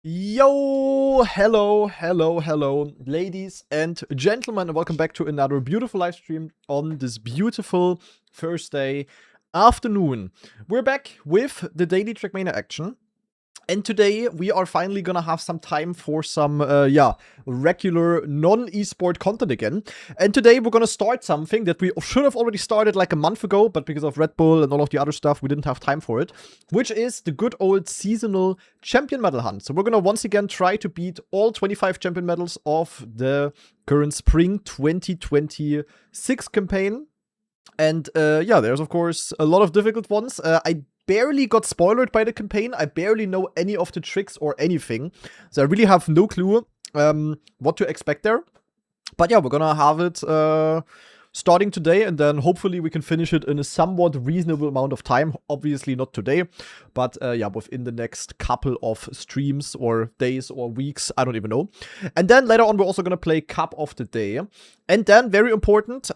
Yo, hello, ladies and gentlemen, and welcome back to another beautiful live stream on this beautiful Thursday afternoon. We're back with the daily trackmania action. And today we are finally gonna have some time for some, regular non-esport content again. And today we're gonna start something that we should have already started like a month ago, but because of Red Bull and all of the other stuff, we didn't have time for it, which is the good old seasonal champion medal hunt. So we're gonna once again try to beat all 25 champion medals of the current spring 2026 campaign. And there's of course a lot of difficult ones. I barely got spoiled by the campaign. I barely know any of the tricks or anything. So I really have no clue what to expect there. But yeah, we're gonna have it starting today, and then hopefully we can finish it in a somewhat reasonable amount of time. Obviously not today, but within the next couple of streams or days or weeks, I don't even know. And then later on we're also gonna play Cup of the Day. And then, very important,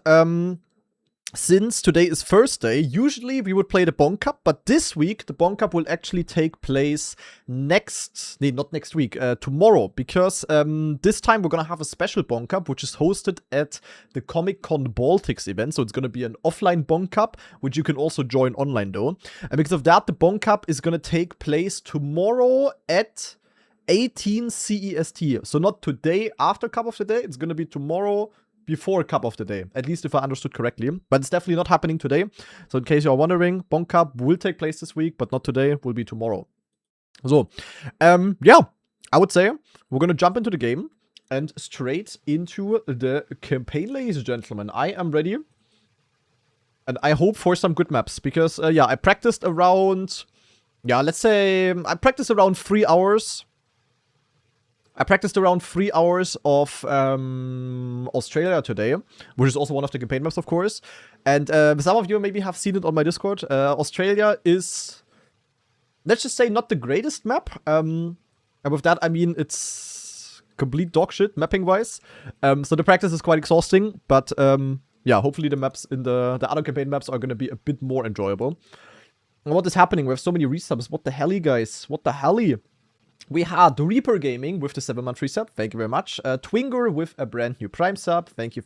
since today is Thursday, usually we would play the Bonk Cup, but this week the Bonk Cup will actually take place tomorrow, because this time we're gonna have a special Bonk Cup, which is hosted at the Comic Con Baltics event. So it's gonna be an offline Bonk Cup, which you can also join online though. And because of that, the Bonk Cup is gonna take place tomorrow at 18 CEST. So not today after Cup of the Day, it's gonna be tomorrow before Cup of the Day, at least if I understood correctly. But it's definitely not happening today. So in case you're wondering, Bonk Cup will take place this week, but not today, will be tomorrow. So, I would say we're gonna jump into the game and straight into the campaign, ladies and gentlemen. I am ready. And I hope for some good maps, because, I practiced around, I practiced around 3 hours. I practiced around 3 hours of Australia today, which is also one of the campaign maps, of course. And some of you maybe have seen it on my Discord. Australia is, let's just say, not the greatest map. And with that, I mean it's complete dog shit, mapping-wise. So the practice is quite exhausting, but hopefully the maps in the other campaign maps are going to be a bit more enjoyable. And what is happening? We have so many resubs. What the hell, guys? What the hell? We had Reaper Gaming with the 7-month resub. Thank you very much. Twinger with a brand new Prime sub. Thank you.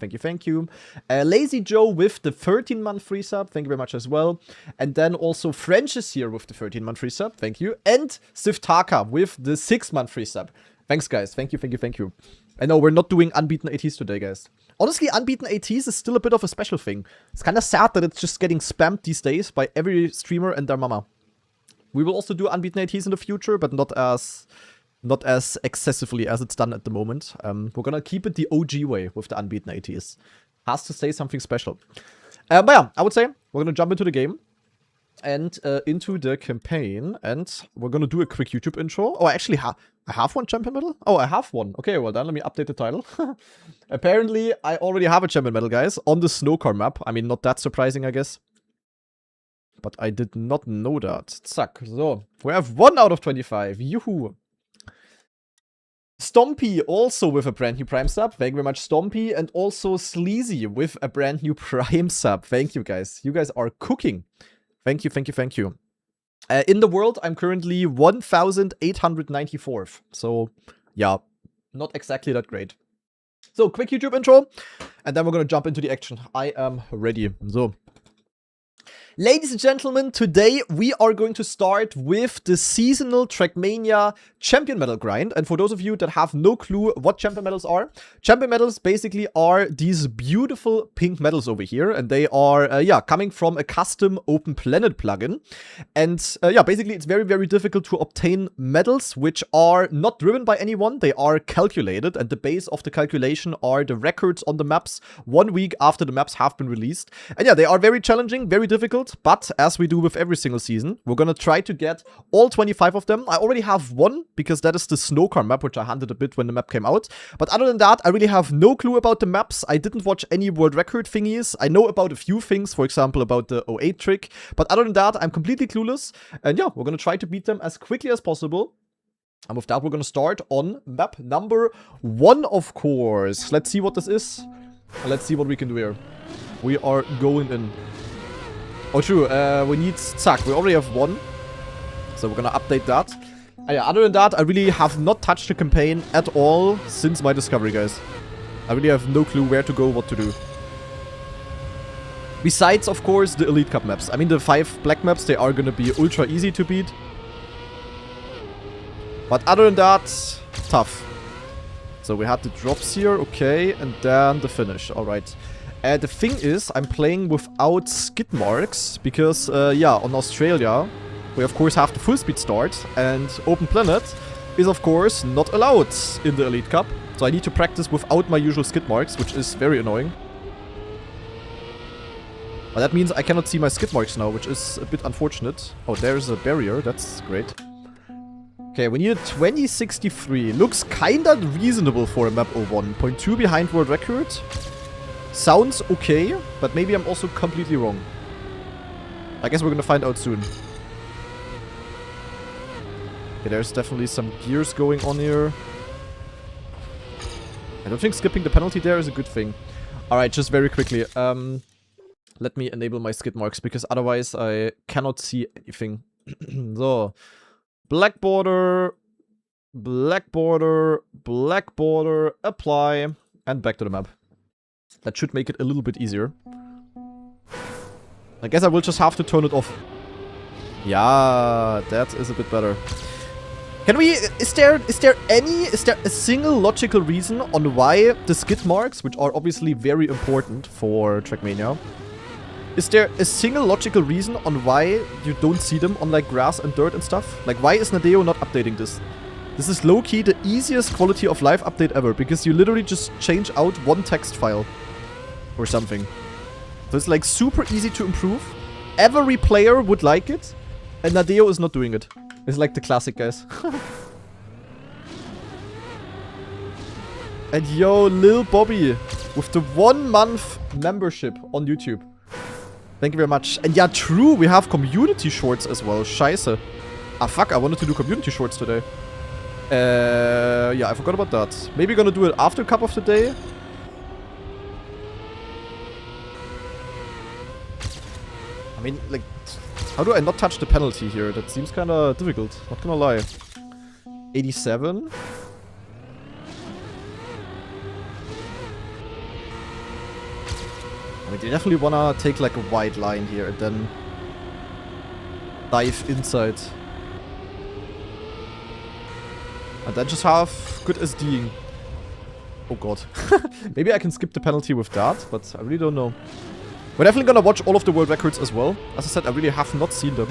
Lazy Joe with the 13-month resub. Thank you very much as well. And then also French is here with the 13-month resub. Thank you. And Siftaka with the 6-month resub. Thanks, guys. Thank you. I know we're not doing unbeaten ATs today, guys. Honestly, unbeaten ATs is still a bit of a special thing. It's kind of sad that it's just getting spammed these days by every streamer and their mama. We will also do unbeaten ATs in the future, but not as excessively as it's done at the moment. We're gonna keep it the OG way with the unbeaten ATs. Has to say something special. But yeah, I would say we're gonna jump into the game and into the campaign, and we're gonna do a quick YouTube intro. Oh, actually, I have one champion medal? Oh, I have one. Okay, well then, let me update the title. Apparently, I already have a champion medal, guys, on the snowcar map. I mean, not that surprising, I guess. But I did not know that. Zack. So, we have 1 out of 25. Yoo-hoo. Stompy also with a brand new Prime sub. Thank you very much, Stompy. And also Sleazy with a brand new Prime sub. Thank you, guys. You guys are cooking. Thank you. In the world, I'm currently 1,894th. So, yeah, not exactly that great. So, quick YouTube intro. And then we're gonna jump into the action. I am ready. So, ladies and gentlemen, today we are going to start with the seasonal Trackmania champion medal grind. And for those of you that have no clue what champion medals are, champion medals basically are these beautiful pink medals over here. And they are, coming from a custom Open Planet plugin. And basically it's very, very difficult to obtain medals which are not driven by anyone. They are calculated, and the base of the calculation are the records on the maps 1 week after the maps have been released. And yeah, they are very challenging, very difficult. But as we do with every single season, we're gonna try to get all 25 of them. I already have one, because that is the snowcar map, which I handed a bit when the map came out. But other than that, I really have no clue about the maps. I didn't watch any world record thingies. I know about a few things, for example, about the 08 trick. But other than that, I'm completely clueless. And yeah, we're gonna try to beat them as quickly as possible. And with that, we're gonna start on map number 1, of course. Let's see what this is. And let's see what we can do here. We are going in. Oh, true. We need Zack. We already have one. So we're gonna update that. Yeah, other than that, I really have not touched the campaign at all since my discovery, guys. I really have no clue where to go, what to do. Besides, of course, the Elite Cup maps. I mean, the 5 black maps, they are gonna be ultra easy to beat. But other than that, tough. So we had the drops here, okay, and then the finish, alright. The thing is, I'm playing without skid marks, because, yeah, on Australia, we of course have the full speed start, and Open Planet is of course not allowed in the Elite Cup. So I need to practice without my usual skid marks, which is very annoying. But that means I cannot see my skid marks now, which is a bit unfortunate. Oh, there's a barrier, that's great. Okay, we need a 2063. Looks kinda reasonable for a map 01. 0.2 behind world record. Sounds okay, but maybe I'm also completely wrong. I guess we're gonna find out soon. Okay, there's definitely some gears going on here. I don't think skipping the penalty there is a good thing. Alright, just very quickly. Let me enable my skid marks, because otherwise I cannot see anything. So. Black border, black border, black border, apply, and back to the map. That should make it a little bit easier. I guess I will just have to turn it off. Yeah, that is a bit better. Can we, is there a single logical reason on why the skid marks, which are obviously very important for Trackmania, is there a single logical reason on why you don't see them on like grass and dirt and stuff? Like, why is Nadeo not updating this? This is low-key the easiest quality of life update ever, because you literally just change out one text file or something. So it's like super easy to improve. Every player would like it, and Nadeo is not doing it. It's like the classic, guys. And yo, Lil Bobby with the 1-month membership on YouTube. Thank you very much. And yeah, true, we have community shorts as well. Scheiße. Ah, fuck, I wanted to do community shorts today. Yeah, I forgot about that. Maybe gonna do it after Cup of the Day. I mean, like, how do I not touch the penalty here? That seems kinda difficult, not gonna lie. 87. I mean, they definitely wanna take like a wide line here and then dive inside. And then just have good SDing. Oh god. Maybe I can skip the penalty with that, but I really don't know. We're definitely gonna watch all of the world records as well. As I said, I really have not seen them.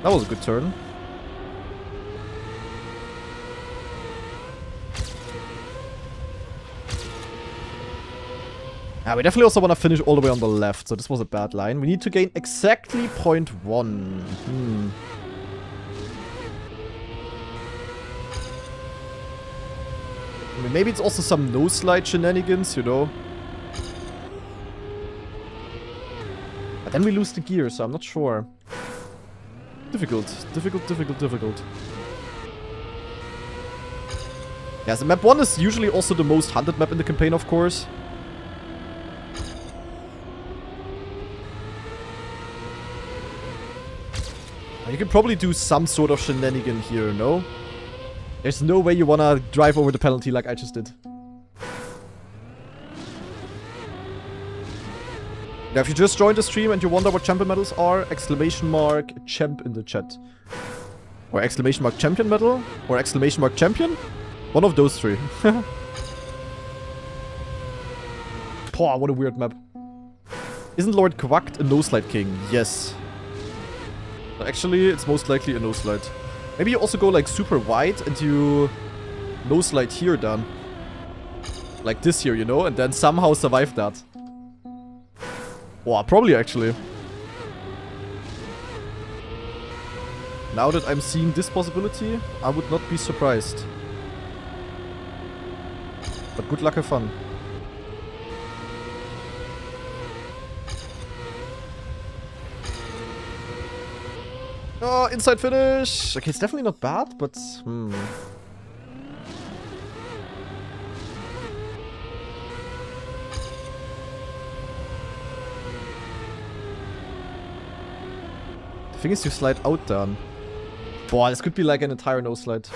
That was a good turn. Yeah, we definitely also want to finish all the way on the left, so this was a bad line. We need to gain exactly 0.1. I mean, maybe it's also some no-slide shenanigans, you know? But then we lose the gear, so I'm not sure. Difficult. Difficult, difficult, difficult. Yeah, so map 1 is usually also the most hunted map in the campaign, of course. You can probably do some sort of shenanigan here, no? There's no way you wanna drive over the penalty like I just did. Now, if you just joined the stream and you wonder what champion medals are, exclamation mark champ in the chat. Or exclamation mark champion medal? Or exclamation mark champion? One of those three. Poh, what a weird map. Isn't Lord Quacked a no-slide king? Yes. Actually, it's most likely a no-slide. Maybe you also go like super wide and you no-slide here then. Like this here, you know? And then somehow survive that. Wow, probably actually. Now that I'm seeing this possibility, I would not be surprised. But good luck, have fun. Oh, inside finish! Okay, it's definitely not bad, but... The thing is, you slide out then. Boah, this could be like an entire no slide.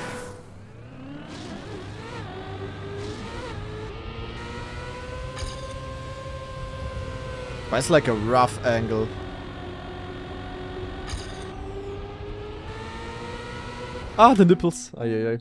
But it's like a rough angle. Ah, the nipples. Ay, ay, ay.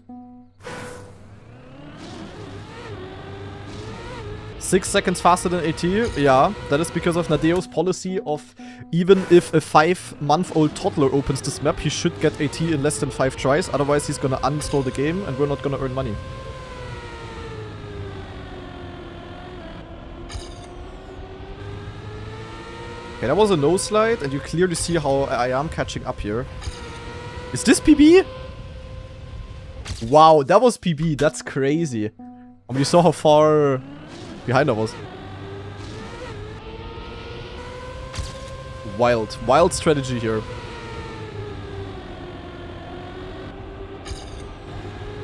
6 seconds faster than AT. Yeah, that is because of Nadeo's policy of even if a 5-month-old toddler opens this map, he should get AT in less than 5 tries. Otherwise, he's gonna uninstall the game and we're not gonna earn money. Okay, that was a no slide, and you clearly see how I am catching up here. Is this PB? Wow, that was PB. That's crazy. I mean, you saw how far behind I was. Wild. Wild strategy here.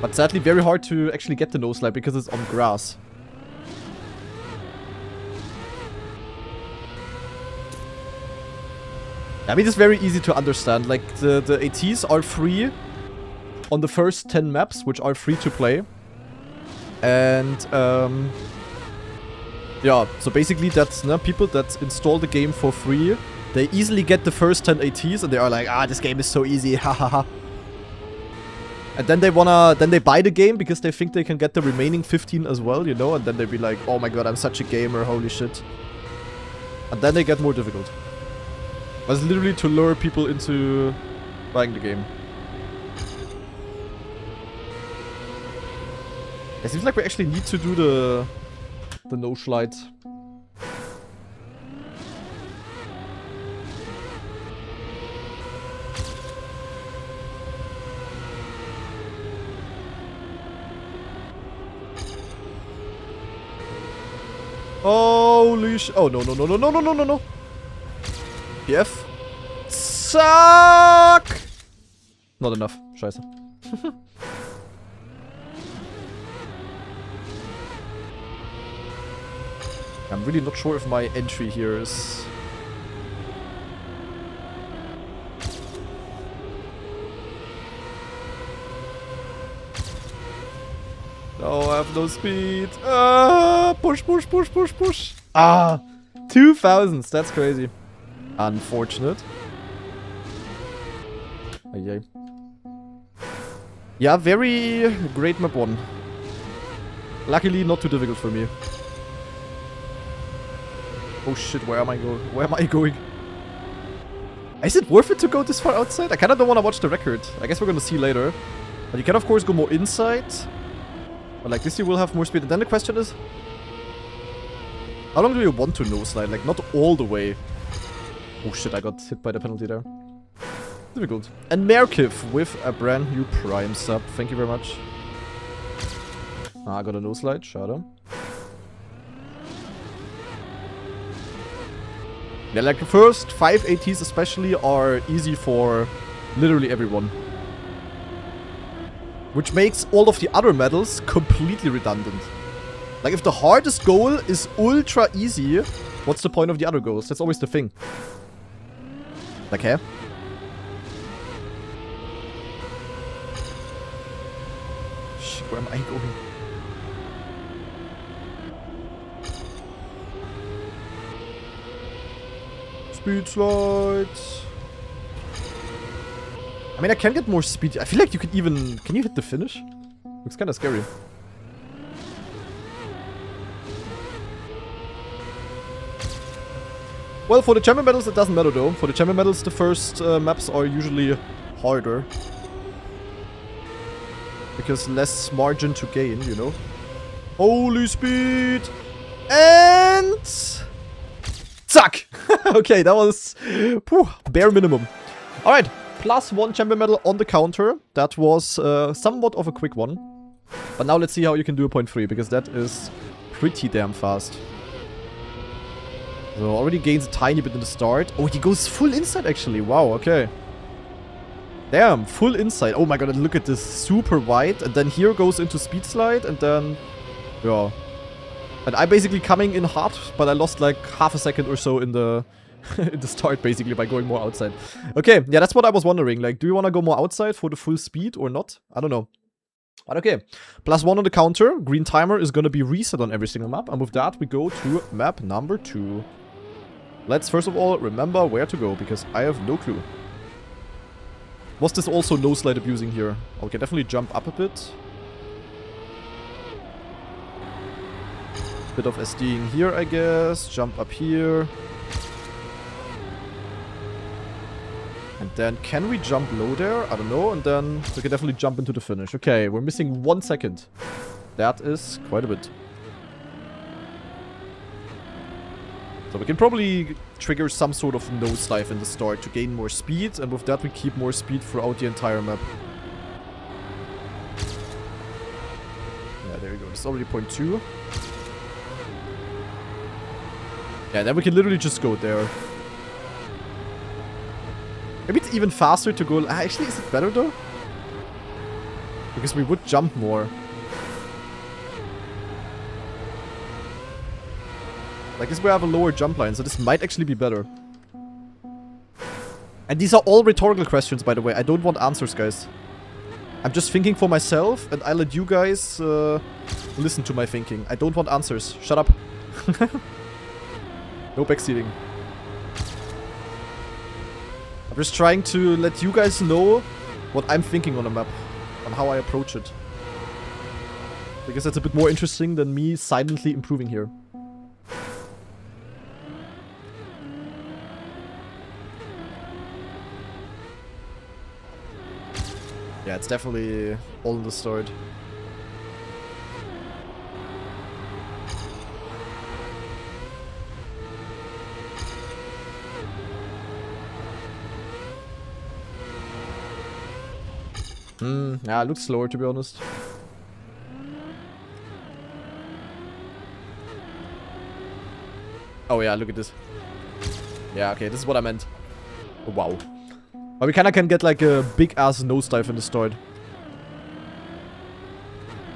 But sadly, very hard to actually get the no slide because it's on grass. I mean, it's very easy to understand. Like, the ATs are free on the first 10 maps, which are free to play. And, yeah, so basically that's people that install the game for free. They easily get the first 10 ATs and they are like, ah, this game is so easy, hahaha. And then they buy the game because they think they can get the remaining 15 as well, you know? And then they be like, oh my god, I'm such a gamer, holy shit. And then they get more difficult. It's literally to lure people into buying the game. It seems like we actually need to do the no slide. Holy sh... Oh, no, no, no, no, no, no, no, no, no. PF. Suck! Not enough. Scheiße. I'm really not sure if my entry here is... No, I have no speed. Ah, push, push, push, push, push. Ah, 2000s. That's crazy. Unfortunate. Ay, ay. Yeah, very great map 1. Luckily, not too difficult for me. Oh shit, where am I going? Where am I going? Is it worth it to go this far outside? I kinda don't wanna watch the record. I guess we're gonna see later. But you can of course go more inside. But like this you will have more speed. And then the question is... how long do you want to no slide? Like not all the way. Oh shit, I got hit by the penalty there. Difficult. And Merkiv with a brand new Prime sub. Thank you very much. Ah, I got a no slide. Schade. Yeah, like the first 5 ATs especially are easy for literally everyone. Which makes all of the other medals completely redundant. Like if the hardest goal is ultra easy, what's the point of the other goals? That's always the thing. Like, hey? Shit, where am I going? Speed slides. I mean, I can get more speed. I feel like you could even... Can you hit the finish? Looks kind of scary. Well, for the champion medals, it doesn't matter though. For the champion medals, the first maps are usually harder. Because less margin to gain, you know. Holy speed! And... Zack! Okay, that was... Whew, bare minimum. Alright, +1 champion medal on the counter. That was somewhat of a quick one. But now let's see how you can do a 0.3, because that is pretty damn fast. So already gains a tiny bit in the start. Oh, he goes full inside actually. Wow, okay. Damn, full inside. Oh my god, look at this. Super wide. And then here goes into speed slide. And then... yeah. And I'm basically coming in hard, but I lost like half a second or so in the in the start, basically, by going more outside. Okay, yeah, that's what I was wondering. Like, do you want to go more outside for the full speed or not? I don't know. But okay, +1 on the counter. Green timer is going to be reset on every single map. And with that, we go to map number 2. Let's first of all remember where to go, because I have no clue. Was this also no slide abusing here? Okay, definitely jump up a bit. Bit of SDing here, I guess. Jump up here. And then, can we jump low there? I don't know. And then we can definitely jump into the finish. Okay, we're missing 1 second. That is quite a bit. So we can probably trigger some sort of nosedive in the start to gain more speed. And with that, we keep more speed throughout the entire map. Yeah, there you go. It's already 0.2. Yeah, then we can literally just go there. Maybe it's even faster to go... Actually, is it better though? Because we would jump more. I guess we have a lower jump line, so this might actually be better. And these are all rhetorical questions, by the way. I don't want answers, guys. I'm just thinking for myself, and I let you guys listen to my thinking. I don't want answers. Shut up. No backseating. I'm just trying to let you guys know what I'm thinking on a map. And how I approach it. Because that's a bit more interesting than me silently improving here. Yeah, it's definitely all in the start. Yeah, it looks slower, to be honest. Oh yeah, look at this. Yeah, okay, this is what I meant. Oh, wow. But we kinda can get like a big-ass nosedive in the start.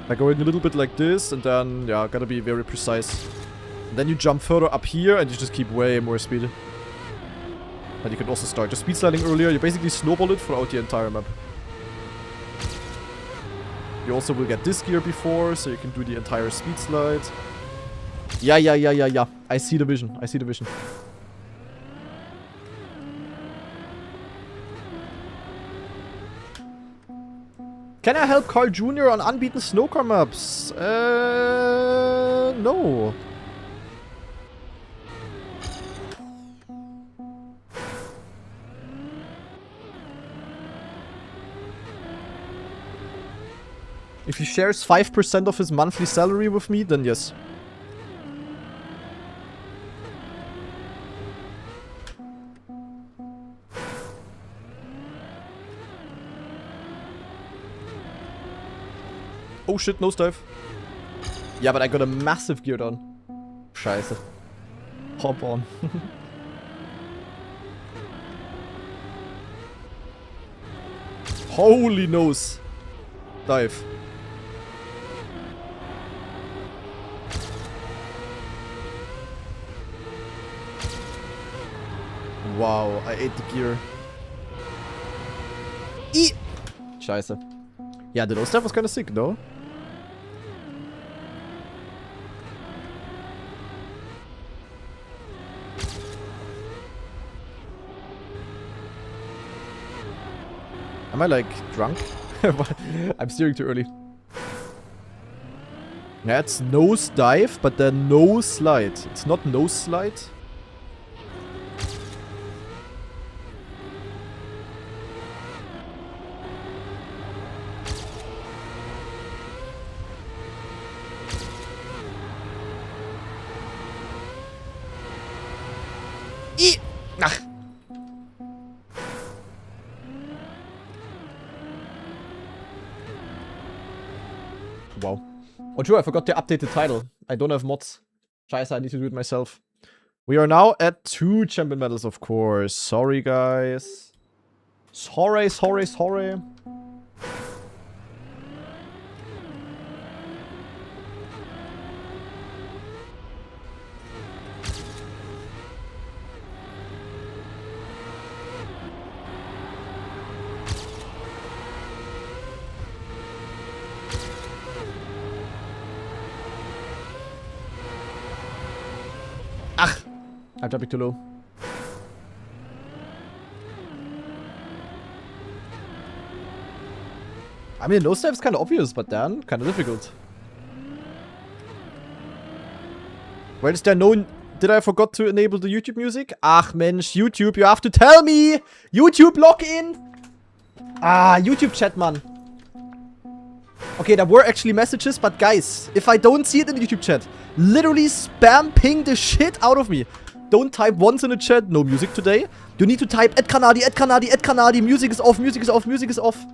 Like going a little bit like this, and then, yeah, gotta be very precise. And then you jump further up here, and you just keep way more speed. And you can also start just speed sliding earlier. You basically snowball it throughout the entire map. You also will get this gear before, so you can do the entire speed slide. Yeah. I see the vision. I see the vision. Can I help Carl Jr. on unbeaten snowcar maps? No. If he shares 5% of his monthly salary with me, then yes. Oh shit, nosedive. Yeah, but I got a massive gear down. Scheiße. Hop on. Holy nose. Dive. Wow, I ate the gear. Scheiße. Yeah, the nosedive was kinda sick, though. Am I, like, drunk? I'm steering too early. Yeah, it's nose dive, but then no slide. It's not nose slide. Ach. Wow. Oh, true, I forgot to update the title. I don't have mods. Scheiße, I need to do it myself. We are now at 2 champion medals, of course. Sorry, guys. Sorry. I'm jumping too low. I mean, no dive's kind of obvious, but then kind of difficult. Where is there no... Did I forgot to enable the YouTube music? Ach Mensch, YouTube, you have to tell me! YouTube login! Ah, YouTube chat, man. Okay, there were actually messages, but guys, if I don't see it in the YouTube chat, literally spam ping the shit out of me. Don't type once in the chat, no music today. You need to type @Kanadi, music is off, music is off, music is off.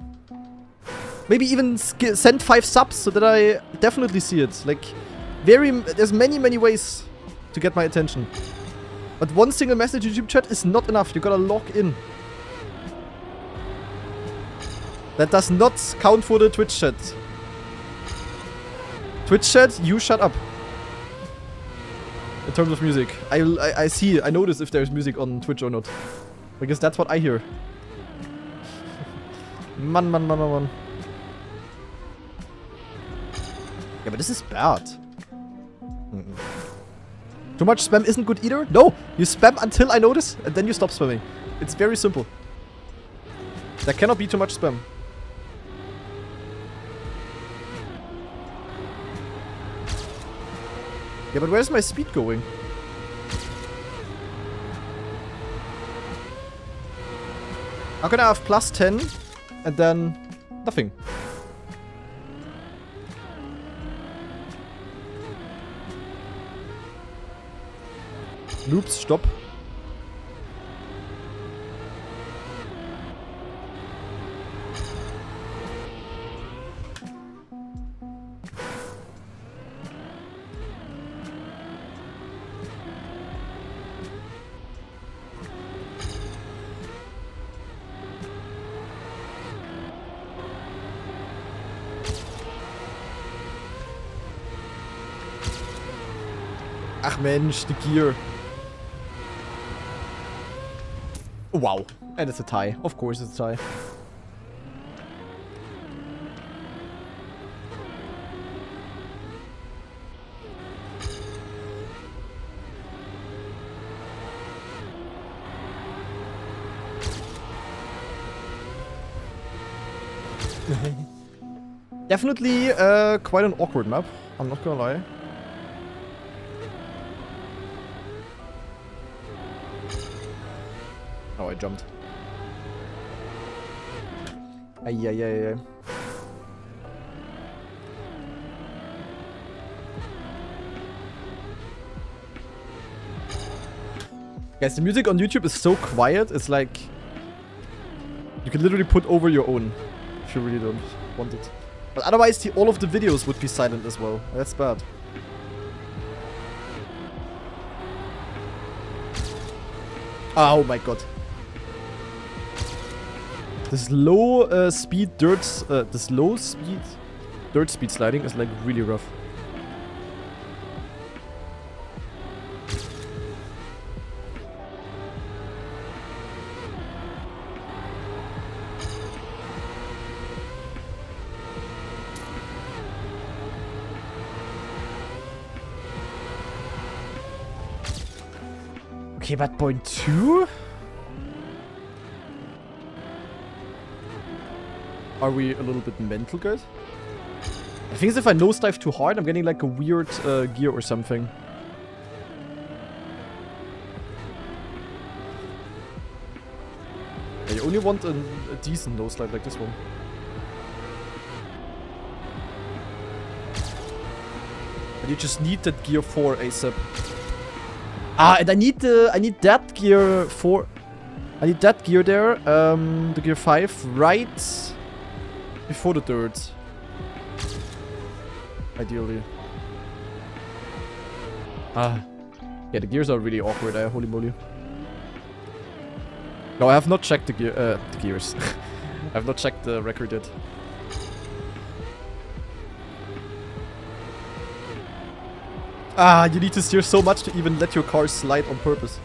Maybe even send 5 subs so that I definitely see it. Like, there's many ways to get my attention. But one single message in YouTube chat is not enough. You gotta log in. That does not count for the Twitch chat. Twitch chat, you shut up. In terms of music. I notice if there's music on Twitch or not. Because that's what I hear. Man. Yeah, but this is bad. Too much spam isn't good either? No! You spam until I notice, and then you stop spamming. It's very simple. There cannot be too much spam. Yeah, but where's my speed going? How can I have +10 and then nothing? Noobs, stop. Ach Mensch, the gear. Wow. And it's a tie. Of course it's a tie. Definitely quite an awkward map. I'm not gonna lie. Oh, I jumped. Ay. Guys, the music on YouTube is so quiet, it's like... You can literally put over your own, if you really don't want it. But otherwise, all of the videos would be silent as well. That's bad. Oh my god. This low speed dirt speed sliding is like really rough. Okay, but point 2? Are we a little bit mental, guys? I think if I nosedive too hard, I'm getting like a weird gear or something. I only want a decent nosedive like this one. And you just need that gear 4 ASAP. Ah, and I need that gear 4. I need that gear there, the gear 5, right before the dirt. Ideally. Ah. Yeah, the gears are really awkward, holy moly. No, I have not checked the gears. I have not checked the record yet. Ah, you need to steer so much to even let your car slide on purpose.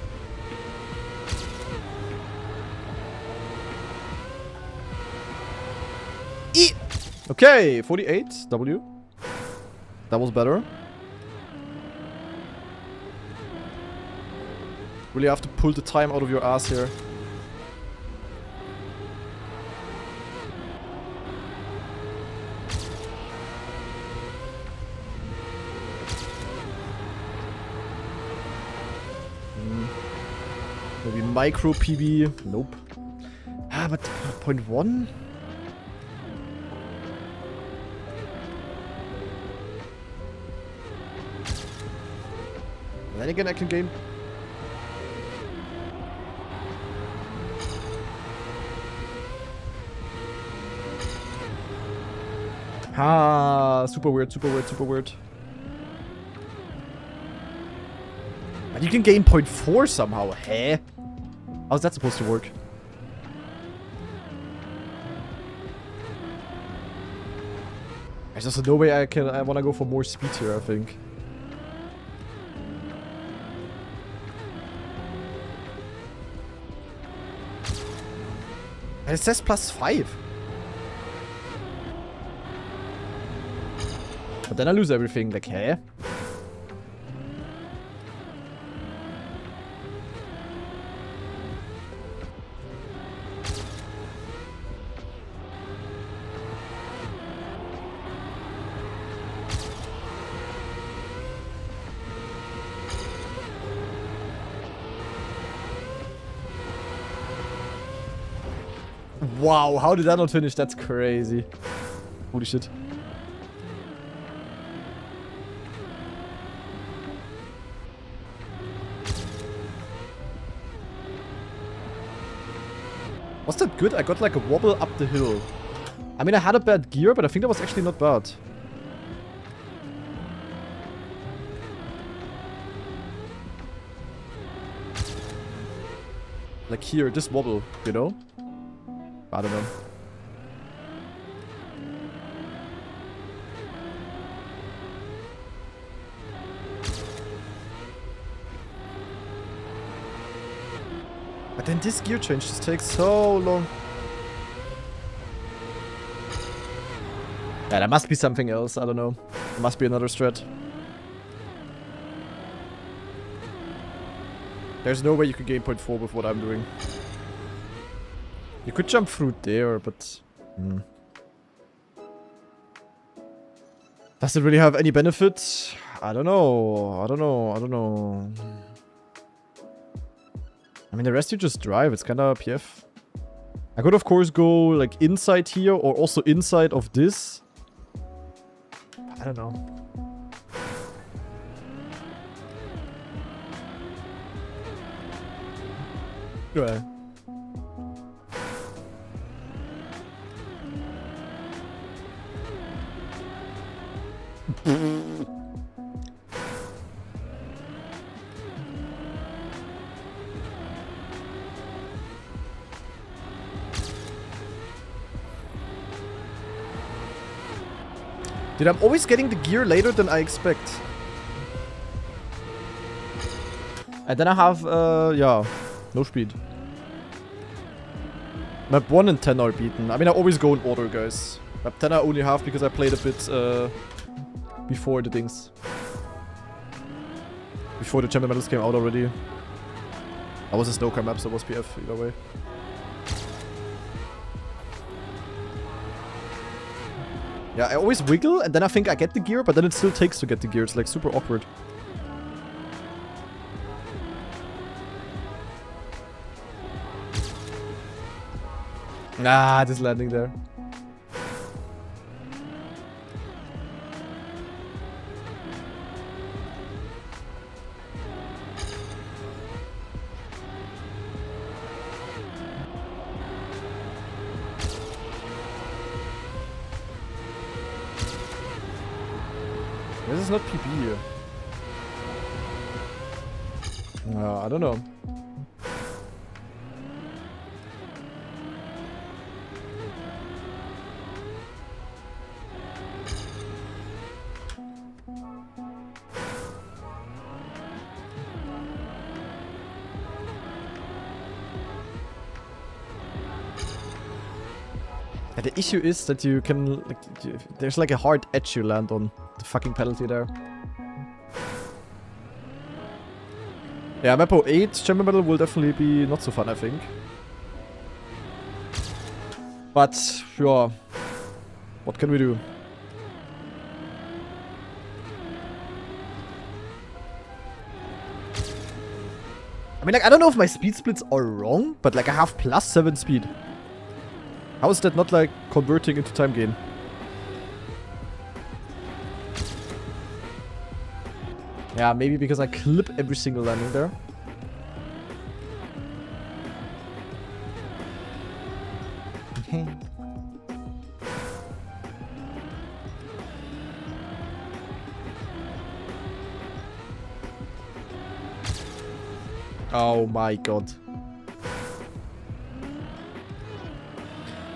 Okay, 48, W. That was better. Really have to pull the time out of your ass here. Maybe micro PB. Nope. Ah, but 0.1? Then again, I can gain. Ah, super weird, super weird, super weird. But you can gain 0.4 somehow. Heh? How's that supposed to work? There's also no way I wanna go for more speed here, I think. It says +5. But then I lose everything, like, heh? Wow, how did that not finish? That's crazy. Holy shit. Was that good? I got like a wobble up the hill. I mean, I had a bad gear, but I think that was actually not bad. Like here, this wobble, you know? I don't know. But then this gear change just takes so long. Yeah, there must be something else. I don't know. There must be another strat. There's no way you can gain 0.4 with what I'm doing. You could jump through there, but... Does it really have any benefit? I don't know. I don't know. I don't know. I mean, the rest you just drive. It's kind of PF. I could, of course, go like inside here or also inside of this. I don't know. Yeah. Dude, I'm always getting the gear later than I expect. And then I have, yeah, no speed. Map 1 and 10 are beaten. I mean, I always go in order, guys. Map 10 I only have because I played a bit, before the things. Before the champion medals came out already. I was a snowcar map, so it was PF either way. Yeah, I always wiggle, and then I think I get the gear, but then it still takes to get the gear. It's like super awkward. Ah, just landing there. This is not PB here. I don't know. The issue is that you can, like, there's like a hard edge you land on. The fucking penalty there. Yeah, map 08 champion battle will definitely be not so fun, I think. But, yeah. What can we do? I mean, like, I don't know if my speed splits are wrong, but, like, I have +7 speed. How is that not, like, converting into time gain? Yeah, maybe because I clip every single landing there. Oh my god.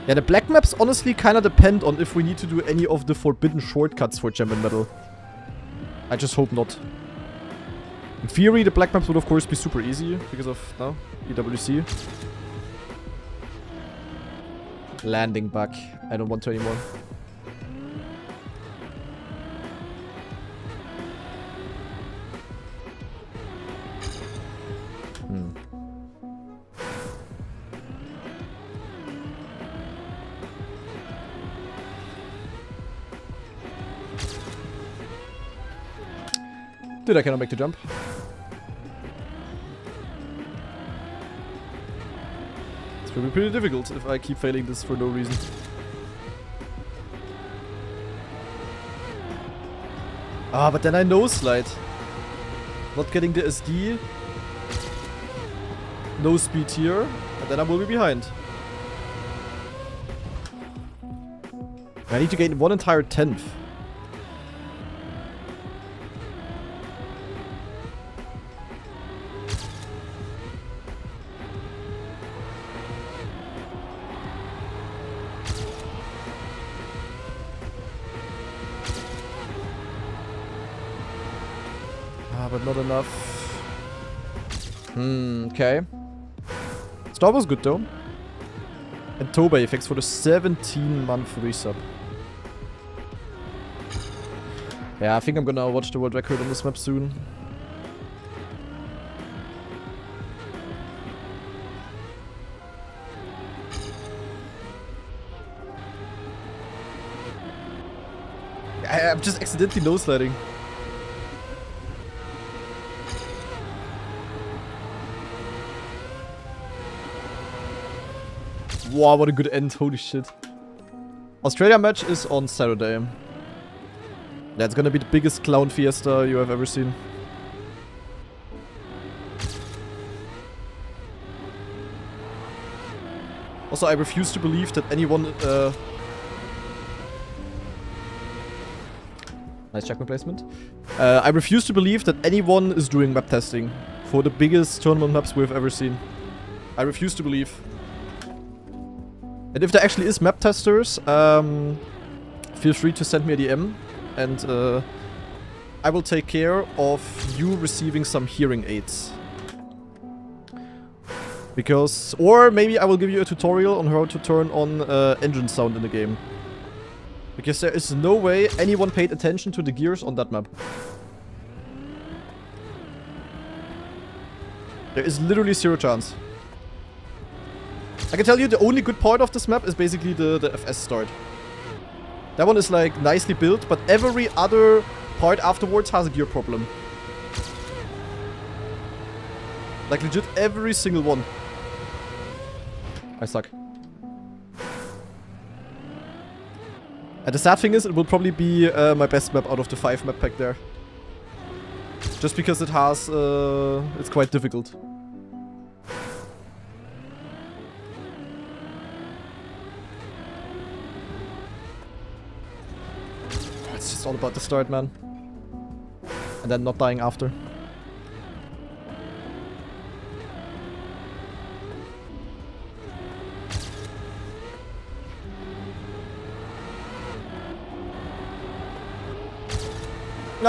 Yeah, the black maps honestly kind of depend on if we need to do any of the forbidden shortcuts for Champion Battle. I just hope not. In theory, the black maps would of course be super easy because of, no, EWC. Landing back. I don't want to anymore. Dude, I cannot make the jump. It's gonna be pretty difficult if I keep failing this for no reason. Ah, but then I no slide. Not getting the SD. No speed here. And then I will be behind. I need to gain 1 entire 10th. But not enough. Okay. Star was good though. And Tobey, thanks for the 17-month resub. Yeah, I think I'm gonna watch the world record on this map soon. I'm just accidentally no-sliding. Wow, what a good end, holy shit. Australia match is on Saturday. That's gonna be the biggest clown fiesta you have ever seen. Also, I refuse to believe that anyone... Nice checkpoint placement. I refuse to believe that anyone is doing map testing for the biggest tournament maps we've ever seen. I refuse to believe. And if there actually is map testers, feel free to send me a DM, and I will take care of you receiving some hearing aids. Because, or maybe I will give you a tutorial on how to turn on engine sound in the game. Because there is no way anyone paid attention to the gears on that map. There is literally zero chance. I can tell you the only good part of this map is basically the FS start. That one is like nicely built, but every other part afterwards has a gear problem. Like legit every single one. I suck. And the sad thing is, it will probably be my best map out of the 5 map pack there. Just because it has, it's quite difficult. It's just all about the start, man. And then not dying after.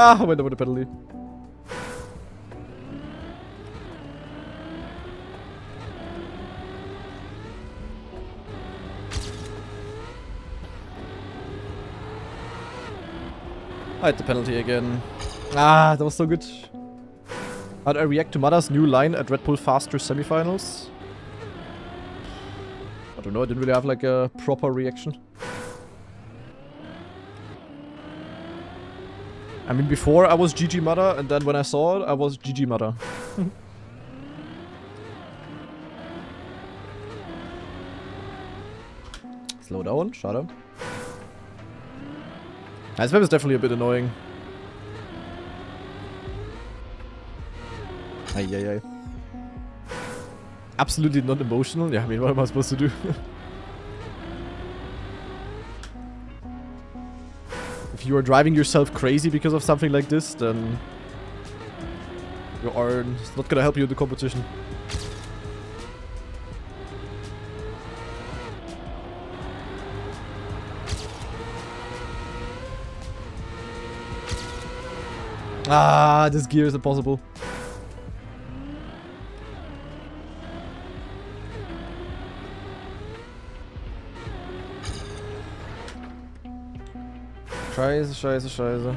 Ah, I went over the penalty. I had the penalty again. Ah, that was so good. How do I react to Mada's new line at Red Bull Faster semifinals? I don't know, I didn't really have like a proper reaction. I mean, before I was GG Mada, and then when I saw it, I was GG Mada. Slow down, shut up. This map is definitely a bit annoying. Ay. Absolutely not emotional. Yeah, I mean, what am I supposed to do? If you are driving yourself crazy because of something like this, then it's not gonna help you in the competition. Ah, this gear is impossible. Scheiße.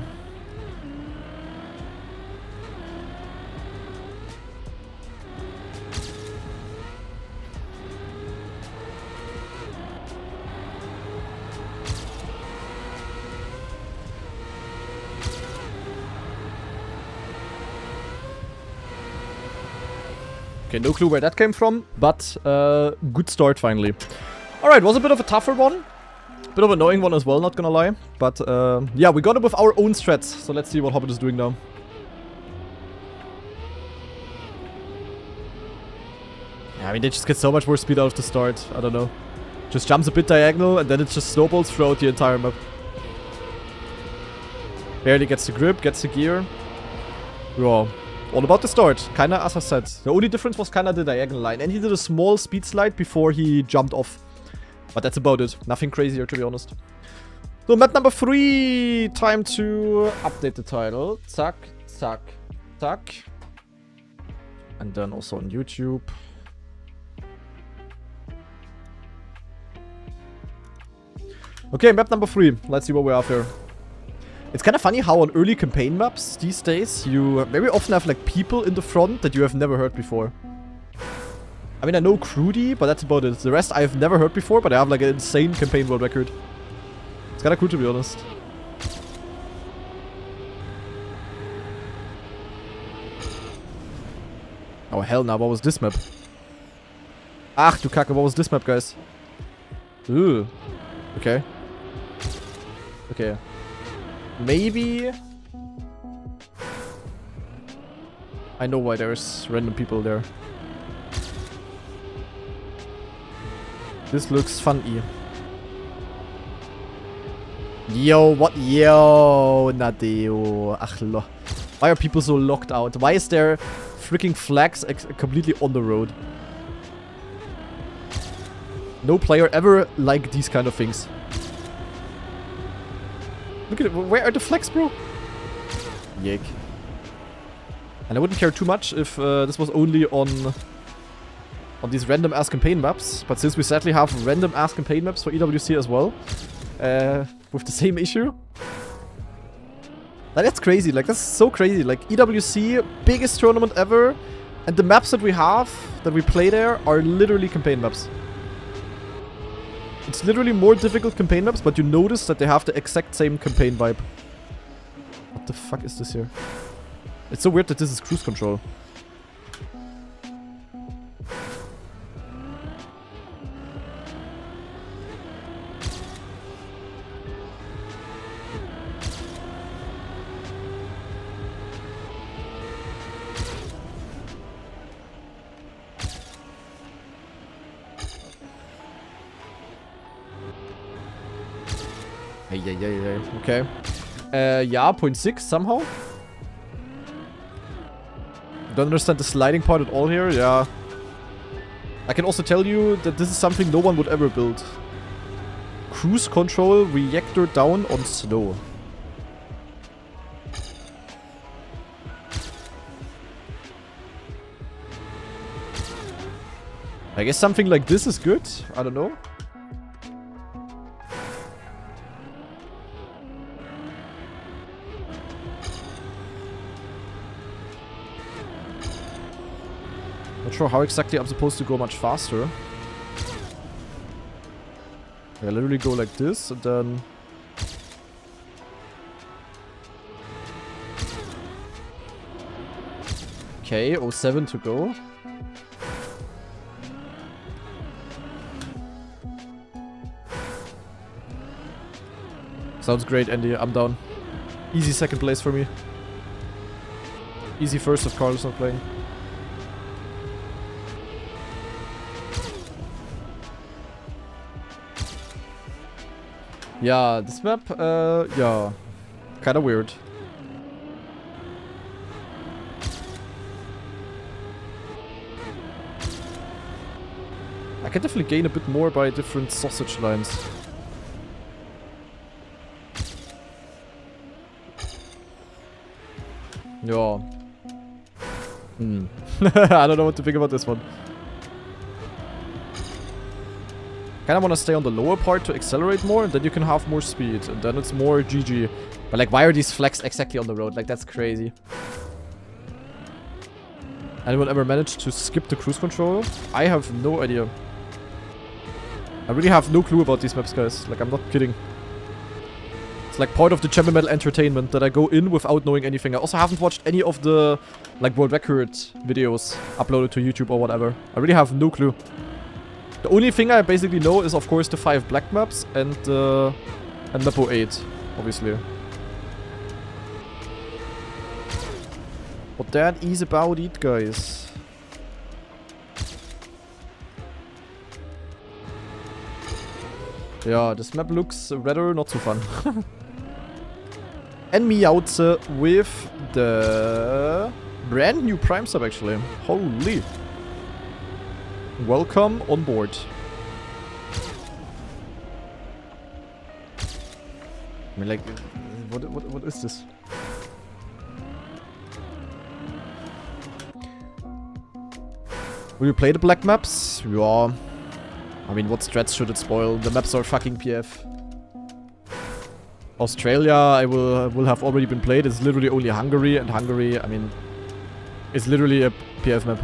Okay, no clue where that came from, but good start finally. Alright, was a bit of a tougher one. Bit of an annoying one as well, not gonna lie. But yeah, we got it with our own strats, so let's see what Hobbit is doing now. Yeah, I mean, they just get so much more speed out of the start. I don't know. Just jumps a bit diagonal, and then it just snowballs throughout the entire map. Barely gets the grip, gets the gear. Raw. All about the start, kinda as I said. The only difference was kinda the diagonal line. And he did a small speed slide before he jumped off. But that's about it. Nothing crazier, to be honest. So map number 3. Time to update the title. Zack. And then also on YouTube. Okay, map number 3. Let's see what we have here. It's kind of funny how on early campaign maps these days, you very often have like people in the front that you have never heard before. I mean, I know Crudy, but that's about it. The rest I have never heard before, but I have like an insane campaign world record. It's kind of cool, to be honest. Oh hell no, what was this map? Ach du Kacke, what was this map, guys? Ooh. Okay. Okay. Maybe I know why there's random people there. This looks funny. Yo, what? Yo, Nadeo. Ach, why are people so locked out? Why is there freaking flags completely on the road? No player ever liked these kind of things. Look at it. Where are the flags, bro? Yik. And I wouldn't care too much if this was only on these random ass campaign maps. But since we sadly have random ass campaign maps for EWC as well, with the same issue. Like, that's crazy. Like, that's so crazy. Like, EWC, biggest tournament ever. And the maps that we have, that we play there, are literally campaign maps. It's literally more difficult campaign maps, but you notice that they have the exact same campaign vibe. What the fuck is this here? It's so weird that this is cruise control. Okay. Yeah, 0.6 somehow. Don't understand the sliding part at all here. Yeah. I can also tell you that this is something no one would ever build. Cruise control reactor down on snow. I guess something like this is good. I don't know. Not sure how exactly I'm supposed to go much faster. I literally go like this and then... Okay, 07 to go. Sounds great, Andy. I'm down. Easy second place for me. Easy first if Carl is not playing. Yeah, this map, yeah. Kinda weird. I can definitely gain a bit more by different sausage lines. Yeah. I don't know what to think about this one. Kinda wanna stay on the lower part to accelerate more, and then you can have more speed, and then it's more GG. But like, why are these flags exactly on the road? Like, that's crazy. Anyone ever managed to skip the cruise control? I have no idea. I really have no clue about these maps, guys. Like, I'm not kidding. It's like part of the Champion Metal entertainment that I go in without knowing anything. I also haven't watched any of the, like, world record videos uploaded to YouTube or whatever. I really have no clue. The only thing I basically know is, of course, the 5 black maps and map 08, obviously. But that is about it, guys. Yeah, this map looks rather not so fun. And Meowth with the brand new Prime sub, actually. Holy. Welcome on board. I mean, like, what is this? Will you play the black maps? Yeah. I mean, what strats should it spoil? The maps are fucking PF. Australia, I will have already been played. It's literally only Hungary, and Hungary, I mean, it's literally a PF map.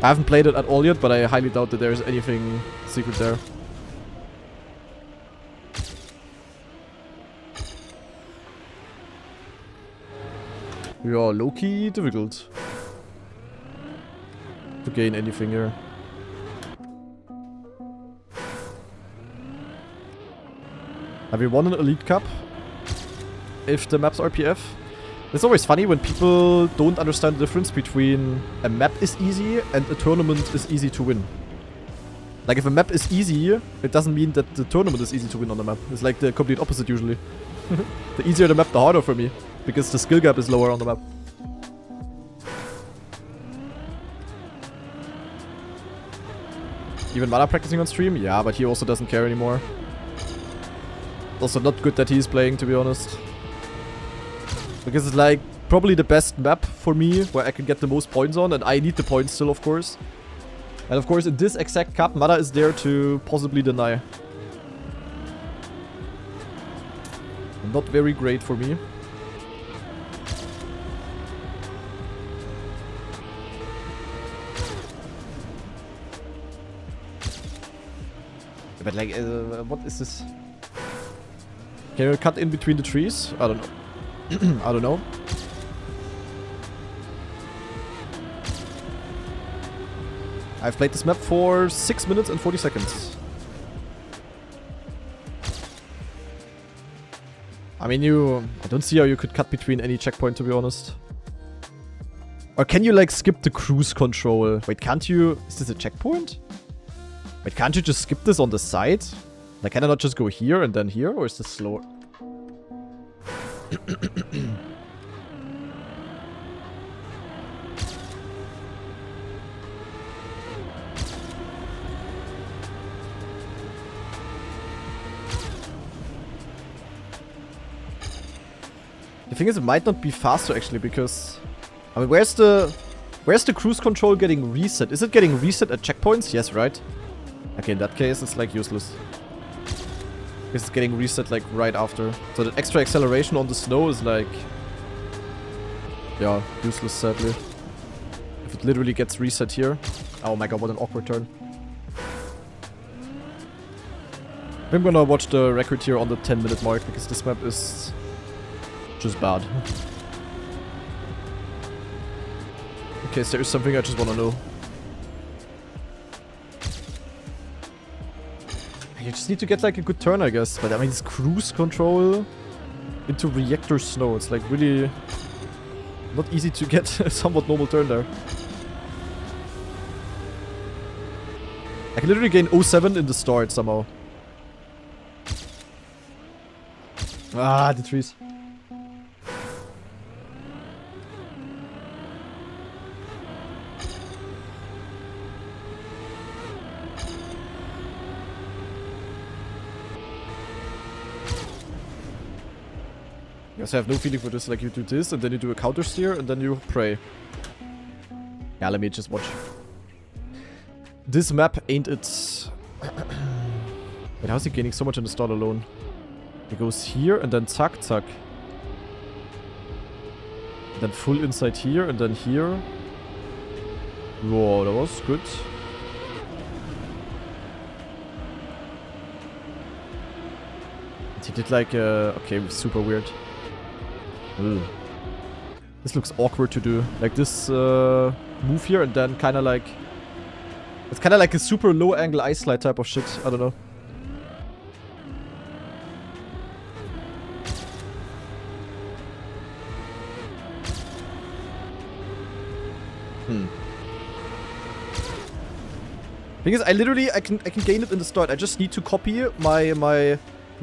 I haven't played it at all yet, but I highly doubt that there's anything secret there. Yeah, low-key difficult to gain anything here. Have you won an Elite Cup? If the maps are PF? It's always funny when people don't understand the difference between a map is easy and a tournament is easy to win. Like, if a map is easy, it doesn't mean that the tournament is easy to win on the map. It's like the complete opposite usually. The easier the map, the harder for me. Because the skill gap is lower on the map. Even Mana practicing on stream? Yeah, but he also doesn't care anymore. Also not good that he's playing, to be honest. Because it's like probably the best map for me where I can get the most points on, and I need the points still, of course. And of course in this exact cup, Mana is there to possibly deny. Not very great for me. But like, what is this? Can you cut in between the trees? I don't know. I don't know. I've played this map for 6 minutes and 40 seconds. I mean, I don't see how you could cut between any checkpoint, to be honest. Or can you, like, skip the cruise control? Wait, can't you... Is this a checkpoint? Wait, can't you just skip this on the side? Like, can I not just go here and then here? Or is this slower? The thing is, it might not be faster actually, because I mean, where's the cruise control getting reset? Is it getting reset at checkpoints? Yes, right? Okay, in that case, it's like useless. Because it's getting reset like right after. So that extra acceleration on the snow is like, yeah, useless sadly. If it literally gets reset here. Oh my god, what an awkward turn. I'm gonna watch the record here on the 10-minute mark because this map is just bad. Okay, so there's something I just wanna know. You just need to get like a good turn, I guess. But I mean, it's cruise control into reactor snow. It's like really not easy to get a somewhat normal turn there. I can literally gain 07 in the start somehow. Ah, the trees. Yes, I have no feeling for this. Like, you do this, and then you do a counter steer, and then you pray. Yeah, let me just watch. This map ain't it. Wait, how's he gaining so much in the start alone? He goes here, and then zack, zack. And then full inside here, and then here. Whoa, that was good. And he did like okay, super weird. Ugh. This looks awkward to do. Like this move here and then kind of like... It's kind of like a super low angle ice slide type of shit. I don't know. Thing is, I can gain it in the start. I just need to copy my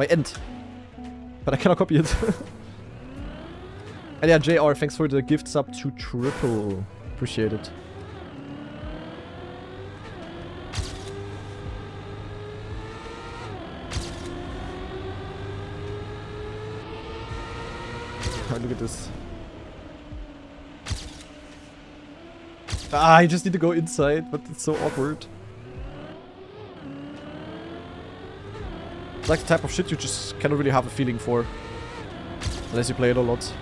end. But I cannot copy it. And yeah, JR, thanks for the gift sub to triple. Appreciate it. Oh, look at this. Ah, I just need to go inside, but it's so awkward. It's like the type of shit you just cannot really have a feeling for. Unless you play it a lot.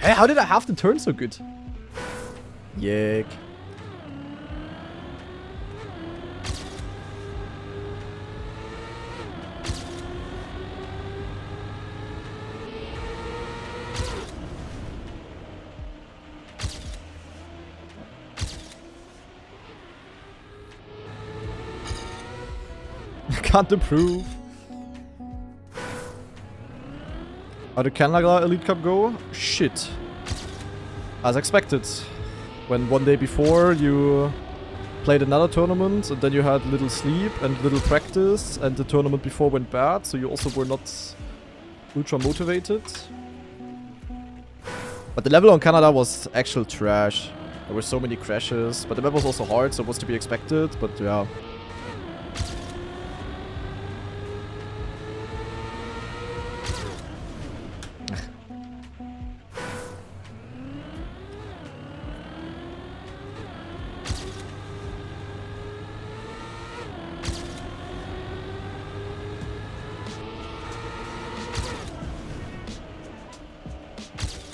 Hey, how did I have the turn so good? Yuck. Can't approve. How did Canada Elite Cup go? Shit. As expected. When one day before you played another tournament and then you had little sleep and little practice and the tournament before went bad, so you also were not ultra motivated. But the level on Canada was actual trash. There were so many crashes, but the map was also hard, so it was to be expected, but yeah.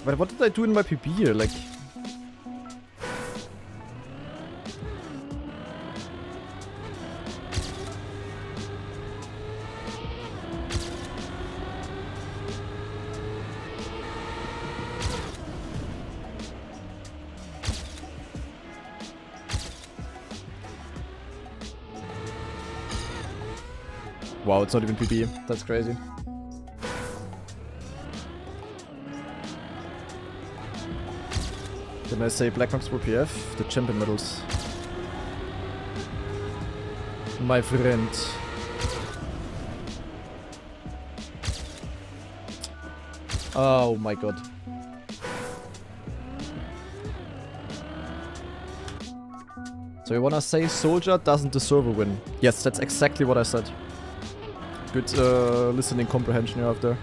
But what did I do in my PB here? Like... Wow, it's not even PB. That's crazy. Then I say Black Maps for PF, the champion medals. My friend. Oh my god. So you wanna say Soldier doesn't deserve a win? Yes, that's exactly what I said. Good listening comprehension you have there.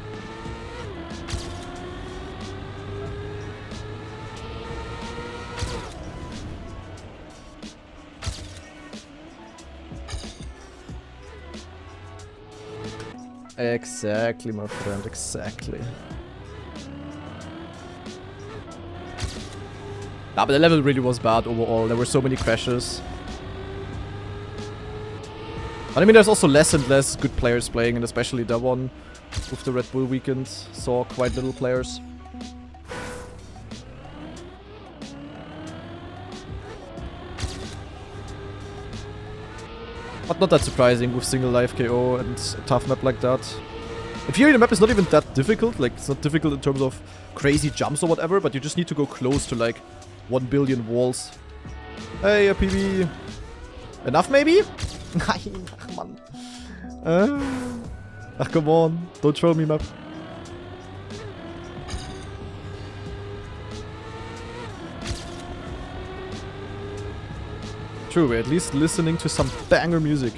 Exactly, my friend, exactly. Nah, but the level really was bad overall. There were so many crashes. But I mean, there's also less and less good players playing, and especially that one with the Red Bull weekend saw quite little players. But not that surprising with single life KO and a tough map like that. In theory, the map is not even that difficult. Like, it's not difficult in terms of crazy jumps or whatever, but you just need to go close to like 1 billion walls. Hey, a PB. Enough, maybe? Nein, ach Mann. Ach, come on. Don't troll me, map. True, we're at least listening to some banger music.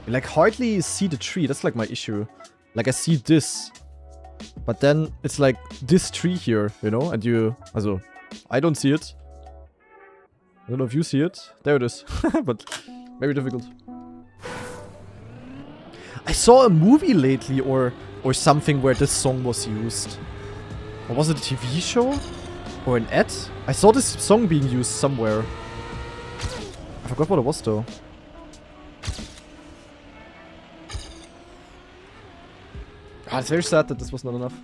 You like hardly see the tree, that's like my issue. Like I see this, but then it's like this tree here, you know? And you, also, I don't see it. I don't know if you see it. There it is. But very difficult. I saw a movie lately or something where this song was used. Or was it a TV show? Or an ad? I saw this song being used somewhere. I forgot what it was though. Ah, it's very sad that this was not enough.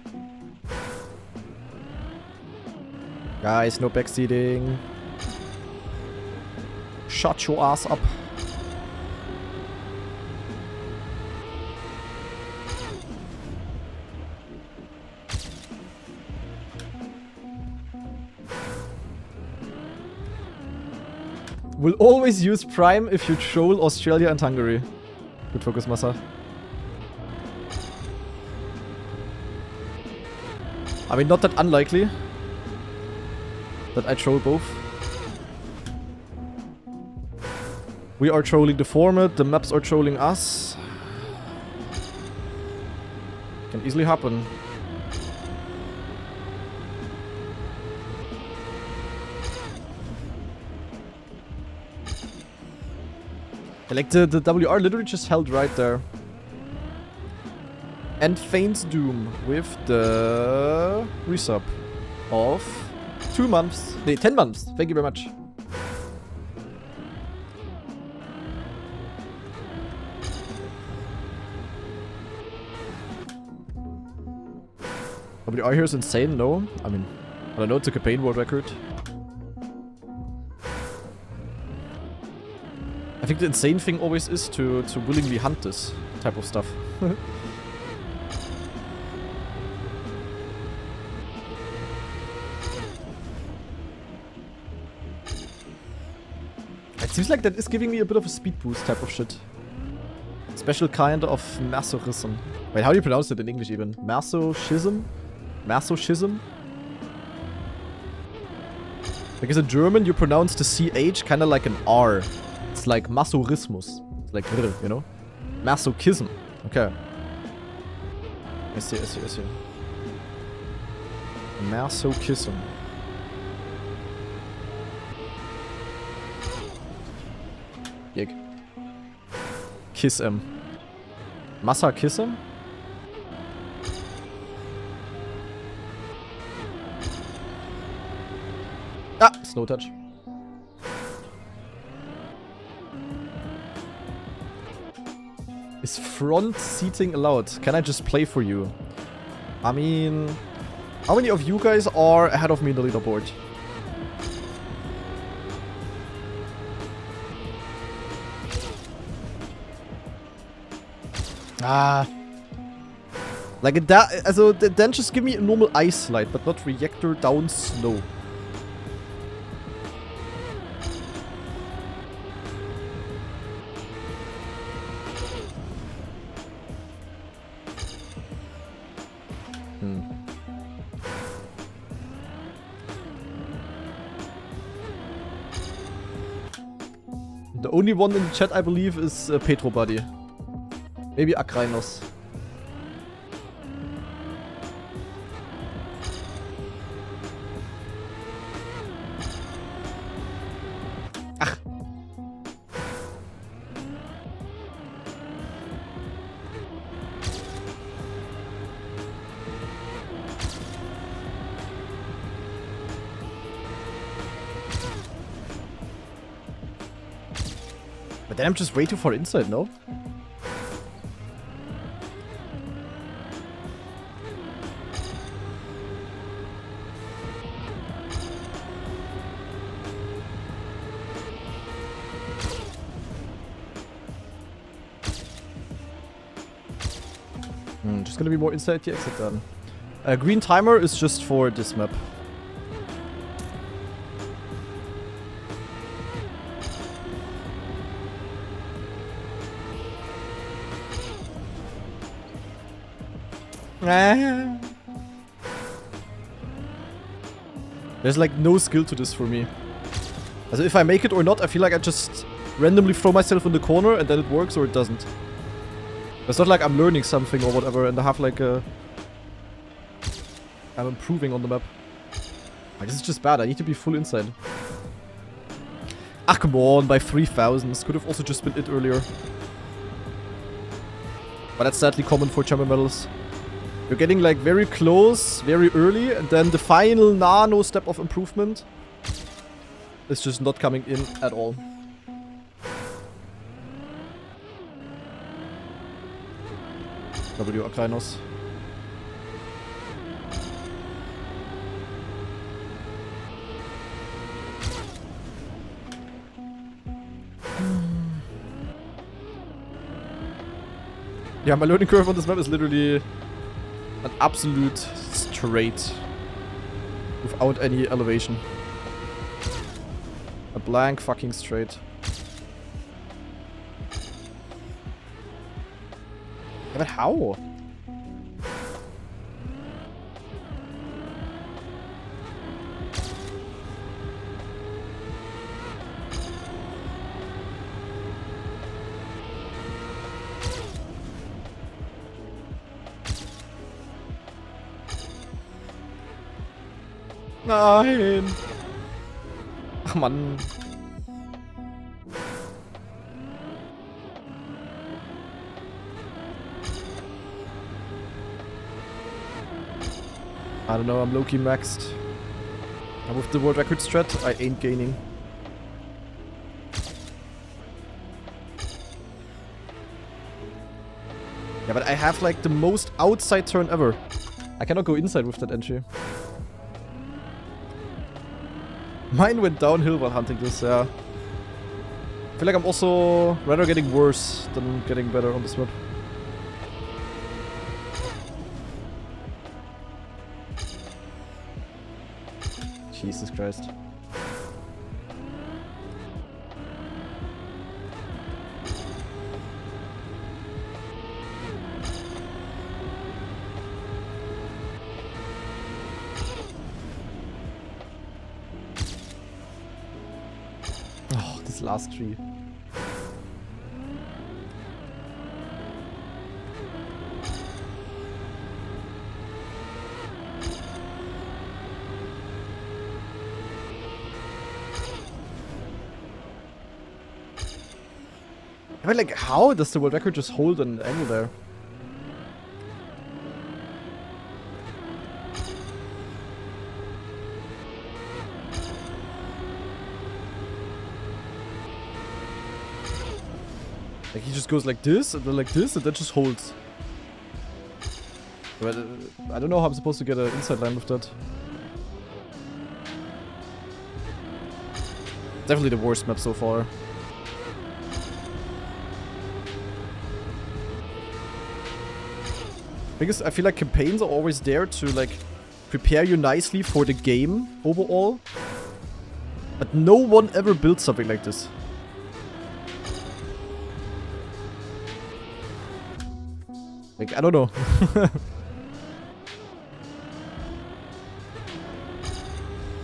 Guys, no backseating. Shut your ass up. Will always use Prime if you troll Australia and Hungary. Good focus, Massa. I mean, not that unlikely that I troll both. We are trolling the format, the maps are trolling us. Can easily happen. Like the WR literally just held right there. And feigns Doom with the resub of 2 months. Nee, 10 months. Thank you very much. WR here is insane, no? I mean, I don't know, it's a campaign world record. I think the insane thing always is to willingly hunt this type of stuff. It seems like that is giving me a bit of a speed boost type of shit. Special kind of masochism. Wait, how do you pronounce it in English even? Masochism? Masochism? Because in German you pronounce the CH kind of like an R. It's like Masochismus. It's like, you know? Masochism. Okay. I see. Masochism. Gig. Kiss him. Massa kiss him? Ah, snow touch. Is front seating allowed? Can I just play for you? I mean, how many of you guys are ahead of me in the leaderboard? Ah. Like that, also then just give me a normal ice slide, but not reactor down snow. The only one in the chat, I believe, is Petro Buddy. Maybe Akrainos. Ach. But then I'm just way too far inside, no? Just gonna be more inside the exit then. Green timer is just for this map. There's like no skill to this for me. Also if I make it or not, I feel like I just randomly throw myself in the corner and then it works or it doesn't. It's not like I'm learning something or whatever and I have like a... I'm improving on the map. Like, this is just bad, I need to be full inside. Ah, come on, by 3000. This could have also just been it earlier. But that's sadly common for champion medals. You're getting like very close, very early, and then the final nano step of improvement is just not coming in at all. W Akrainos. Yeah, my learning curve on this map is literally an absolute straight. Without any elevation. A blank fucking straight. Yeah, but how? Nein! Ach Mann. I don't know, I'm low-key maxed. And with the world record strat, I ain't gaining. Yeah, but I have like the most outside turn ever. I cannot go inside with that entry. Mine went downhill while hunting this, yeah. I feel like I'm also rather getting worse than getting better on this map. Jesus Christ. Oh, this last tree. I mean, like, how does the world record just hold an angle there? Like, he just goes like this, and then just holds. But I don't know how I'm supposed to get an inside line with that. Definitely the worst map so far. Because I feel like campaigns are always there to like prepare you nicely for the game overall. But no one ever built something like this. Like, I don't know.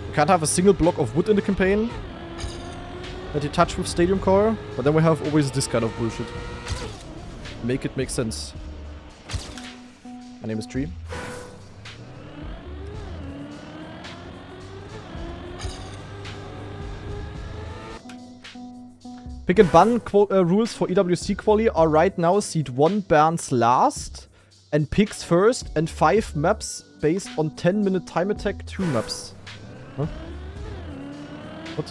You can't have a single block of wood in the campaign. that you touch with Stadium Core, but then we have always this kind of bullshit. Make it make sense. My name is Tree. Pick and ban rules for EWC quali are right now seed 1 bans last, and picks first, and 5 maps based on 10-minute time attack 2 maps. Huh? What?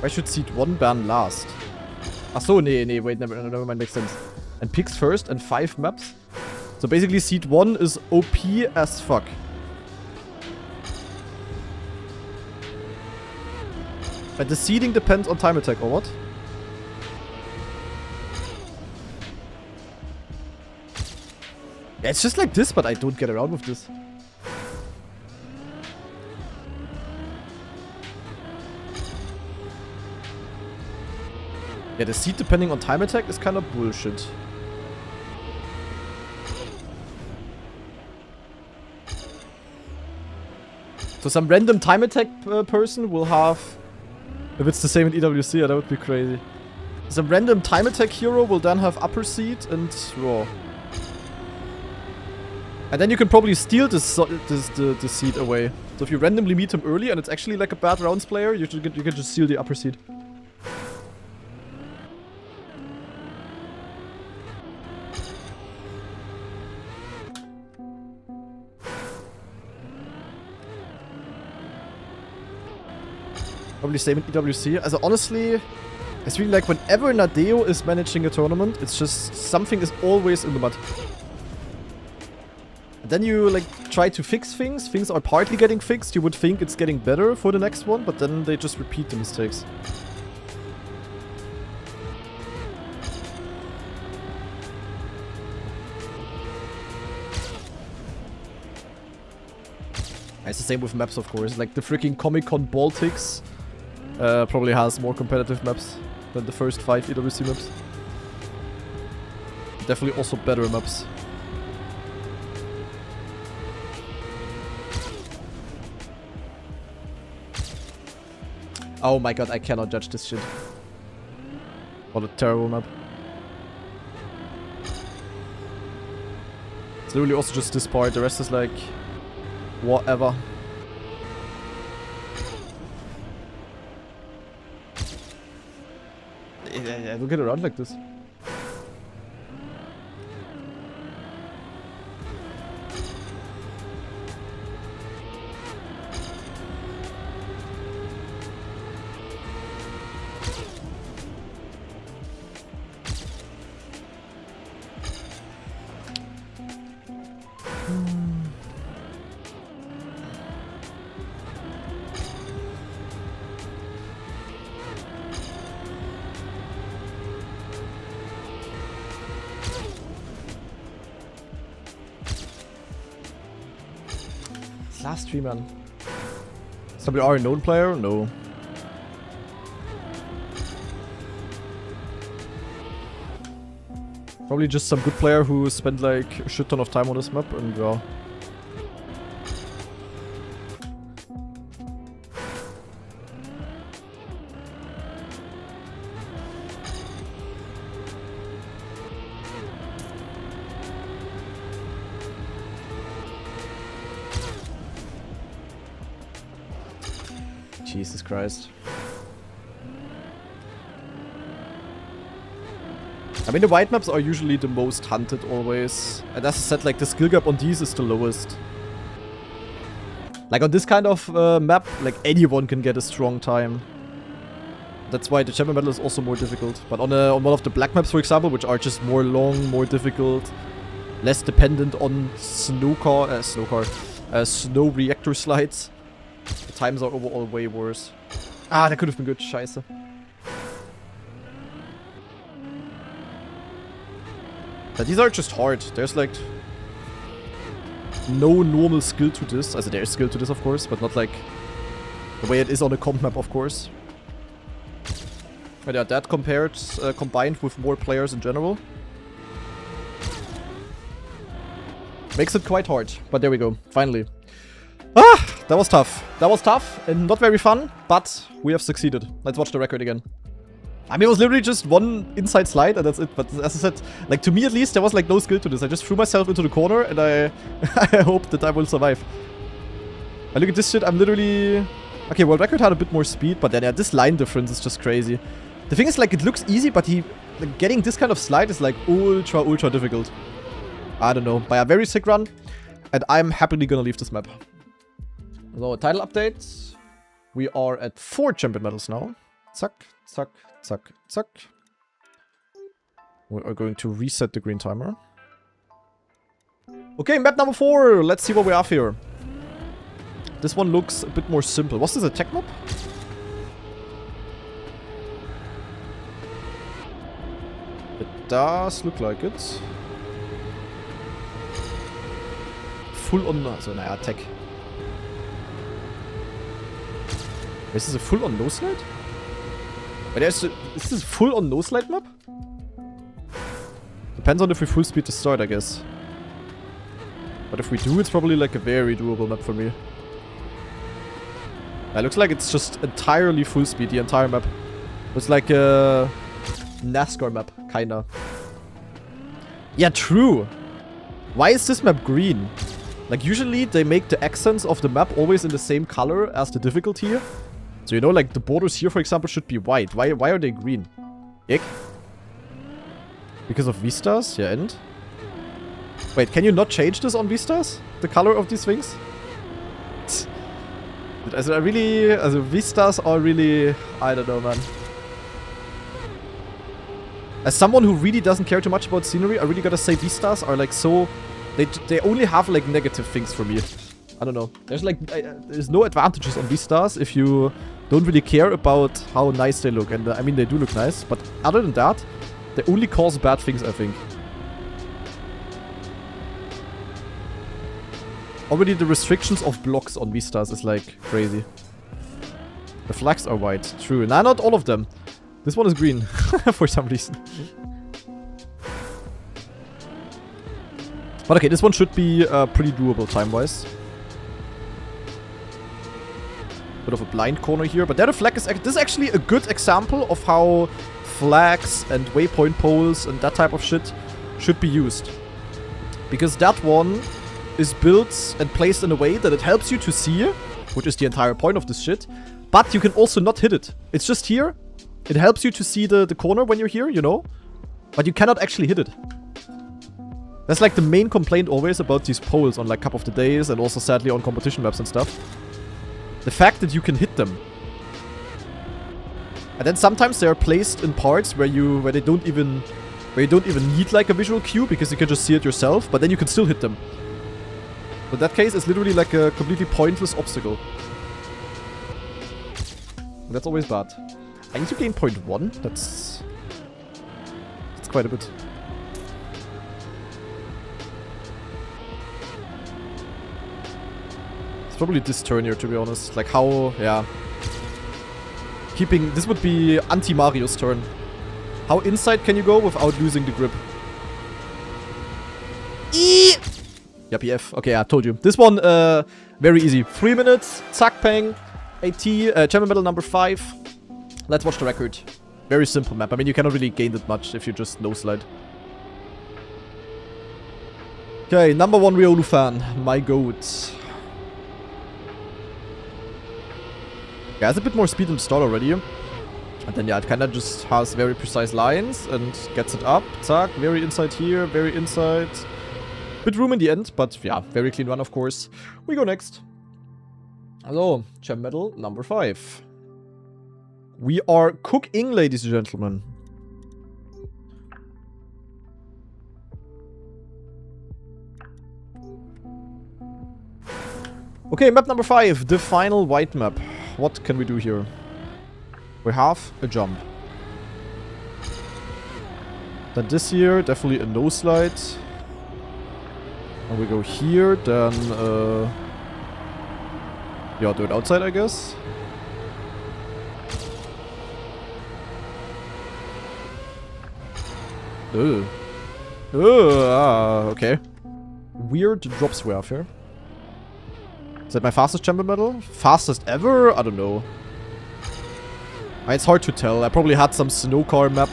Why should seed 1 ban last? Ach so, nee, wait, never mind, makes sense. And picks first and 5 maps? So basically seed 1 is OP as fuck. But the seeding depends on time attack, or what? Yeah, it's just like this, but I don't get around with this. Yeah, the seed depending on time attack is kind of bullshit. So some random time attack person will have... If it's the same in EWC, yeah, that would be crazy. Some random time attack hero will then have upper seed and raw. And then you can probably steal the seed away. So if you randomly meet him early and it's actually like a bad rounds player, you can just steal the upper seed. Probably same in EWC. Also honestly, it's really like whenever Nadeo is managing a tournament, it's just something is always in the mud. And then you like try to fix things. Things are partly getting fixed. You would think it's getting better for the next one, but then they just repeat the mistakes. It's the same with maps, of course. Like the freaking Comic-Con Baltics probably has more competitive maps than the first 5 EWC maps. Definitely also better maps. Oh my god, I cannot judge this shit. What a terrible map. It's literally also just this part, the rest is like... whatever. I don't get around like this. Last 3 man. SWR a known player? No. Probably just some good player who spent like a shit ton of time on this map and yeah. Jesus Christ. I mean, the white maps are usually the most hunted always. And as I said, like, the skill gap on these is the lowest. Like, on this kind of map, like, anyone can get a strong time. That's why the champion battle is also more difficult. But on one of the black maps, for example, which are just more long, more difficult, less dependent on snow reactor slides, the times are overall way worse. Ah, that could have been good. Scheiße. But these are just hard. There's like no normal skill to this. Also there is skill to this, of course, but not like the way it is on a comp map, of course. But yeah, that combined with more players in general, makes it quite hard. But there we go. Finally. Ah, that was tough. That was tough and not very fun, but we have succeeded. Let's watch the record again. I mean, it was literally just one inside slide and that's it. But as I said, like to me at least, there was like no skill to this. I just threw myself into the corner and I hope that I will survive. I look at this shit, I'm literally... Okay, world record had a bit more speed, but then yeah, this line difference is just crazy. The thing is, like, it looks easy, but like, getting this kind of slide is like ultra difficult. I don't know. By a very sick run. And I'm happily gonna leave this map. So, title update. We are at 4 champion medals now. Zack, zack, zack, zack. We are going to reset the green timer. Okay, map number 4. Let's see what we have here. This one looks a bit more simple. Was this a tech map? It does look like it. Full on... Also, naja, tech. Is this a full on no slide? But is this a full on no slide map? Depends on if we full speed to start, I guess. But if we do, it's probably like a very doable map for me. It looks like it's just entirely full speed, the entire map. It's like a NASCAR map, kinda. Yeah, true. Why is this map green? Like, usually they make the accents of the map always in the same color as the difficulty. So, you know, like the borders here, for example, should be white. Why are they green? Ick? Because of Vistas? Yeah, and? Wait, can you not change this on Vistas? The color of these things? Also, Vistas are really... I don't know, man. As someone who really doesn't care too much about scenery, I really gotta say Vistas are like so... They only have like negative things for me. I don't know. There's like... there's no advantages on Vistas if you don't really care about how nice they look. And I mean, they do look nice. But other than that, they only cause bad things, I think. Already the restrictions of blocks on Vistas is like crazy. The flags are white. True. Nah, not all of them. This one is green. For some reason. But okay, this one should be pretty doable time-wise. Bit of a blind corner here. But there the flag is... This is actually a good example of how flags and waypoint poles and that type of shit should be used. Because that one is built and placed in a way that it helps you to see, which is the entire point of this shit, but you can also not hit it. It's just here. It helps you to see the corner when you're here, you know? But you cannot actually hit it. That's like the main complaint always about these poles on like Cup of the Days and also sadly on competition maps and stuff. The fact that you can hit them. And then sometimes they are placed in parts where you don't even need like a visual cue because you can just see it yourself, but then you can still hit them. So in that case, it's literally like a completely pointless obstacle. That's always bad. I need to gain 0.1? That's quite a bit. It's probably this turn here, to be honest. Like how, yeah. This would be anti-Mario's turn. How inside can you go without losing the grip? Yep, PF. Okay, I told you. This one, very easy. 3 minutes, zack pang, AT, champion medal number 5. Let's watch the record. Very simple map. I mean, you cannot really gain that much if you just no-slide. Okay, number 1 Riolu fan. My goat. Yeah, has a bit more speed in the start already. And then, yeah, it kind of just has very precise lines and gets it up. Zack, very inside here, very inside. Bit room in the end, but yeah, very clean run, of course. We go next. Hello, champ medal number 5. We are cooking, ladies and gentlemen. Okay, map number 5, the final white map. What can we do here? We have a jump. Then this here, definitely a no slide. And we go here, then yeah, do it outside, I guess. Okay. Weird drops we have here. Is that my fastest champion medal? Fastest ever? I don't know. It's hard to tell. I probably had some snow car map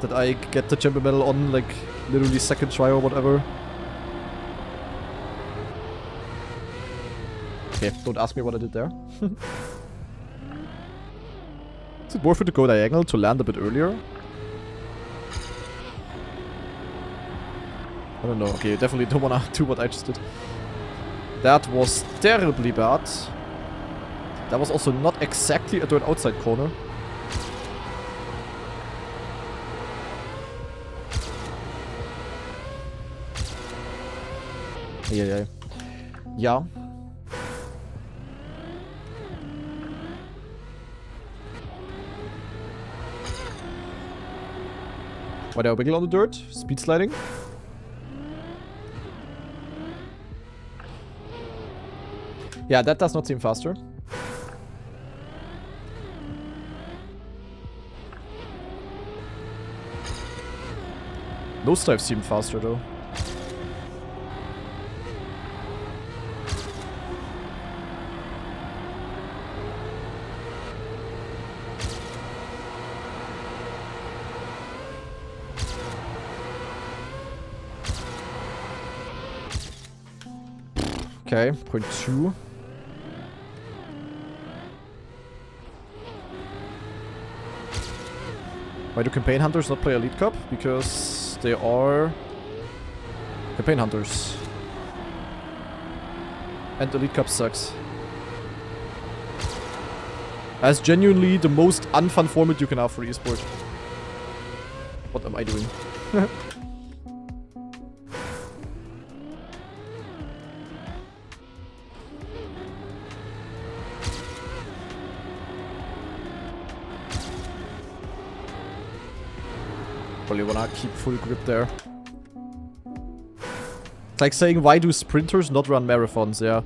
that I get the champion medal on, like, literally second try or whatever. Okay, don't ask me what I did there. Is it worth it to go diagonal to land a bit earlier? I don't know. Okay, you definitely don't wanna do what I just did. That was terribly bad. That was also not exactly at an outside corner. Yeah. Yeah. Why do I wiggle on the dirt? Speed sliding. Yeah, that does not seem faster. Those dives seem faster though. Okay, 0.2. Why do campaign hunters not play Elite Cup? Because they are campaign hunters. And Elite Cup sucks. That's genuinely the most unfun format you can have for esport. What am I doing? Probably wanna keep full grip there. It's like saying, why do sprinters not run marathons? Yeah.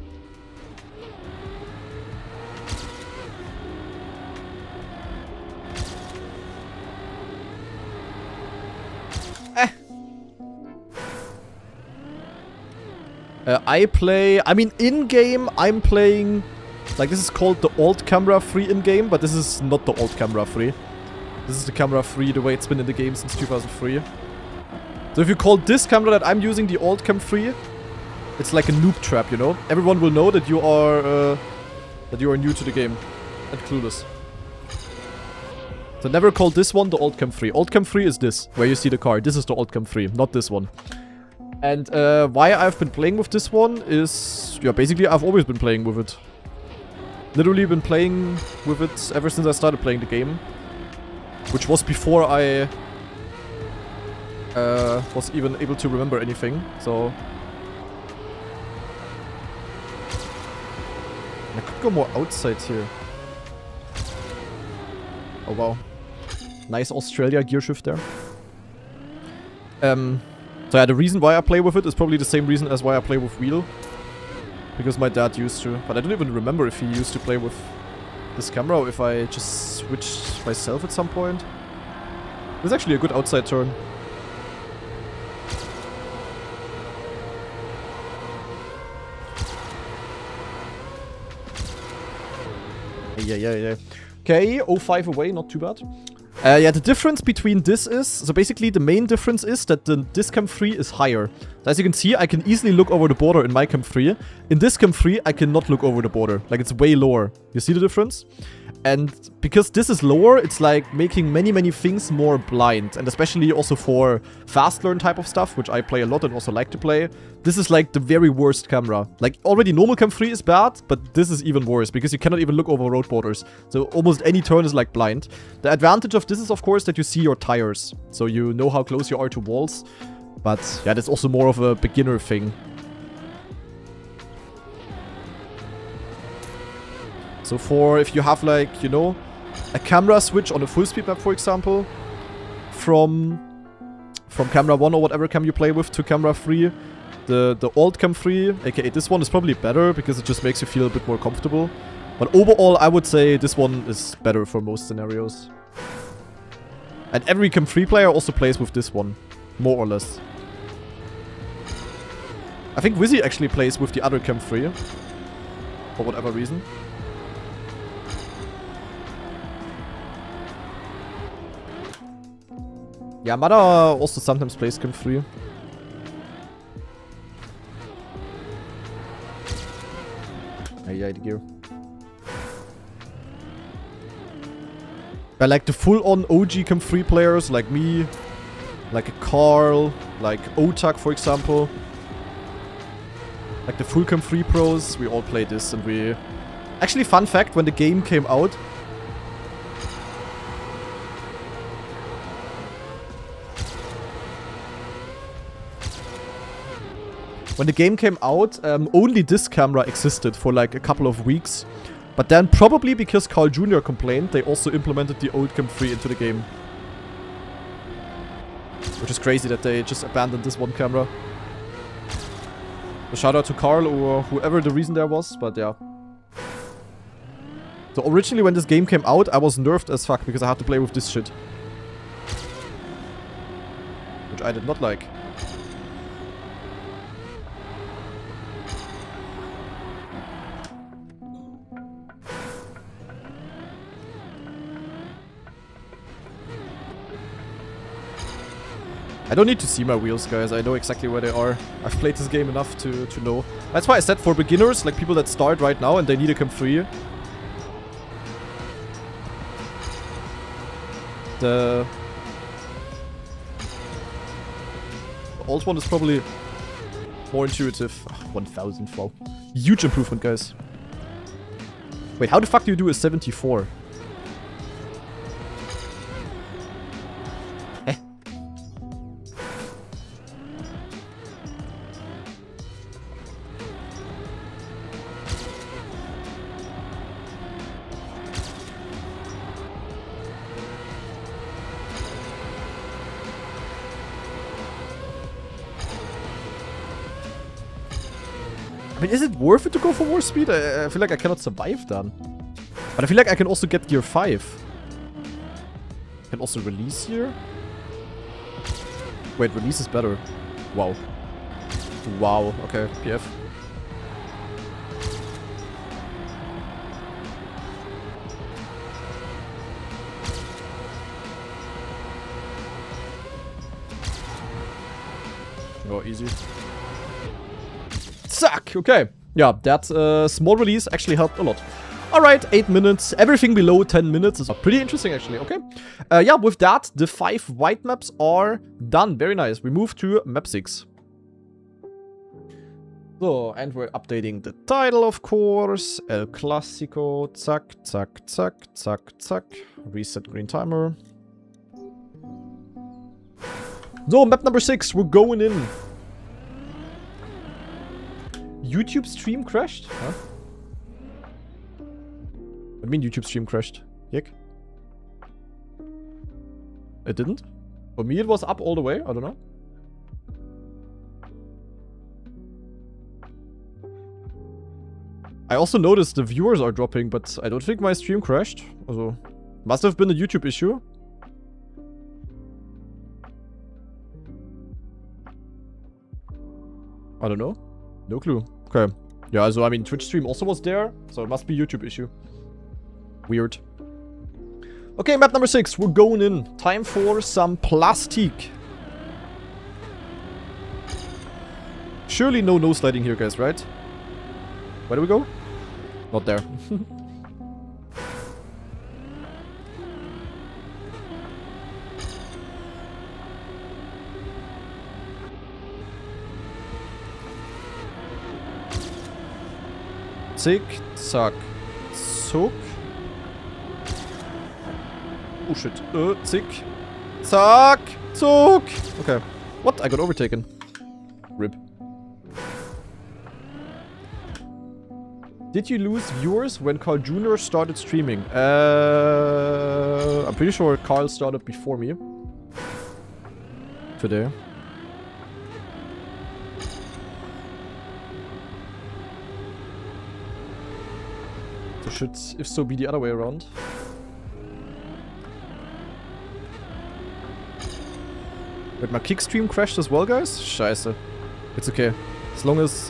I mean, in-game, I'm playing, like, this is called the alt camera free in-game, but this is not the alt camera free. This is the camera free, the way it's been in the game since 2003. So if you call this camera that I'm using the alt cam free, it's like a noob trap, you know? Everyone will know that you are new to the game and clueless. So never call this one the alt cam free. Alt cam free is this, where you see the car. This is the alt cam free, not this one. And why I've been playing with this one is, yeah, basically I've always been playing with it. Literally been playing with it ever since I started playing the game. Which was before I was even able to remember anything, so... I could go more outside here. Oh wow. Nice Australia gear shift there. So yeah, the reason why I play with it is probably the same reason as why I play with wheel. Because my dad used to. But I don't even remember if he used to play with this camera or if I just switched myself at some point. This is actually a good outside turn. Yeah. Okay, 0.5 away, not too bad. Yeah, the difference between this is... So basically the main difference is that this cam 3 is higher. So as you can see, I can easily look over the border in my cam 3. In this cam 3, I cannot look over the border. Like, it's way lower. You see the difference? And because this is lower, it's like making many things more blind. And especially also for fast learn type of stuff, which I play a lot and also like to play. This is like the very worst camera. Like, already normal cam 3 is bad, but this is even worse because you cannot even look over road borders. So almost any turn is like blind. The advantage of this is, of course, that you see your tires. So you know how close you are to walls. But yeah, that's also more of a beginner thing. So for if you have like, you know, a camera switch on a full speed map, for example, from camera 1 or whatever cam you play with to camera 3, the alt cam 3, aka this one, is probably better because it just makes you feel a bit more comfortable. But overall, I would say this one is better for most scenarios. And every cam 3 player also plays with this one, more or less. I think Wizzy actually plays with the other cam 3. For whatever reason. Yeah, Mada also sometimes plays Camp 3. Yeah, the gear. But like the full-on OG Camp 3 players, like me, like a Carl, like Otak, for example. Like the full Camp 3 pros, we all played this, and we... Actually, fun fact, when the game came out... When the game came out, only this camera existed for like a couple of weeks. But then, probably because Carl Jr. complained, they also implemented the old Camp 3 into the game. Which is crazy that they just abandoned this one camera. So shout out to Carl or whoever the reason there was, but yeah. So originally when this game came out, I was nerfed as fuck because I had to play with this shit. Which I did not like. I don't need to see my wheels, guys. I know exactly where they are. I've played this game enough to know. That's why I said for beginners, like people that start right now and they need a Camp 3. The old one is probably more intuitive. Oh, 1000 flow. Huge improvement, guys. Wait, how the fuck do you do a 74? I mean, is it worth it to go for more speed? I feel like I cannot survive then. But I feel like I can also get gear 5. I can also release here. Wait, release is better. Wow. Wow, okay, PF. Oh, easy. Suck! Okay. Yeah, that small release actually helped a lot. Alright, 8 minutes. Everything below 10 minutes is pretty interesting, actually. Okay. Yeah, with that, the 5 white maps are done. Very nice. We move to map 6. So, and we're updating the title, of course. El Clásico. Zack, zack, zack, zack, zack. Reset green timer. So, map number 6. We're going in. YouTube stream crashed? Huh? What do you mean YouTube stream crashed? Yick? It didn't? For me it was up all the way, I don't know. I also noticed the viewers are dropping, but I don't think my stream crashed. Also, must have been a YouTube issue. I don't know. No clue. Okay. Yeah, so I mean, Twitch stream also was there, so it must be YouTube issue. Weird. Okay, map number 6. We're going in. Time for some plastic. Surely no sliding here, guys, right? Where do we go? Not there. Zick, zack, zuck. Oh shit. Zick, zack, zuck. Okay. What? I got overtaken. Rip. Did you lose viewers when Carl Jr. started streaming? I'm pretty sure Carl started before me. Today. So should, if so, be the other way around. Wait, my kick stream crashed as well, guys? Scheiße. It's okay. As long as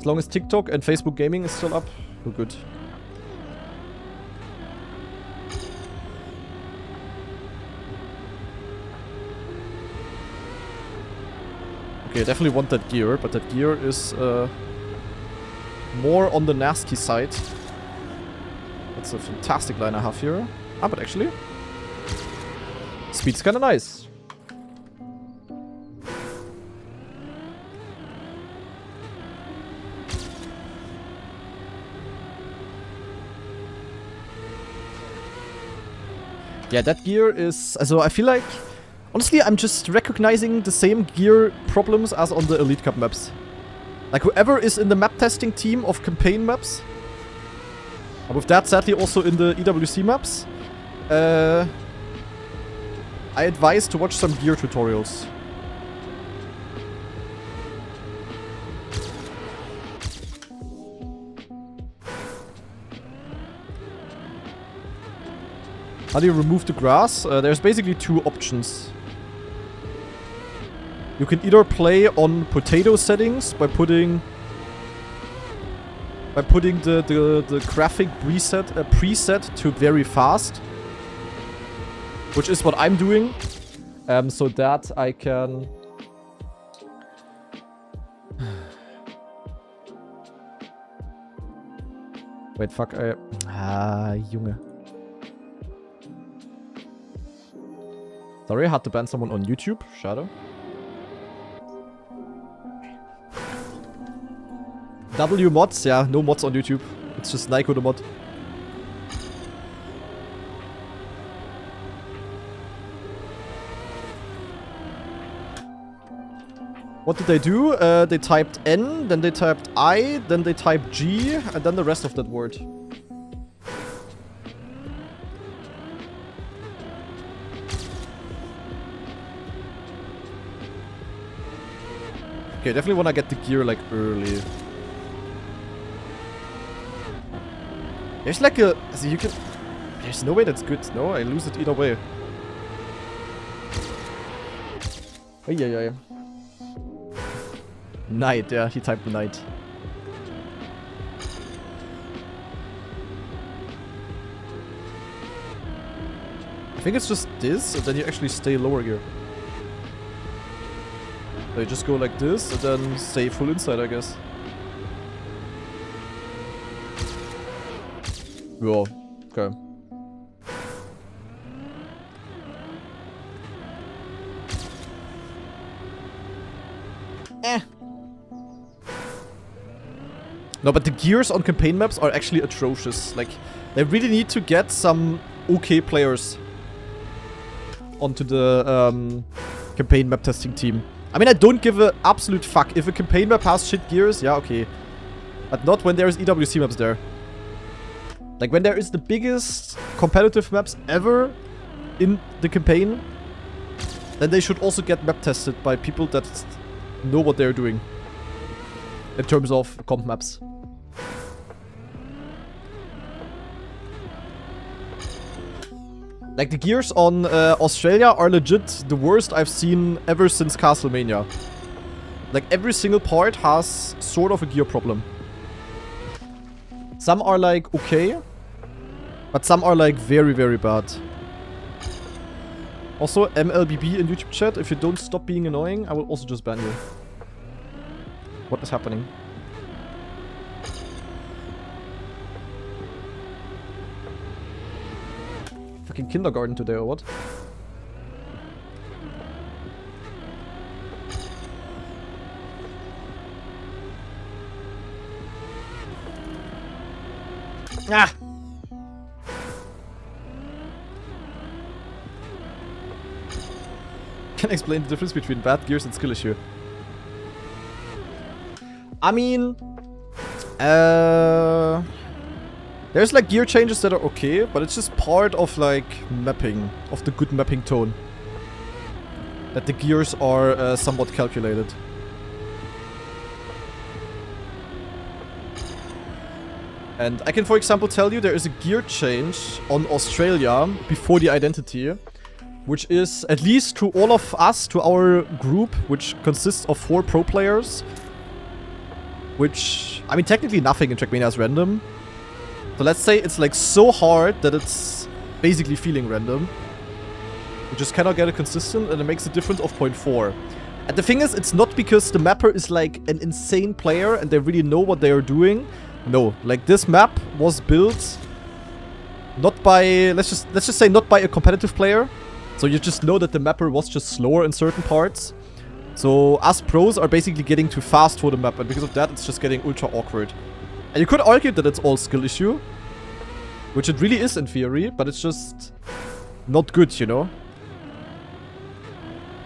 As long as TikTok and Facebook Gaming is still up, we're good. Okay, I definitely want that gear, but that gear is more on the nasty side. That's a fantastic line I have here. Ah, but actually, speed's kinda nice. Yeah, that gear is... Also, I feel like... Honestly, I'm just recognizing the same gear problems as on the Elite Cup maps. Like, whoever is in the map testing team of campaign maps, and with that, sadly, also in the EWC maps, I advise to watch some gear tutorials. How do you remove the grass? There's basically two options. You can either play on potato settings by putting the graphic preset to very fast, which is what I'm doing, so that I can. Wait, fuck. Junge. Sorry, I had to ban someone on YouTube. Shadow. W mods, yeah, no mods on YouTube. It's just Nico the mod. What did they do? They typed N, then they typed I, then they typed G, and then the rest of that word. Okay, definitely wanna get the gear like early. There's like a... So you can... There's no way that's good. No, I lose it either way. Oh, yeah. Knight, yeah, he typed knight. I think it's just this, and then you actually stay lower gear. So you just go like this, and then stay full inside, I guess. Yeah, okay. No, but the gears on campaign maps are actually atrocious. Like, they really need to get some okay players onto the campaign map testing team. I mean, I don't give an absolute fuck. If a campaign map has shit gears, yeah, okay. But not when there's EWC maps there. Like, when there is the biggest competitive maps ever in the campaign, then they should also get map tested by people that know what they're doing. In terms of comp maps. Like, the gears on Australia are legit the worst I've seen ever since Castlemania. Like, every single part has sort of a gear problem. Some are like, okay. But some are like very, very bad. Also, MLBB in YouTube chat, if you don't stop being annoying, I will also just ban you. What is happening? Fucking kindergarten today or what? Ah! Can explain the difference between bad gears and skill issue. I mean, there's like gear changes that are okay, but it's just part of like mapping, of the good mapping tone. That the gears are somewhat calculated. And I can, for example, tell you there is a gear change on Australia before the identity, which is, at least to all of us, to our group, which consists of 4 pro players, which, I mean, technically nothing in Trackmania is random. So let's say it's like so hard that it's basically feeling random. You just cannot get it consistent, and it makes a difference of 0.4. And the thing is, it's not because the mapper is like an insane player and they really know what they are doing. No, like this map was built not by, let's just say not by a competitive player. So you just know that the mapper was just slower in certain parts. So us pros are basically getting too fast for the map, and because of that it's just getting ultra awkward. And you could argue that it's all skill issue, which it really is in theory, but it's just not good, you know?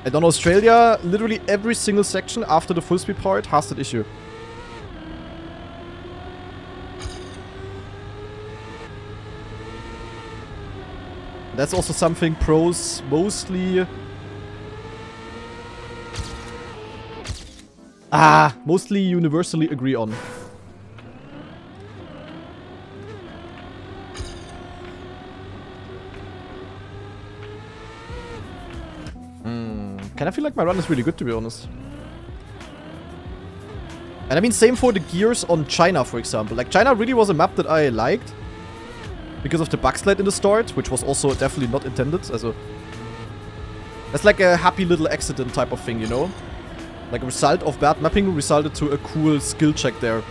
And on Australia, literally every single section after the full speed part has that issue. That's also something pros mostly universally agree on. Kind of feel like my run is really good, to be honest. And I mean, same for the gears on China, for example. Like, China really was a map that I liked because of the backslide in the start, which was also definitely not intended. Also, that's like a happy little accident type of thing, you know? Like, a result of bad mapping resulted to a cool skill check there.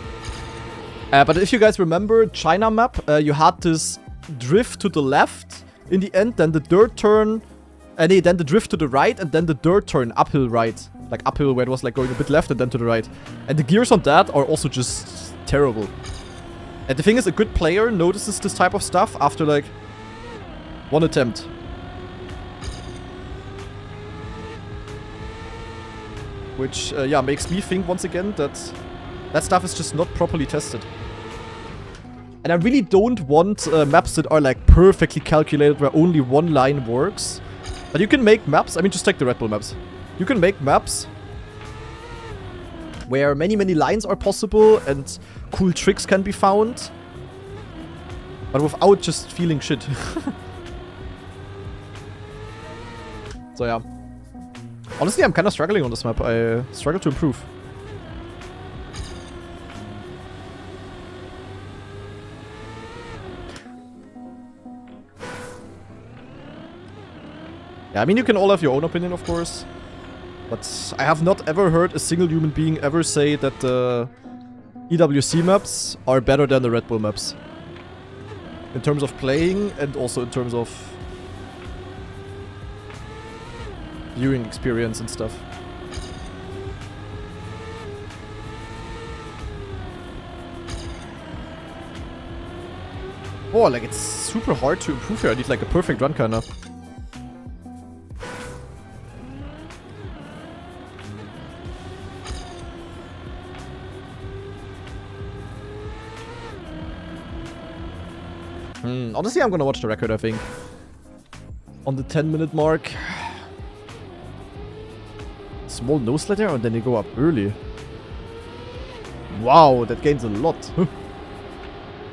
But if you guys remember, China map, you had this drift to the left in the end, then the dirt turn, and then the drift to the right, and then the dirt turn uphill right. Like uphill where it was like going a bit left and then to the right. And the gears on that are also just terrible. And the thing is, a good player notices this type of stuff after like one attempt. Which, yeah, makes me think once again that that stuff is just not properly tested. And I really don't want maps that are like perfectly calculated where only one line works. But you can make maps, I mean, just take the Red Bull maps. You can make maps where many lines are possible and cool tricks can be found. But without just feeling shit. So yeah. Honestly, I'm kind of struggling on this map. I struggle to improve. Yeah, I mean, you can all have your own opinion, of course. But I have not ever heard a single human being ever say that the EWC maps are better than the Red Bull maps. In terms of playing and also in terms of viewing experience and stuff. Oh, like it's super hard to improve here. I need like a perfect run kinda. Honestly, I'm gonna watch the record, I think. On the 10-minute mark. Small nose slide there, and then you go up early. Wow, that gains a lot.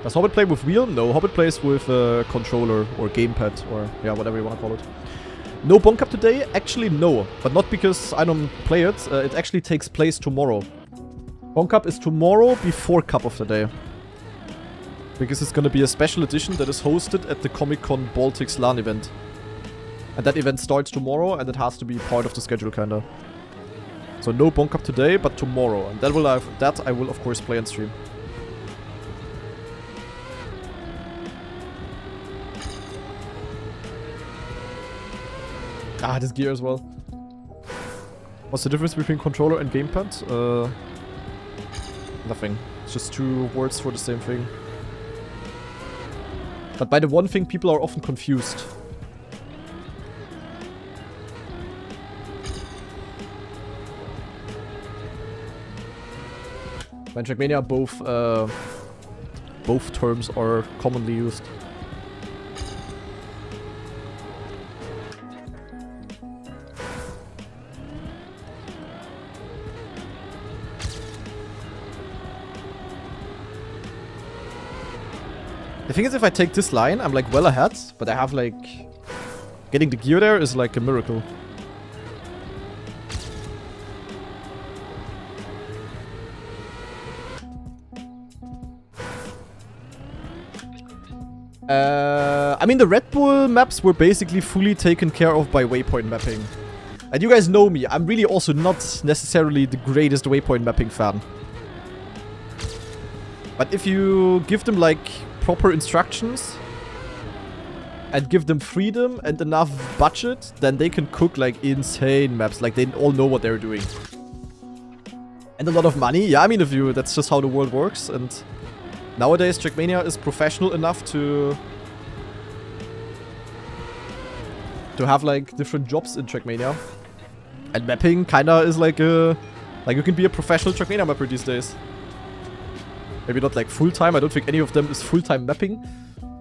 Does Hobbit play with wheel? No, Hobbit plays with controller or gamepad or yeah, whatever you want to call it. No bonk up today? Actually, no. But not because I don't play it. It actually takes place tomorrow. Bonk up is tomorrow before Cup of the Day. Because it's gonna be a special edition that is hosted at the Comic-Con Baltics LAN event. And that event starts tomorrow, and it has to be part of the schedule, kinda. So no bonk up today, but tomorrow. And that I will of course play and stream. Ah, this gear as well. What's the difference between controller and gamepad? Nothing. It's just two words for the same thing. But by the one thing, people are often confused. By Trackmania, both terms are commonly used. The thing is, if I take this line, I'm like well ahead, but I have like... Getting the gear there is like a miracle. I mean, the Red Bull maps were basically fully taken care of by waypoint mapping. And you guys know me, I'm really also not necessarily the greatest waypoint mapping fan. But if you give them, like, proper instructions and give them freedom and enough budget, then they can cook, like, insane maps. Like, they all know what they're doing. And a lot of money. Yeah, I mean, that's just how the world works. And nowadays, Trackmania is professional enough to have, like, different jobs in Trackmania. And mapping kinda is like a... Like, you can be a professional Trackmania mapper these days. Maybe not, like, full-time. I don't think any of them is full-time mapping.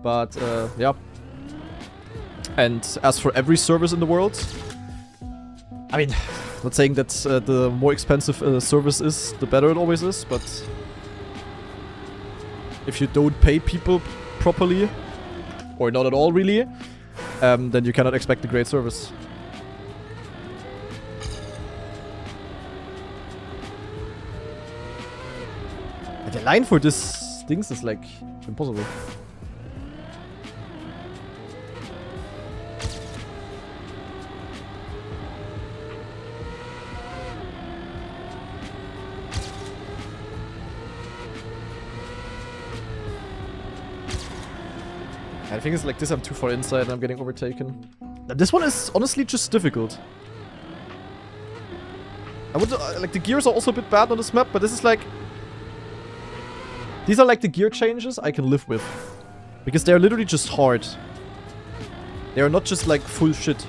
But, yeah. And as for every service in the world... I mean, not saying that the more expensive a service is, the better it always is, but... If you don't pay people properly, or not at all really, then you cannot expect a great service. The line for this things is like impossible. I think it's like this, I'm too far inside and I'm getting overtaken. Now, this one is honestly just difficult. I would like the gears are also a bit bad on this map, but this is like... These are like the gear changes I can live with. Because they're literally just hard. They are not just like full shit.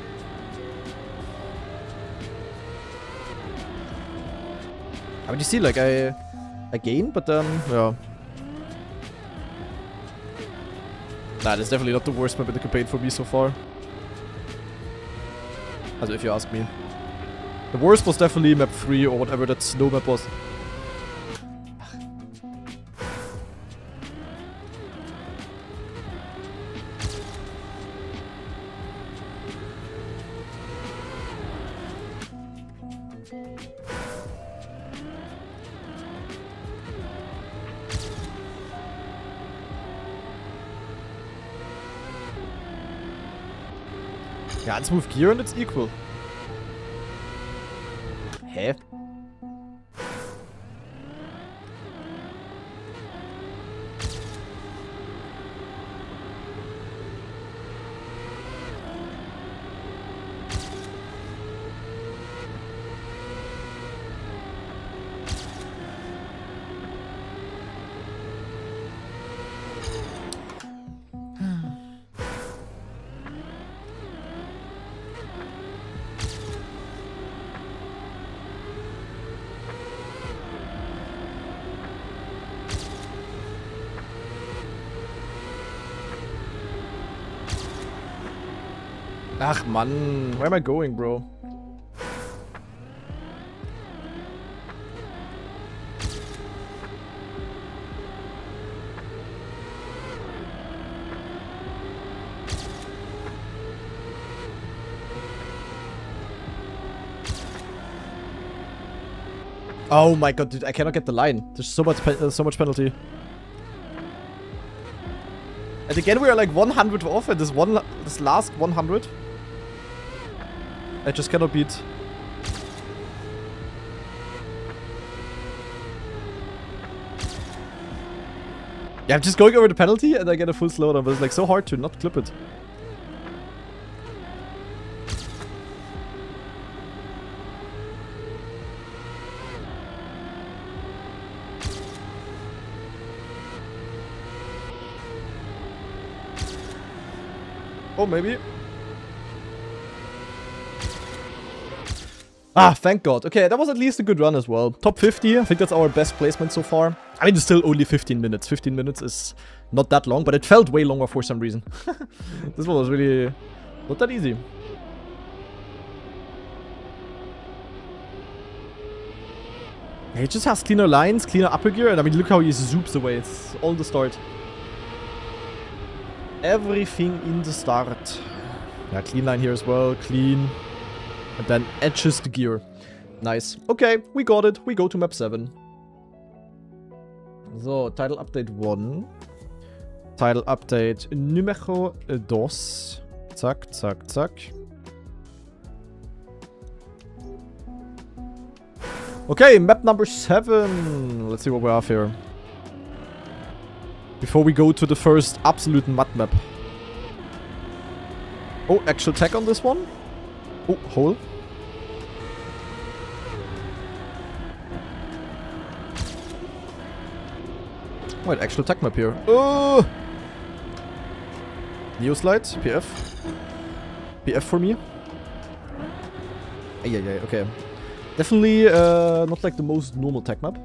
I mean, you see, like I gain, but then, yeah. Nah, that's definitely not the worst map in the campaign for me so far. As if you ask me. The worst was definitely map 3 or whatever that snow map was. Ja, let's move gear and it's equal. Hä? Ach Mann, where am I going, bro? Oh my god, dude, I cannot get the line. There's so much penalty. And again, we are like 100 off, and this last 100. I just cannot beat. Yeah, I'm just going over the penalty and I get a full slowdown, but it's like so hard to not clip it. Oh, maybe. Ah, thank god. Okay, that was at least a good run as well. Top 50, I think that's our best placement so far. I mean, it's still only 15 minutes. 15 minutes is not that long, but it felt way longer for some reason. This one was really not that easy. Yeah, he just has cleaner lines, cleaner upper gear, and I mean, look how he zoops away. It's all the start. Everything in the start. Yeah, clean line here as well, clean. And then edges the gear. Nice. Okay, we got it. We go to map 7. So, title update 1. Title update numero 2. Zack, zack, zack. Okay, map number 7. Let's see what we have here. Before we go to the first absolute mud map. Oh, actual tech on this one. Oh, hole. Wait, actual tech map here. Oh! Neo slide, PF. PF for me. Yeah, okay. Definitely not like the most normal tech map.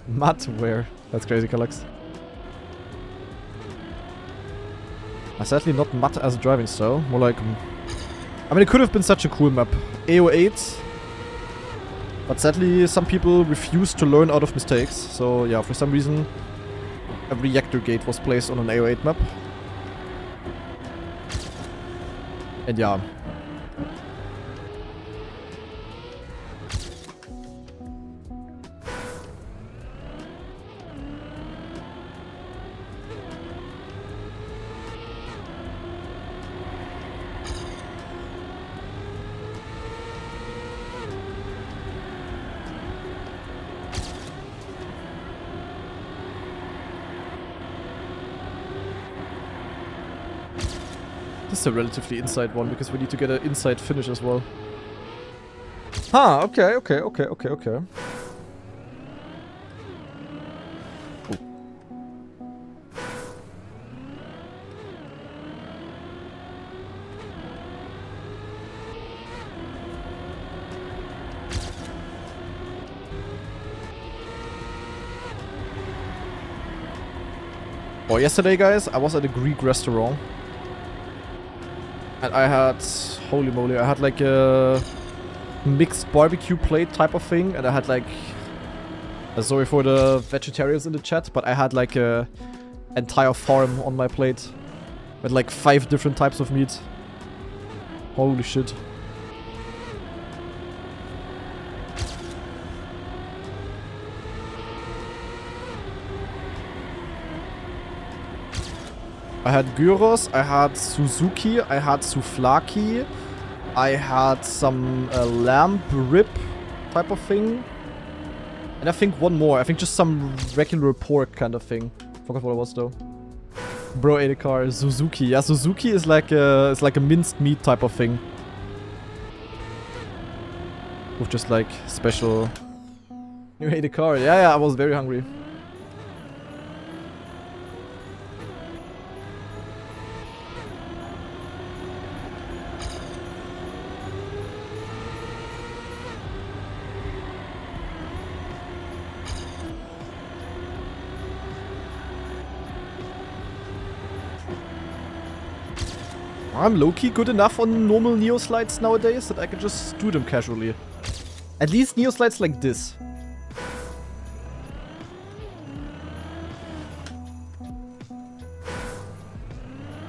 Mud where? That's crazy, Calyx. Sadly not mud as a driving style. More like... I mean, it could have been such a cool map. AO8. But sadly, some people refuse to learn out of mistakes. So yeah, for some reason, a reactor gate was placed on an AO8 map. And yeah. This is a relatively inside one, because we need to get an inside finish as well. Huh, okay. Oh, yesterday, guys, I was at a Greek restaurant. And I had, holy moly, I had like a mixed barbecue plate type of thing. And I had like, sorry for the vegetarians in the chat, but I had like a entire farm on my plate. With like 5 different types of meat. Holy shit. I had gyros, I had Suzuki, I had souvlaki, I had some lamb rib type of thing. And I think one more, I think just some regular pork kind of thing. Forgot what it was though. Bro ate a car, Suzuki. Yeah, Suzuki is like a minced meat type of thing. With just like special... You ate a car, yeah, I was very hungry. I'm low-key good enough on normal Neo slides nowadays that I can just do them casually. At least Neo slides like this.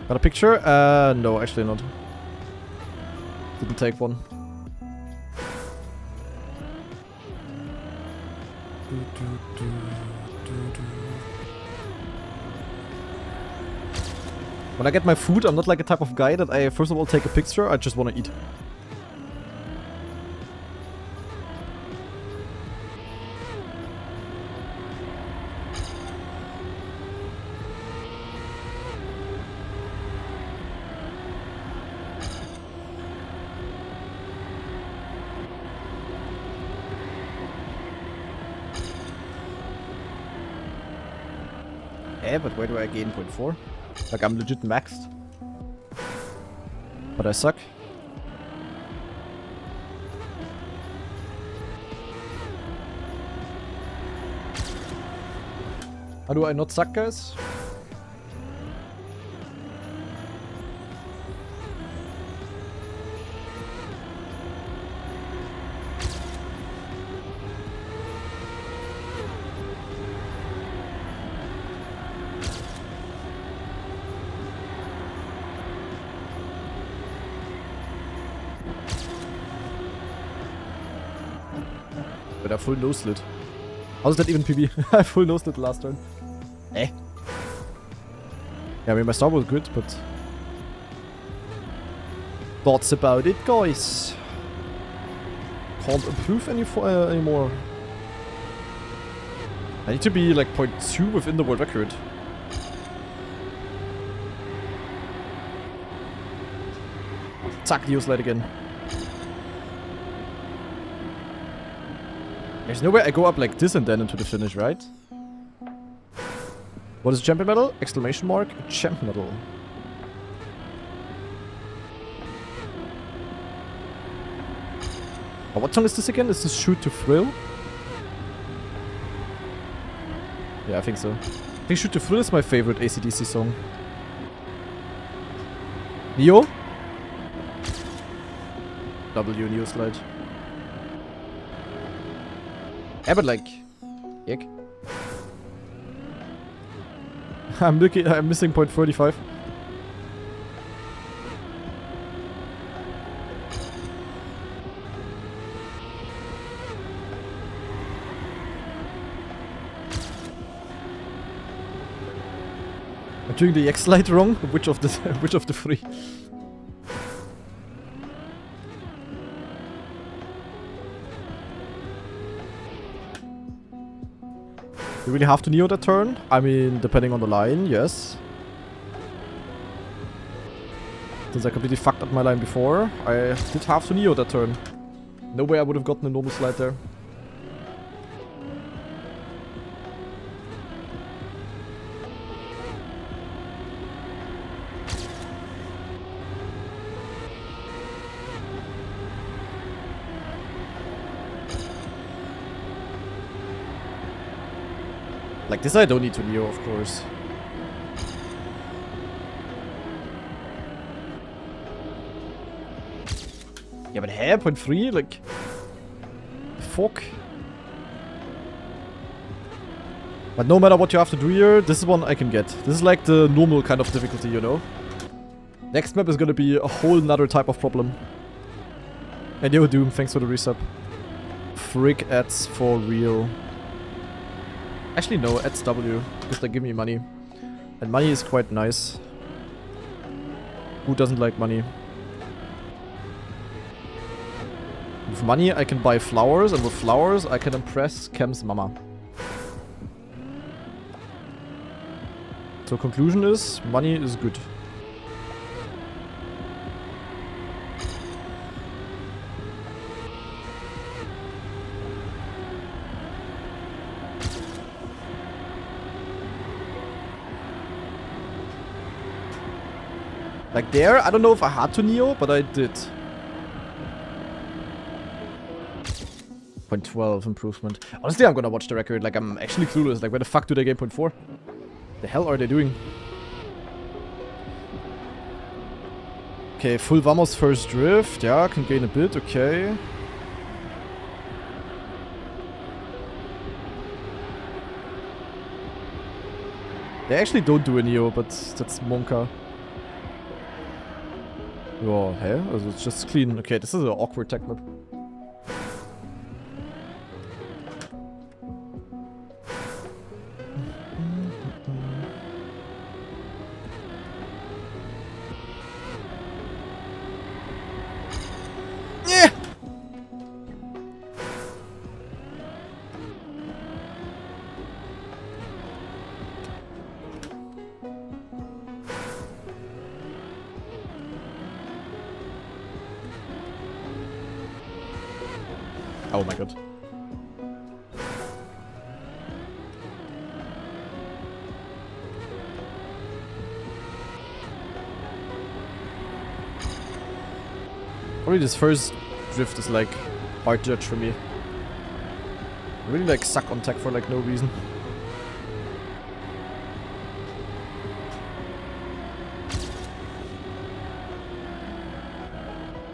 Got a picture? No, actually not. Didn't take one. When I get my food, I'm not like a type of guy that I first of all take a picture, I just want to eat. But where do I gain 0.4? Like, I'm legit maxed. But I suck. How do I not suck, guys? But I full nose slit. How's that even PB? I full nose slit last turn. Eh. Yeah, I mean, my start was good, but... Thoughts about it, guys. Can't improve anymore. I need to be like 0.2 within the world record. Zack, Neo's light again. There's no way I go up like this and then into the finish, right? What is champion medal? Exclamation mark. Champ medal. Oh, what song is this again? Is this Shoot to Thrill? Yeah, I think so. I think Shoot to Thrill is my favorite AC/DC song. Neo? W Neo slide. Yeah, but like... Ick. I'm missing 0.35. I'm doing the X slide wrong. Which of the three? You really have to Neo that turn? I mean, depending on the line, yes. Since I completely fucked up my line before, I did have to Neo that turn. No way I would have gotten a normal slide there. Like this I don't need to Neo, of course. Yeah, but hey, 0.3, like... Fuck. But no matter what you have to do here, this is one I can get. This is like the normal kind of difficulty, you know? Next map is gonna be a whole nother type of problem. And yo, Doom, thanks for the resub. Frick ads for real. Actually no, ads W, because they give me money. And money is quite nice. Who doesn't like money? With money I can buy flowers, and with flowers I can impress Cam's mama. So conclusion is, money is good. Like there, I don't know if I had to Neo, but I did. 0.12 improvement. Honestly, I'm gonna watch the record. Like, I'm actually clueless. Like, where the fuck do they gain 0.4? The hell are they doing? Okay, full Vamos first drift. Yeah, can gain a bit. Okay. They actually don't do a Neo, but that's Monka. Oh, hey? Also it's just clean. Okay, this is an awkward tech map. Yeah! Oh my god. Probably this first drift is like hard to judge for me. I really like suck on tech for like no reason.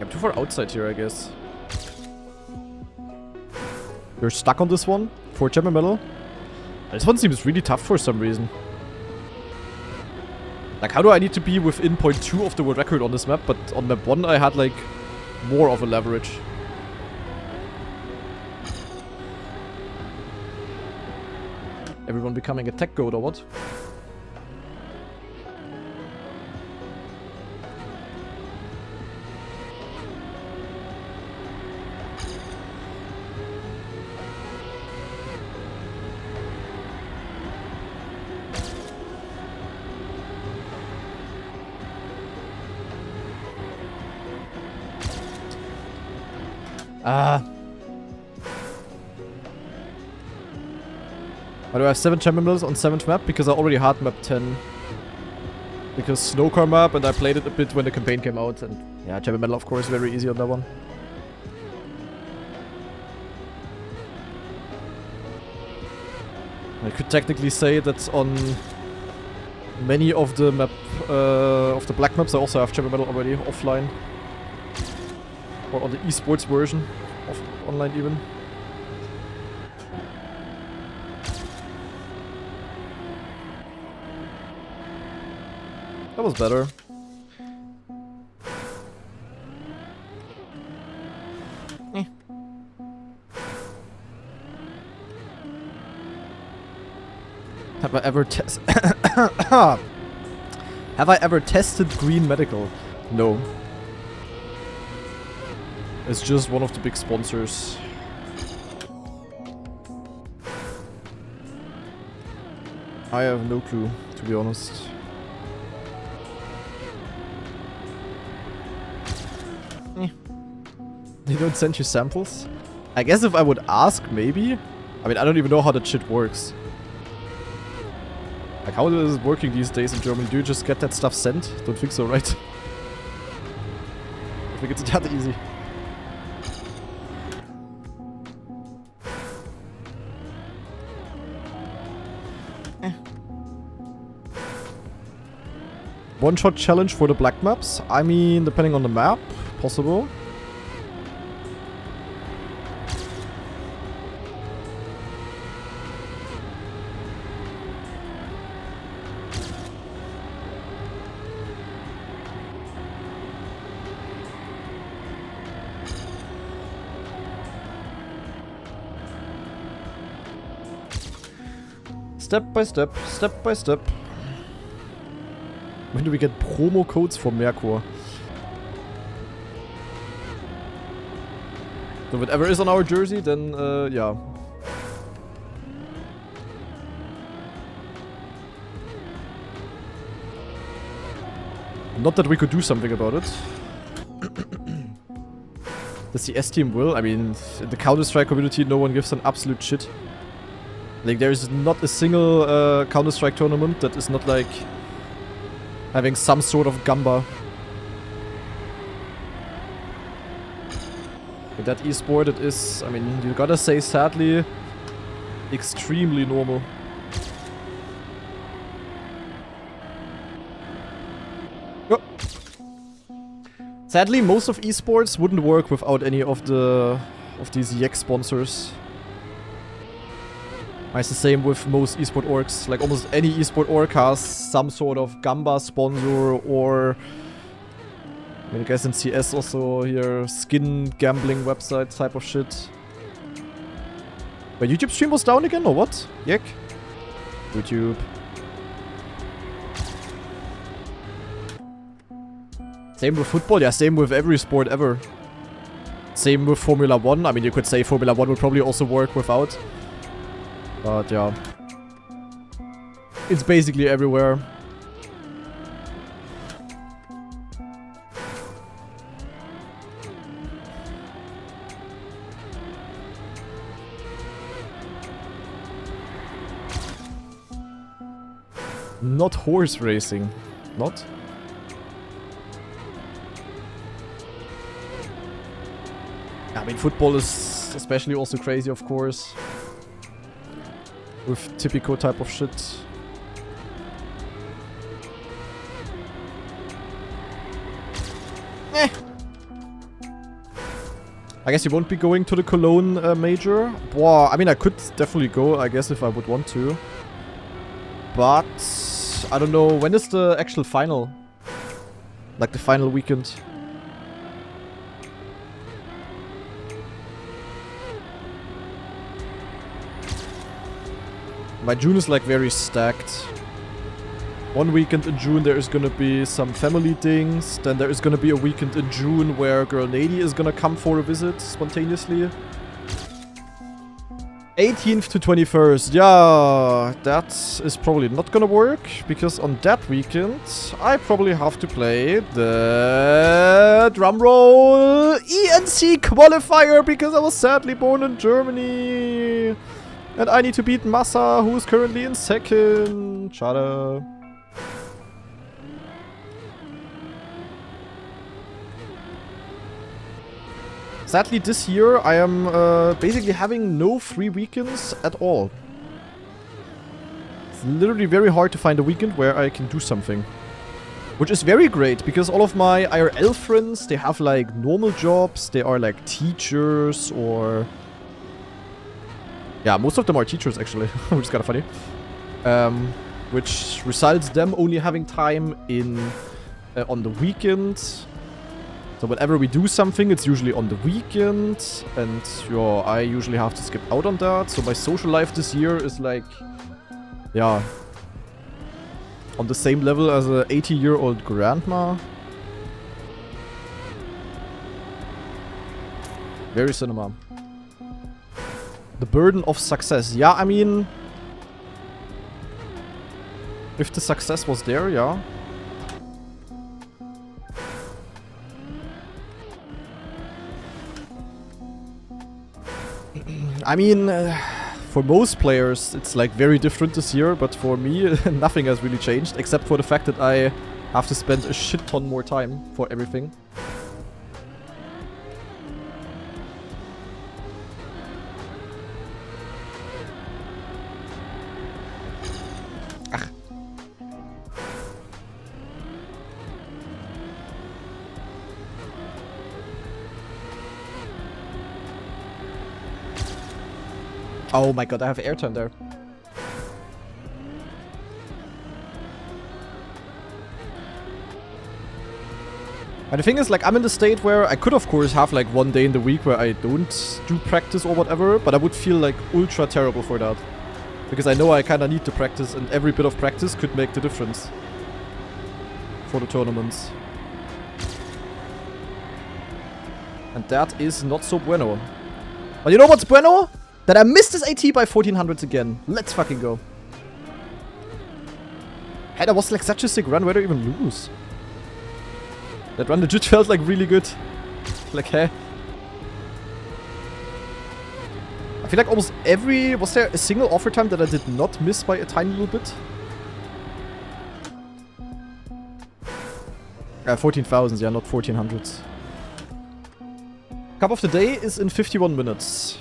I'm too far outside here, I guess. You're stuck on this one for champion medal. This one seems really tough for some reason. Like, how do I need to be within 0.2 of the world record on this map? But on map 1 I had like more of a leverage. Everyone becoming a tech goat or what? Why do I have 7 champion medals on 7th map? Because I already had map 10. Because snowcar map, and I played it a bit when the campaign came out, and yeah, champion medal of course very easy on that one. I could technically say that on many of the black maps I also have champion medal already offline. Or on the esports version of online even. That was better. Have I ever Have I ever tested green medical? No. It's just one of the big sponsors. I have no clue, to be honest. They don't send you samples? I guess if I would ask, maybe? I mean, I don't even know how that shit works. Like, how is it working these days in Germany? Do you just get that stuff sent? Don't think so, right? I think it's that easy. One-shot challenge for the black maps? I mean, depending on the map, possible. Step by step, step by step. When do we get promo codes for Merkur? So whatever is on our jersey, then yeah. Not that we could do something about it. The CS team will. I mean, in the Counter-Strike community, no one gives an absolute shit. Like, there is not a single Counter-Strike tournament that is not like having some sort of gamba. With that esport, it is, I mean, you gotta say, sadly, extremely normal. Oh. Sadly, most of esports wouldn't work without any of these YEK sponsors. It's the same with most esport orgs. Like, almost any esport org has some sort of gamba sponsor, or I mean, I guess in CS also here, skin gambling website type of shit. My YouTube stream was down again, or what? YEK? YouTube. Same with football, yeah, same with every sport ever. Same with Formula 1. I mean, you could say Formula 1 would probably also work without. But yeah, it's basically everywhere. Not horse racing. Not? I mean, football is especially also crazy, of course. With typical type of shit. I guess you won't be going to the Cologne major. Well, I mean, I could definitely go, I guess, if I would want to. But I don't know, when is the actual final? Like the final weekend? My June is like very stacked. One weekend in June there is gonna be some family things. Then there is gonna be a weekend in June where Girl Nady is gonna come for a visit spontaneously. 18th to 21st. Yeah, that is probably not gonna work, because on that weekend, I probably have to play the drumroll ENC qualifier, because I was sadly born in Germany. And I need to beat Massa, who is currently in second. Schade. Sadly, this year I am basically having no free weekends at all. It's literally very hard to find a weekend where I can do something. Which is very great, because all of my IRL friends, they have like normal jobs, they are like teachers or... Yeah, most of them are teachers actually, which is kind of funny. Which results them only having time in on the weekend. So whenever we do something, it's usually on the weekend, and yeah, I usually have to skip out on that. So my social life this year is like, yeah, on the same level as a 80-year-old grandma. Very cinema. The burden of success. Yeah, I mean, if the success was there, yeah. I mean, for most players, it's like very different this year, but for me, nothing has really changed, except for the fact that I have to spend a shit ton more time for everything. Ach. Oh my god, I have air turn there. And the thing is, like, I'm in the state where I could, of course, have, like, one day in the week where I don't do practice or whatever, but I would feel, like, ultra terrible for that. Because I know I kinda need to practice, and every bit of practice could make the difference for the tournaments. And that is not so bueno. But you know what's bueno? That I missed this AT by 1400s again. Let's fucking go. Hey, that was like such a sick run. Where do I even lose? That run legit felt like really good. Like, hey. I feel like almost every... Was there a single offer time that I did not miss by a tiny little bit? 14,000s, yeah, not 1400s. Cup of the day is in 51 minutes.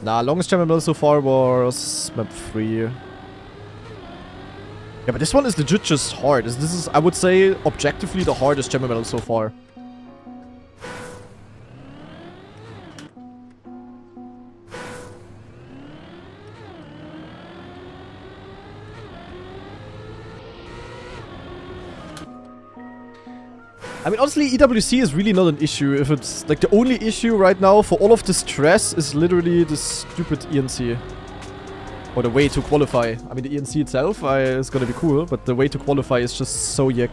Nah, longest champion battle so far was map 3. Yeah, but this one is legit just hard. This is, I would say, objectively the hardest champion battle so far. I mean, honestly, EWC is really not an issue. If it's like the only issue right now for all of the stress is literally the stupid ENC. Or the way to qualify. I mean, the ENC itself is gonna be cool, but the way to qualify is just so yuck.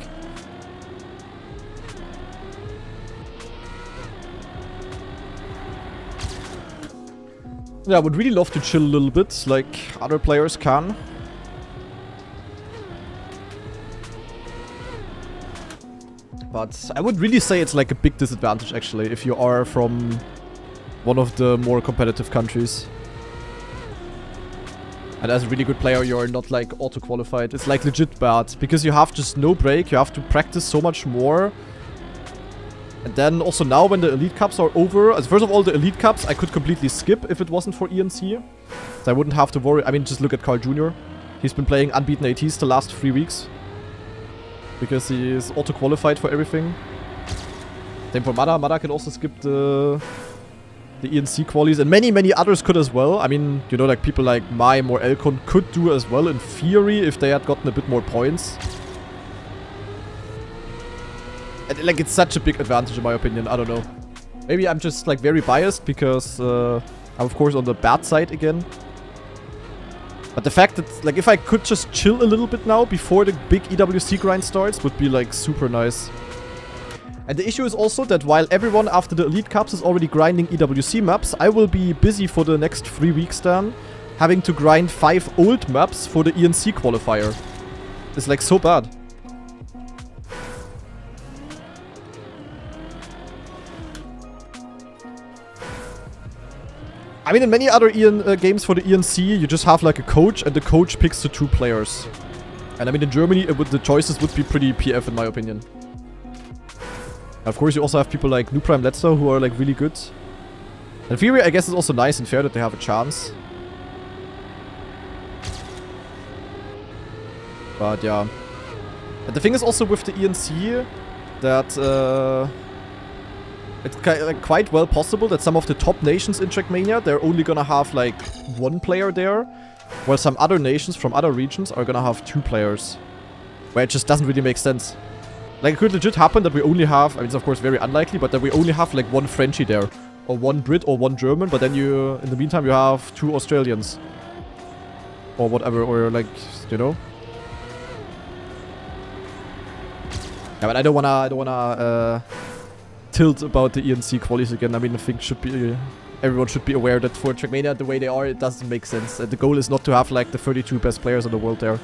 Yeah, I would really love to chill a little bit, like other players can. But I would really say it's like a big disadvantage, actually, if you are from one of the more competitive countries. And as a really good player, you're not like auto-qualified. It's like legit bad, because you have just no break, you have to practice so much more. And then also now when the Elite Cups are over, as first of all, the Elite Cups I could completely skip if it wasn't for ENC. So I wouldn't have to worry. I mean, just look at Carl Jr. He's been playing unbeaten ATs the last 3 weeks. Because he is auto-qualified for everything. Same for Mada. Mada can also skip the ENC qualies. And many others could as well. I mean, you know, like people like Mime or Elcon could do as well in theory if they had gotten a bit more points. And like, it's such a big advantage in my opinion. I don't know. Maybe I'm just like very biased because I'm of course on the bad side again. But the fact that, like, if I could just chill a little bit now before the big EWC grind starts would be, like, super nice. And the issue is also that while everyone after the Elite Cups is already grinding EWC maps, I will be busy for the next 3 weeks then, having to grind 5 old maps for the ENC qualifier. It's, like, so bad. I mean, in many other games for the ENC, you just have like a coach, and the coach picks the 2 players. And I mean, in Germany, the choices would be pretty PF in my opinion. Of course, you also have people like Nuprime Letzo who are like really good. In theory, I guess it's also nice and fair that they have a chance. But yeah. And the thing is also with the ENC that it's quite well possible that some of the top nations in Trackmania, they're only gonna have like 1 player there, while some other nations from other regions are gonna have 2 players. Where it just doesn't really make sense. Like, it could legit happen that we only have, I mean, it's of course very unlikely, but that we only have like 1 Frenchie there, or 1 Brit or 1 German, but then you, in the meantime, you have 2 Australians. Or whatever, or like, you know? Yeah, but I don't wanna tilt about the ENC qualies again. I mean, I think everyone should be aware that for Trackmania, the way they are, it doesn't make sense. The goal is not to have like the 32 best players in the world there.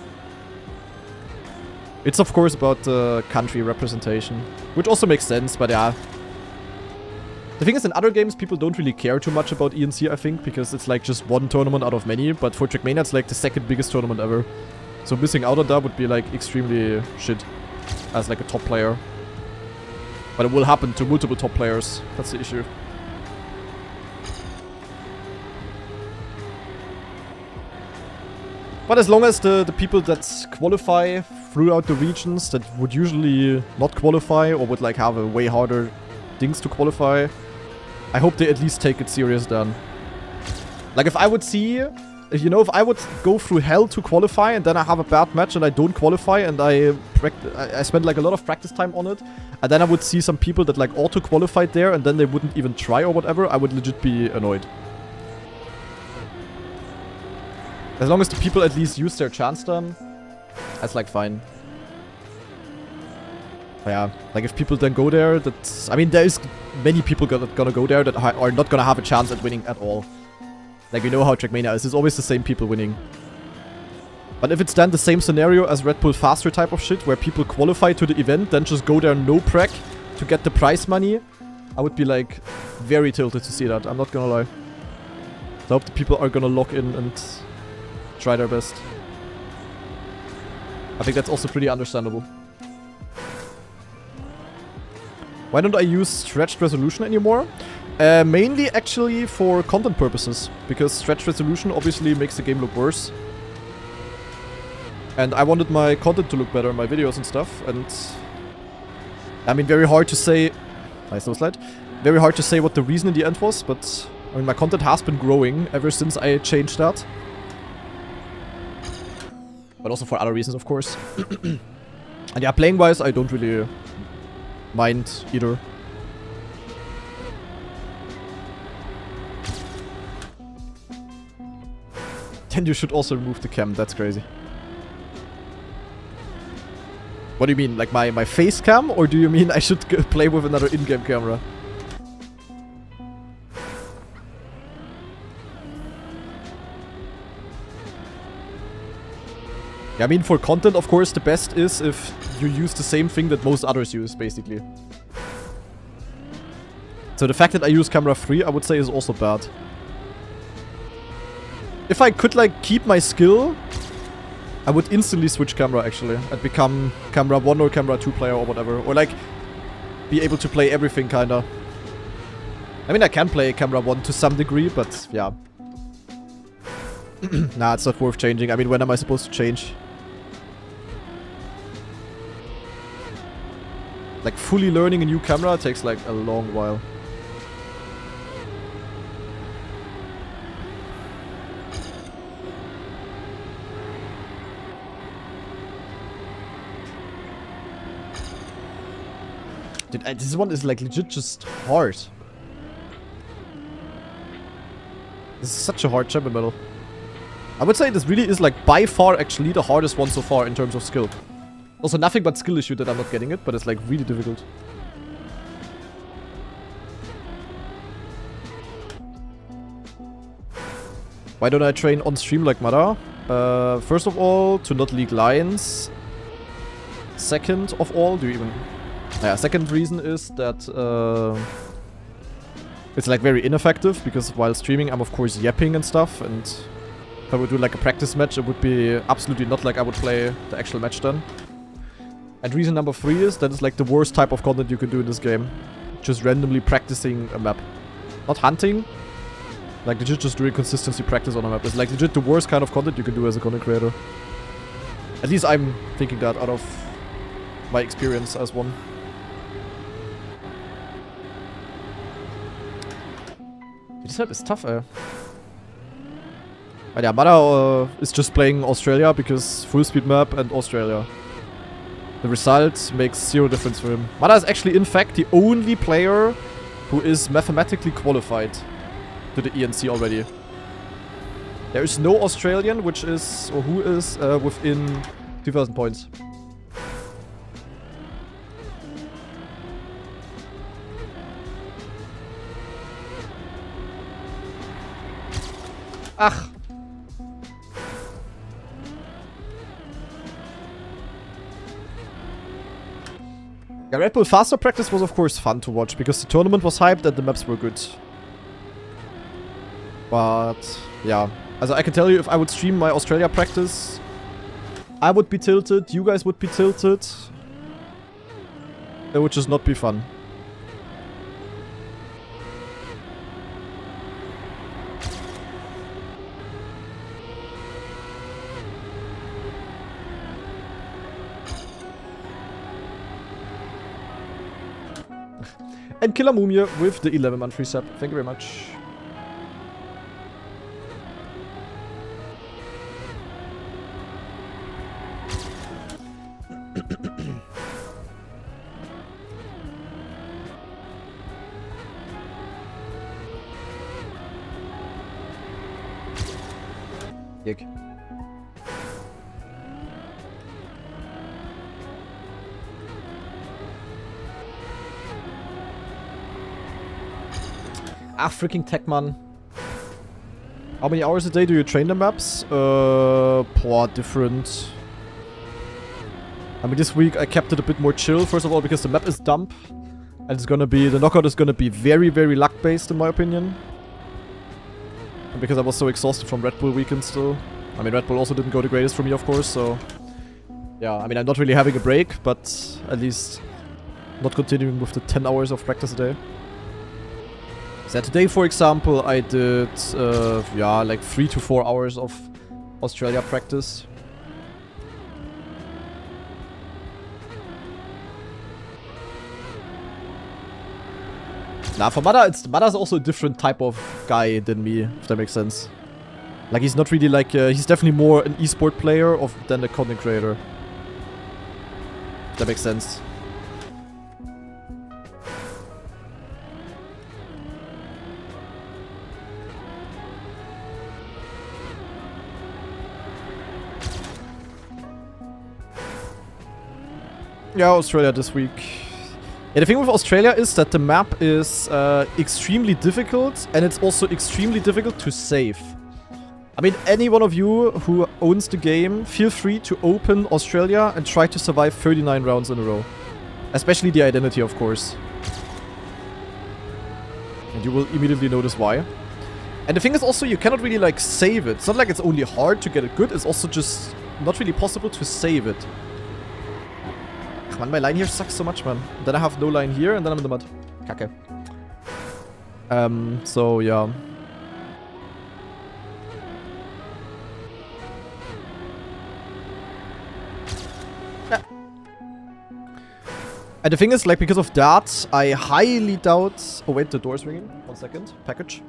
It's of course about country representation, which also makes sense, but yeah. The thing is, in other games, people don't really care too much about ENC, I think, because it's like just 1 tournament out of many, but for Trackmania, it's like the 2nd biggest tournament ever. So missing out on that would be like extremely shit as like a top player. But it will happen to multiple top players. That's the issue. But as long as the people that qualify throughout the regions that would usually not qualify or would like have a way harder things to qualify, I hope they at least take it serious then. Like if I would see, you know, if I would go through hell to qualify and then I have a bad match and I don't qualify and I spend like a lot of practice time on it, and then I would see some people that like auto-qualified there and then they wouldn't even try or whatever, I would legit be annoyed. As long as the people at least use their chance then, that's like fine. But yeah, like if people then go there, that's... I mean, there's many people gonna go there that are not gonna have a chance at winning at all. Like, we know how Trackmania is. It's always the same people winning. But if it's then the same scenario as Red Bull Faster type of shit, where people qualify to the event, then just go there no prac to get the prize money, I would be like very tilted to see that. I'm not gonna lie. So I hope the people are gonna lock in and try their best. I think that's also pretty understandable. Why don't I use stretched resolution anymore? Mainly actually for content purposes, because stretched resolution obviously makes the game look worse. And I wanted my content to look better, my videos and stuff, and... I mean, very hard to say... Nice no slide. Very hard to say what the reason in the end was, but... I mean, my content has been growing ever since I changed that. But also for other reasons, of course. And yeah, playing-wise, I don't really mind either. Then you should also remove the cam, that's crazy. What do you mean, like my face cam? Or do you mean I should play with another in-game camera? Yeah, I mean, for content, of course, the best is if you use the same thing that most others use, basically. So the fact that I use camera 3, I would say, is also bad. If I could, like, keep my skill, I would instantly switch camera, actually. And become camera 1 or camera 2 player or whatever. Or, like, be able to play everything, kinda. I mean, I can play camera 1 to some degree, but, yeah. Nah, it's not worth changing. I mean, when am I supposed to change? Like, fully learning a new camera takes, like, a long while. Dude, this one is, like, legit just hard. This is such a hard chamber battle. I would say this really is like by far actually the hardest one so far in terms of skill. Also nothing but skill issue that I'm not getting it, but it's like really difficult. Why don't I train on stream like Mara? First of all, to not leak lines. Second of all, second reason is that it's like very ineffective, because while streaming I'm of course yapping and stuff, and if I would do like a practice match, it would be absolutely not like I would play the actual match then. And reason number 3 is that it's like the worst type of content you can do in this game. Just randomly practicing a map. Not hunting. Like legit just doing consistency practice on a map. It's like legit the worst kind of content you can do as a content creator. At least I'm thinking that out of my experience as one. This map is tough, But yeah, Mada is just playing Australia because full speed map and Australia. The result makes 0 difference for him. Mada is actually, in fact, the only player who is mathematically qualified to the ENC already. There is no Australian who is within 2000 points. Ach. Yeah, Red Bull faster practice was of course fun to watch because the tournament was hyped and the maps were good. But yeah, also I can tell you, if I would stream my Australia practice, I would be tilted, you guys would be tilted. It would just not be fun. And Killer Mumia with the 11-month free sub. Thank you very much. Dick. Ah, freaking Techman. How many hours a day do you train the maps? Different. I mean, this week I kept it a bit more chill. First of all, because the map is dump. And it's gonna be, the knockout is gonna be very, very luck-based in my opinion. And because I was so exhausted from Red Bull weekend still. I mean, Red Bull also didn't go the greatest for me, of course, so... Yeah, I mean, I'm not really having a break, but at least not continuing with the 10 hours of practice a day. So today, for example, I did, like 3 to 4 hours of Australia practice. Nah, for Mada's also a different type of guy than me, if that makes sense. Like, he's not really like, he's definitely more an esport player than a content creator. If that makes sense. Yeah, Australia this week. Yeah, the thing with Australia is that the map is extremely difficult, and it's also extremely difficult to save. I mean, any one of you who owns the game, feel free to open Australia and try to survive 39 rounds in a row. Especially the identity, of course. And you will immediately notice why. And the thing is also, you cannot really like save it. It's not like it's only hard to get it good, it's also just not really possible to save it. Man, my line here sucks so much, man. Then I have no line here, and then I'm in the mud. Kacke. So, yeah. And the thing is, like, because of that, I highly doubt... Oh, wait, the door's ringing. 1 second. Package.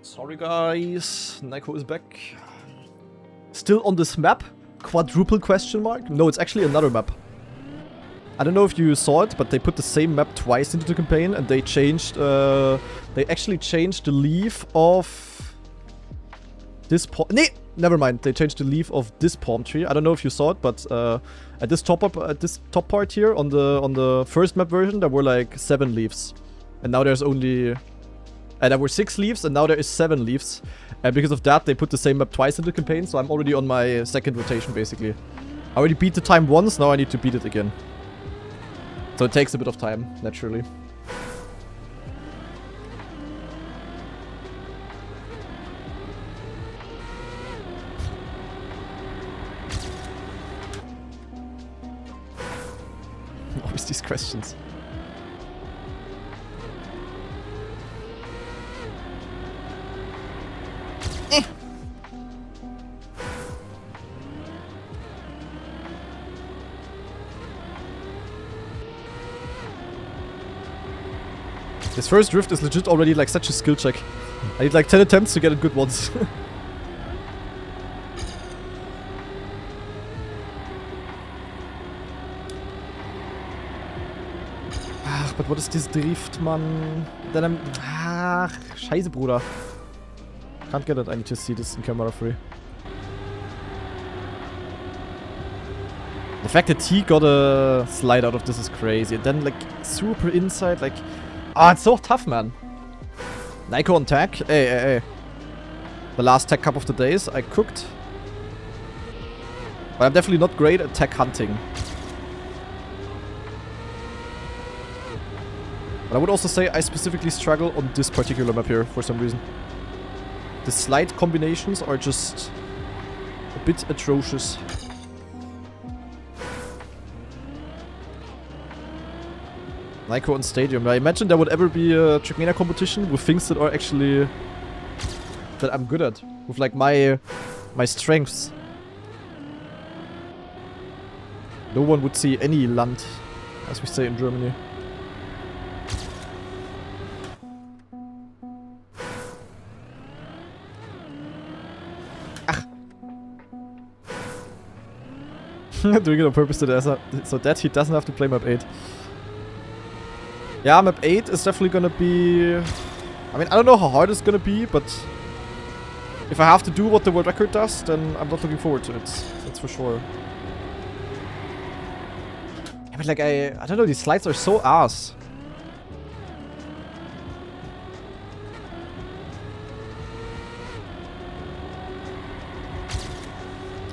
Sorry guys, Nico is back. Still on this map? Quadruple question mark? No, it's actually another map. I don't know if you saw it, but they put the same map twice into the campaign, and they changed, they actually changed the leaf of this never mind. They changed the leaf of this palm tree. I don't know if you saw it, but at this top part here on the first map version, there were like 7 leaves, and now there's only there were 6 leaves, and now there is 7 leaves. And because of that, they put the same map twice in the campaign, so I'm already on my second rotation basically. I already beat the time once, now I need to beat it again. So it takes a bit of time, naturally. Always these questions. This first drift is legit already like such a skill check. I need like 10 attempts to get it good once. Ach, but what is this drift, man? Then I'm... Ach, scheiße, Bruder. Can't get it, I need to see this in camera free. The fact that he got a slide out of this is crazy. And then like super inside, like... Ah, it's so tough, man. Nico on tech. Hey. The last tech cup of the days I cooked. But I'm definitely not great at tech hunting. But I would also say I specifically struggle on this particular map here for some reason. The slide combinations are just a bit atrocious. Nico on Stadium. I imagine there would ever be a trackmania competition with things that are actually... that I'm good at. With like my strengths. No one would see any Land, as we say in Germany. Ach. Doing it on purpose so that he doesn't have to play map 8. Yeah, map 8 is definitely gonna be... I mean, I don't know how hard it's gonna be, but... if I have to do what the world record does, then I'm not looking forward to it. That's for sure. Yeah, but like, I don't know, these slides are so ass.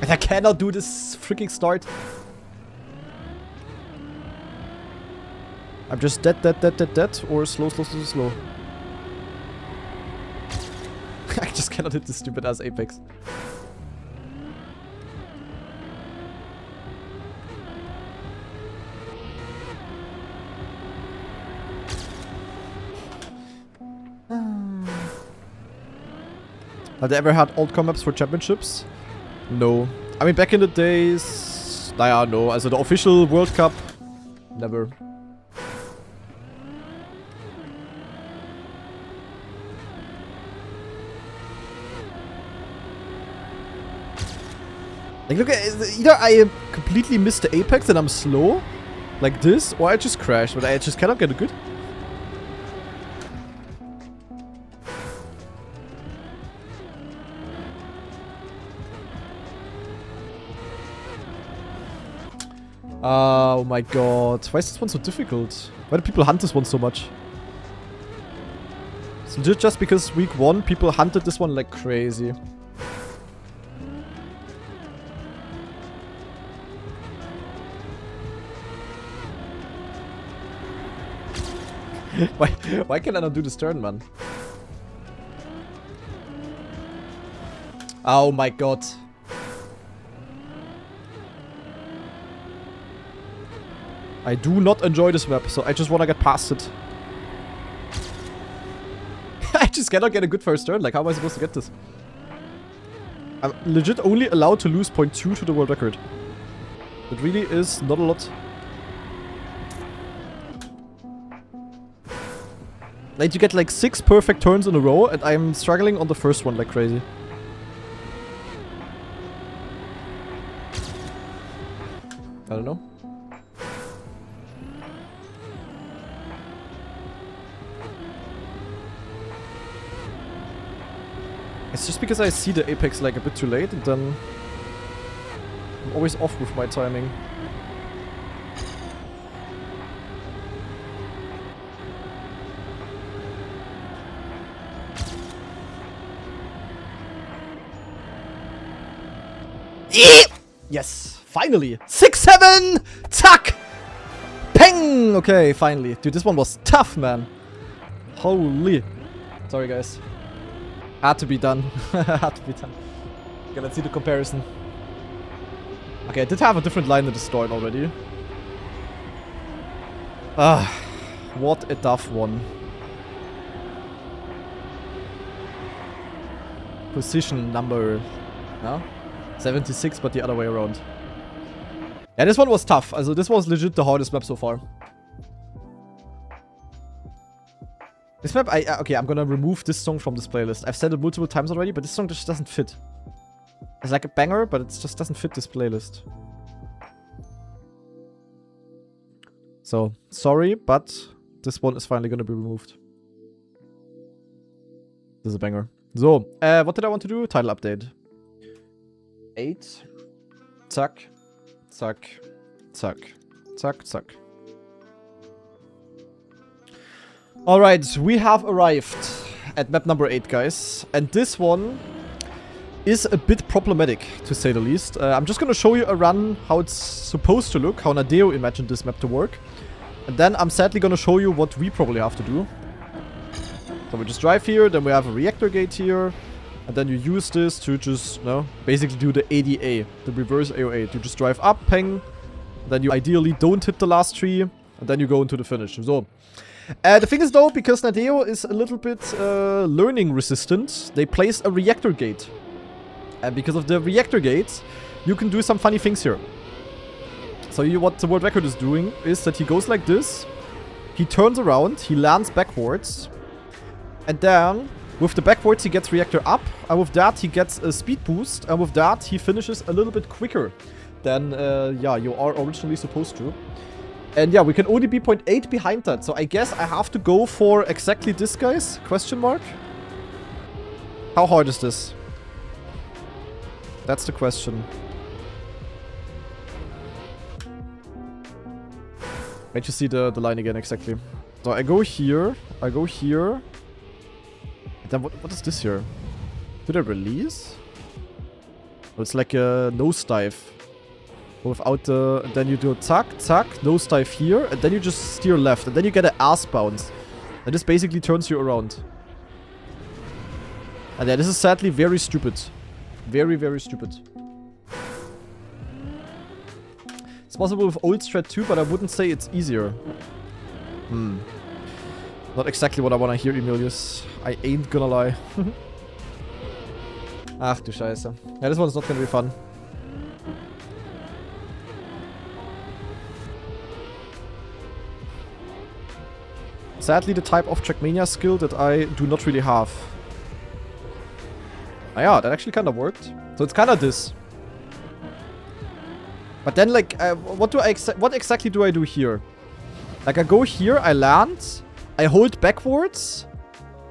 And I cannot do this freaking start. I'm just dead, or slow. I just cannot hit this stupid ass apex. Have they ever had old maps for championships? No. I mean, back in the days... Naja, no. Also the official World Cup... Never. Like, look at... Either I completely missed the apex and I'm slow, like this, or I just crashed, but I just cannot get it good. Oh my god. Why is this one so difficult? Why do people hunt this one so much? It's legit just because week 1 people hunted this one like crazy. Why can I not do this turn, man? Oh my god. I do not enjoy this map, so I just wanna get past it. I just cannot get a good first turn. Like, how am I supposed to get this? I'm legit only allowed to lose 0.2 to the world record. It really is not a lot. Like, you get like 6 perfect turns in a row, and I'm struggling on the first one like crazy. It's just because I see the apex like a bit too late, and then I'm always off with my timing. Yes, finally. 6-7! Tuck! Peng! Okay, finally. Dude, this one was tough, man. Holy. Sorry, guys. Had to be done. Had to be done. Okay, let's see the comparison. Okay, I did have a different line in the start already. Ah, what a tough one. Position number... No? 76, but the other way around. Yeah, this one was tough. Also, this was legit the hardest map so far. This map, okay, I'm gonna remove this song from this playlist. I've said it multiple times already, but this song just doesn't fit. It's like a banger, but it just doesn't fit this playlist. So, sorry, but this one is finally gonna be removed. This is a banger. So, what did I want to do? Title update. 8. Zack. Zack. Zack. Zack. Zack. Alright, we have arrived at map number 8, guys. And this one is a bit problematic, to say the least. I'm just gonna show you a run, how it's supposed to look, how Nadeo imagined this map to work. And then I'm sadly gonna show you what we probably have to do. So we just drive here, then we have a reactor gate here. And then you use this to just, you know, basically do the ADA, the reverse AOA. You just drive up, ping. Then you ideally don't hit the last tree. And then you go into the finish. So, the thing is though, because Nadeo is a little bit learning resistant, they placed a reactor gate. And because of the reactor gate, you can do some funny things here. So what the world record is doing is that he goes like this. He turns around, he lands backwards. And then... with the backwards, he gets reactor up, and with that, he gets a speed boost, and with that, he finishes a little bit quicker than, yeah, you are originally supposed to. And yeah, we can only be 0.8 behind that, so I guess I have to go for exactly this, guys? Question mark? How hard is this? That's the question. Wait to see the line again, exactly. So I go here, Then what is this here? Did I release? Oh, it's like a nosedive. Without the... then you do a zack, zack, nosedive here. And then you just steer left. And then you get an ass bounce. And this basically turns you around. And yeah, this is sadly very stupid. Very, very stupid. It's possible with old strat too, but I wouldn't say it's easier. Not exactly what I want to hear, Emilius. I ain't gonna lie. Ach du Scheiße. Yeah, this one's not gonna be fun. Sadly, the type of trackmania skill that I do not really have. Ah yeah, that actually kind of worked. So it's kind of this. But then, like, what exactly do I do here? Like, I go here, I land, I hold backwards,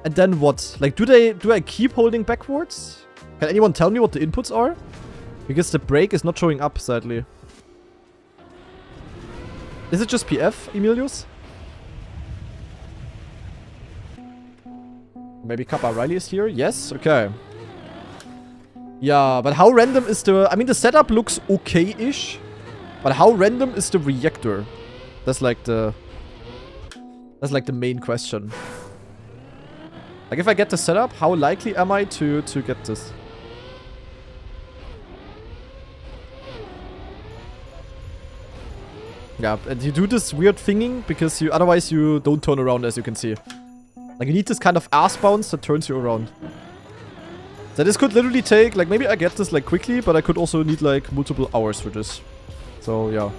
and then what? Like, do I keep holding backwards? Can anyone tell me what the inputs are? Because the brake is not showing up, sadly. Is it just PF, Emilius? Maybe Kappa Riley is here? Yes? Okay. Yeah, but how random is the... I mean, the setup looks okay-ish. But how random is the reactor? That's like the main question. Like, if I get the setup, how likely am I to get this? Yeah, and you do this weird thinging because otherwise you don't turn around, as you can see. Like, you need this kind of ass bounce that turns you around. So this could literally take, like, maybe I get this, like, quickly, but I could also need, like, multiple hours for this. So, yeah.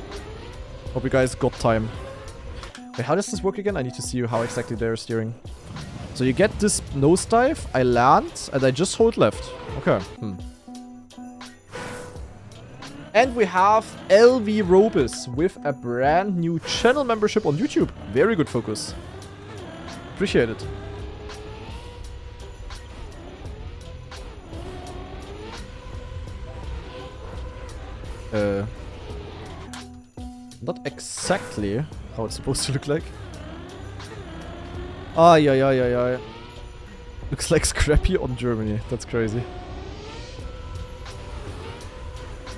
Hope you guys got time. Wait, how does this work again? I need to see how exactly they're steering. So you get this nosedive, I land, and I just hold left. Okay. And we have LV Robus with a brand new channel membership on YouTube. Very good focus. Appreciate it. Not exactly how it's supposed to look like. Ah, yeah. Looks like Scrappy on Germany. That's crazy.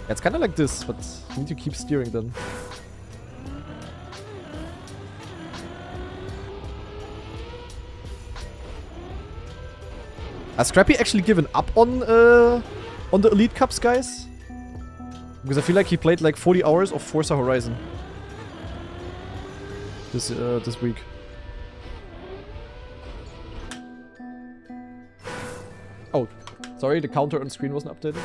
Yeah, it's kind of like this, but you need to keep steering then. Has Scrappy actually given up on the Elite Cups, guys? Because I feel like he played like 40 hours of Forza Horizon this week. Oh, sorry, the counter on screen wasn't updated.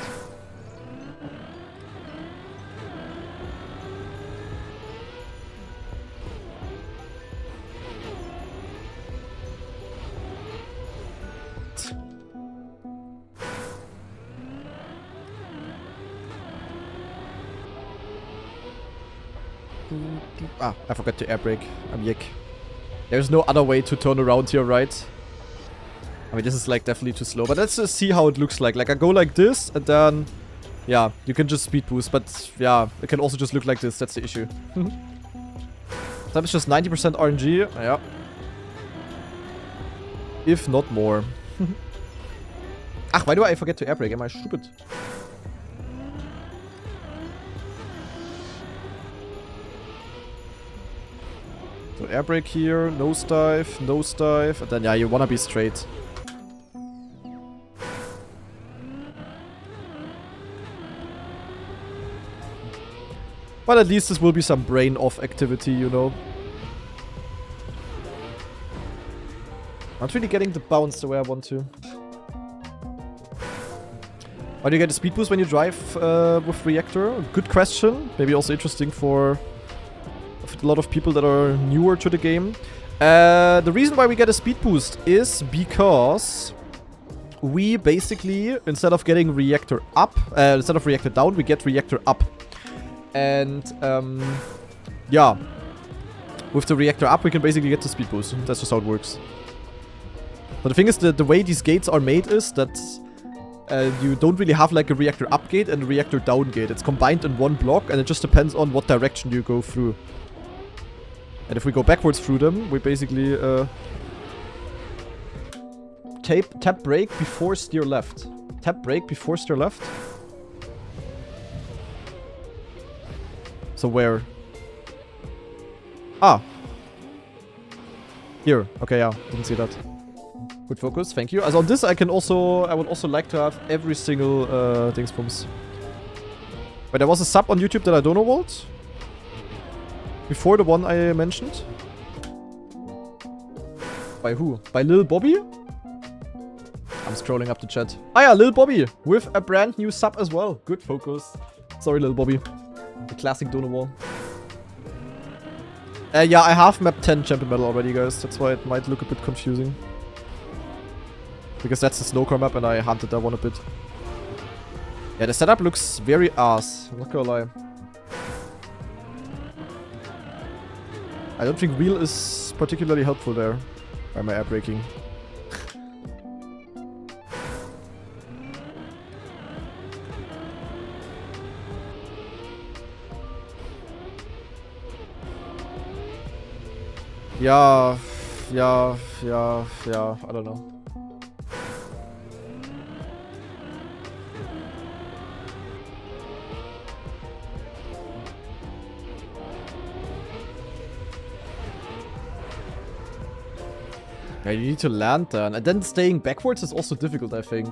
Ah, I forgot to air brake. I'm yick. There's no other way to turn around here, right? I mean, this is like definitely too slow, but let's just see how it looks like. Like I go like this and then, yeah, you can just speed boost, but yeah, it can also just look like this. That's the issue. That is just 90% RNG. Yeah. If not more. Ach, why do I forget to air brake? Am I stupid? So air brake here, nosedive, and then yeah, you wanna be straight. But at least this will be some brain off activity, you know. Not really getting the bounce the way I want to. Why do you get a speed boost when you drive with Reactor? Good question. Maybe also interesting for a lot of people that are newer to the game. The reason why we get a speed boost is because we basically, instead of getting Reactor up, instead of Reactor down, we get Reactor up. And yeah, with the Reactor up, we can basically get the speed boost. That's just how it works. But the thing is, the way these gates are made is that you don't really have like a Reactor up gate and a Reactor down gate. It's combined in one block, and it just depends on what direction you go through. And if we go backwards through them, we basically tap brake before steer left. Tap brake before steer left. So where? Ah. Here. Okay, yeah. Didn't see that. Good focus. Thank you. As on this, I would also like to have every single dingsbums. But there was a sub on YouTube that I don't know what. Before the one I mentioned. By who? By Lil Bobby? I'm scrolling up the chat. Ah yeah, Lil Bobby with a brand new sub as well. Good focus. Sorry, Lil Bobby. The classic Donowall. Yeah, I have map 10 champion medal already, guys. That's why it might look a bit confusing. Because that's the snowcore map and I hunted that one a bit. Yeah, the setup looks very ass. I'm not gonna lie. I don't think wheel is particularly helpful there. By my air braking. Yeah, I don't know. Yeah, you need to land then. And then staying backwards is also difficult, I think.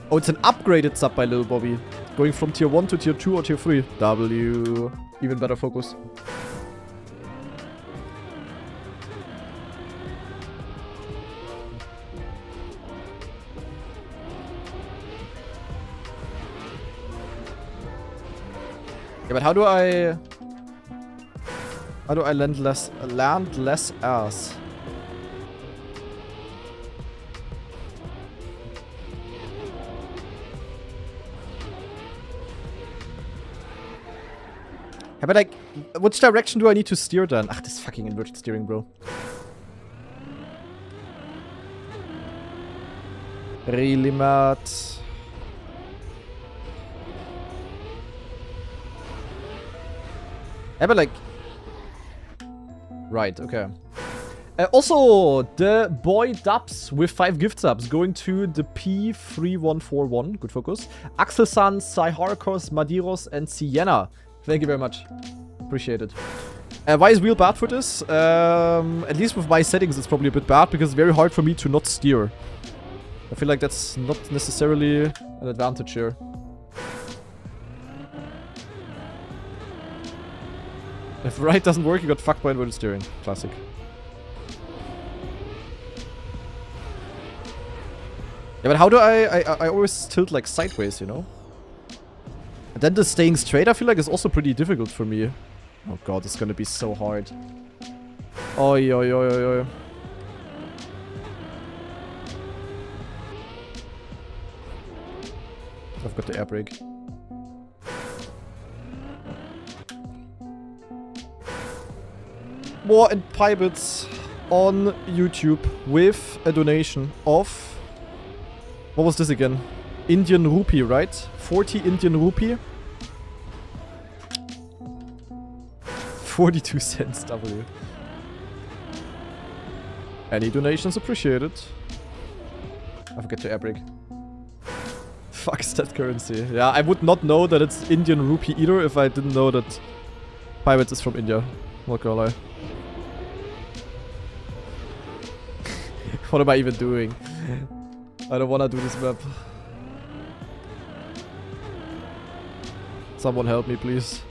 Oh, it's an upgraded sub by Lil Bobby. Going from tier 1 to tier 2 or tier 3. W. Even better focus. Yeah, but how do I land less ass? Yeah, but like, which direction do I need to steer then? Ach, this fucking inverted steering, bro. Really mad. but like... Right, okay. Also, the boy Dubs with 5 gift subs going to the P3141. Good focus. Axel-san, Cyharkos, Madiros, and Sienna. Thank you very much. Appreciate it. Why is wheel bad for this? At least with my settings, it's probably a bit bad because it's very hard for me to not steer. I feel like that's not necessarily an advantage here. If right doesn't work, you got fucked by inverted steering. Classic. Yeah, but how do I always tilt like sideways, you know? And then the staying straight, I feel like, is also pretty difficult for me. Oh god, it's gonna be so hard. Oi, oi, oi, oi, oi. I've got the air brake. More and Pilots on YouTube with a donation of... What was this again? Indian rupee, right? 40 Indian rupee. 42 cents W. Any donations appreciated. I forget to air brake. Fuck's that currency. Yeah, I would not know that it's Indian rupee either if I didn't know that Pirates is from India. Not gonna lie. What am I even doing? I don't wanna do this map. Someone help me, please.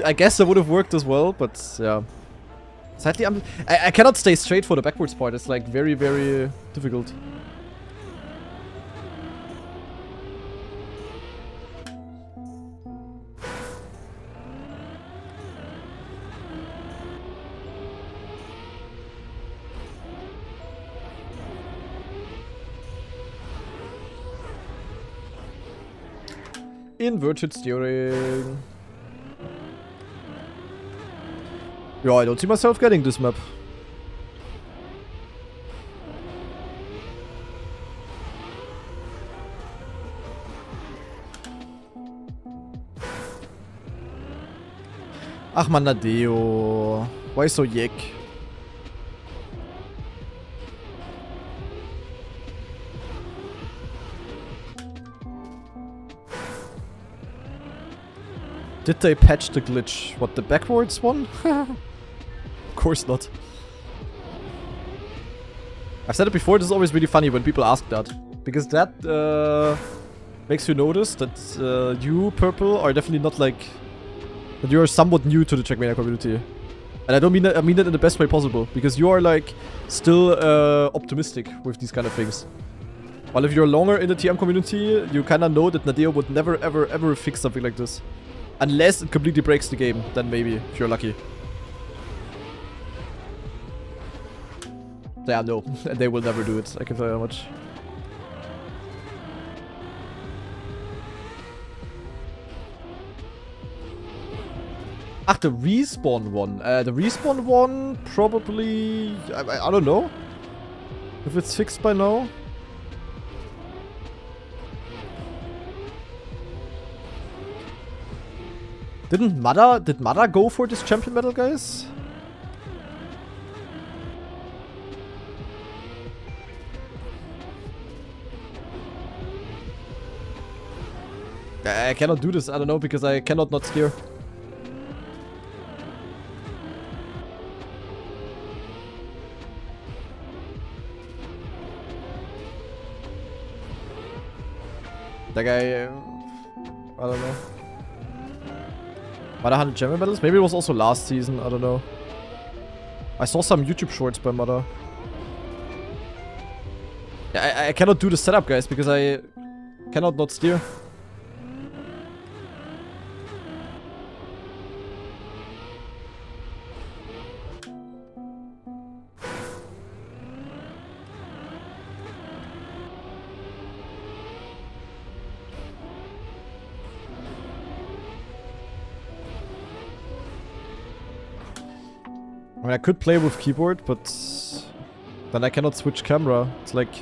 I guess that would have worked as well, but yeah. Sadly, I cannot stay straight for the backwards part. It's like very, very difficult. Inverted steering. Yeah, I don't see myself getting this map. Ach man, Nadeo. Why so yick? Did they patch the glitch? What, the backwards one? Of course not. I've said it before, this is always really funny when people ask that. Because that makes you notice that you, Purple, are definitely not like... That you are somewhat new to the Trackmania community. And I don't mean that, I mean that in the best way possible. Because you are like, still optimistic with these kind of things. While if you're longer in the TM community, you kinda know that Nadeo would never ever ever fix something like this. Unless it completely breaks the game, then maybe, if you're lucky. Yeah, no. They will never do it, I can tell you how much. Ah, the respawn one. The respawn one, probably... I don't know. If it's fixed by now. Did Mada go for this champion medal, guys? I cannot do this, I don't know, because I cannot not steer. That guy, I don't know. Mada 100 champion medals? Maybe it was also last season, I don't know. I saw some YouTube shorts by Mada. Yeah, I cannot do the setup, guys, because I cannot not steer. I mean, I could play with keyboard, but then I cannot switch camera. It's like...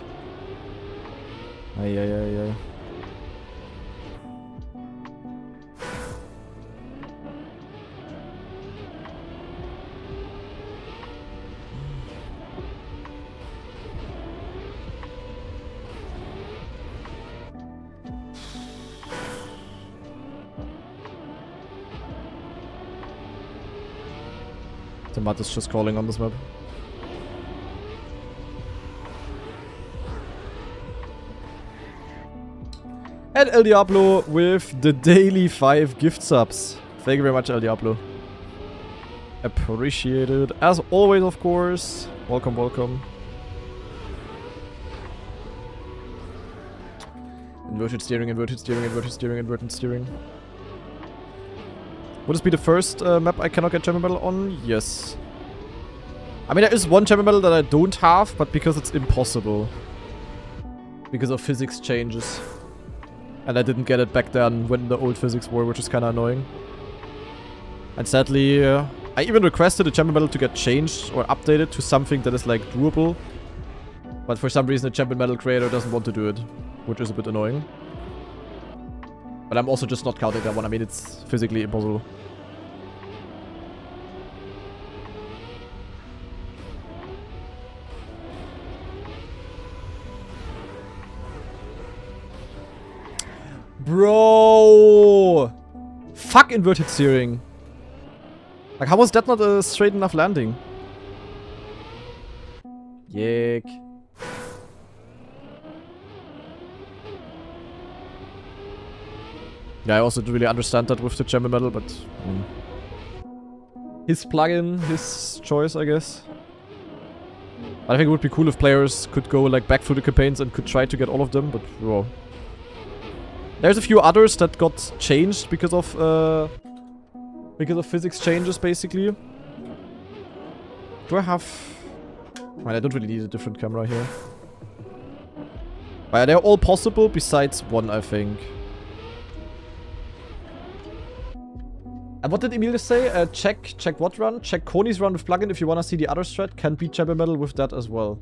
Ay, ay, ay, ay. The mud is just crawling on this map. And El Diablo with the daily 5 gift subs. Thank you very much, El Diablo. Appreciated. As always, of course. Welcome, welcome. Inverted steering, inverted steering, inverted steering, inverted steering. Would this be the first map I cannot get champion medal on? Yes. I mean, there is one champion medal that I don't have, but because it's impossible. Because of physics changes. And I didn't get it back then when the old physics were, which is kind of annoying. And sadly, I even requested a champion medal to get changed or updated to something that is like doable. But for some reason the champion medal creator doesn't want to do it, which is a bit annoying. But I'm also just not counting that one. I mean, it's physically impossible. Bro! Fuck inverted steering. Like, how was that not a straight enough landing? Yick. Yeah, I also don't really understand that with the champion medal, but... his plugin, his choice, I guess. I think it would be cool if players could go like back through the campaigns and could try to get all of them, but... whoa. There's a few others that got changed because of physics changes, basically. Do I have... well, I don't really need a different camera here. But they're all possible besides one, I think. And what did Emilio say? Check what run? Check Koni's run with plugin if you want to see the other strat. Can beat champion medal with that as well.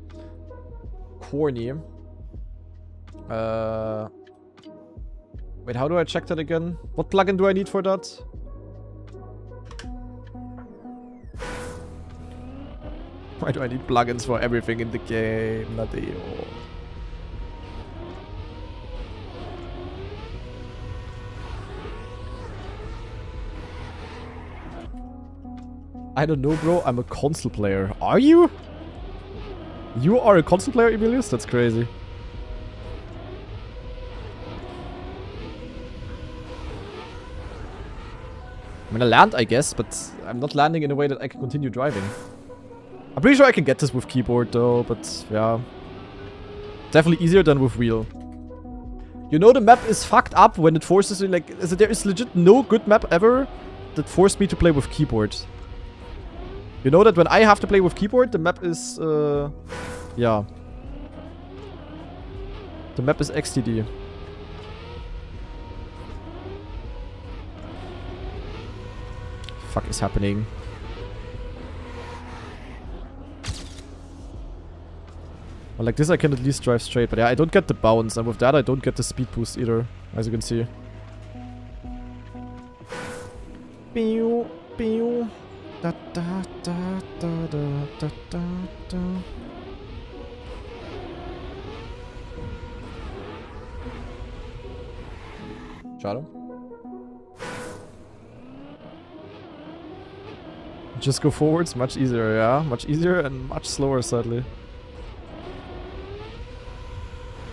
Corny. Wait, how do I check that again? What plugin do I need for that? Why do I need plugins for everything in the game? Nadeo. I don't know, bro. I'm a console player. Are you? You are a console player, Emilius? That's crazy. I'm gonna land, I guess, but I'm not landing in a way that I can continue driving. I'm pretty sure I can get this with keyboard, though, but yeah. Definitely easier than with wheel. You know the map is fucked up when it forces you, like... there is legit no good map ever that forced me to play with keyboard. You know that when I have to play with keyboard, the map is, yeah. The map is XTD. Fuck is happening? Well, like this I can at least drive straight, but yeah, I don't get the bounce, and with that I don't get the speed boost either, as you can see. Pew, pew. Da, da, da, da, da, da, da, da. Shadow? Just go forwards, much easier, yeah. Much easier and much slower, sadly.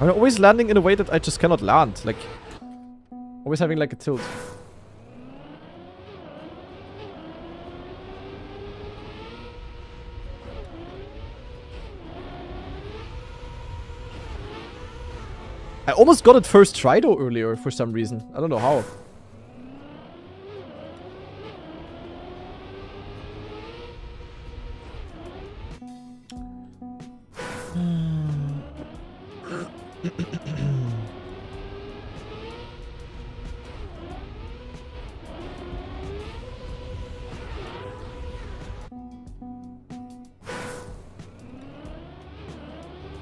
I'm always landing in a way that I just cannot land. Like, always having like a tilt. I almost got it first try though earlier for some reason. I don't know how.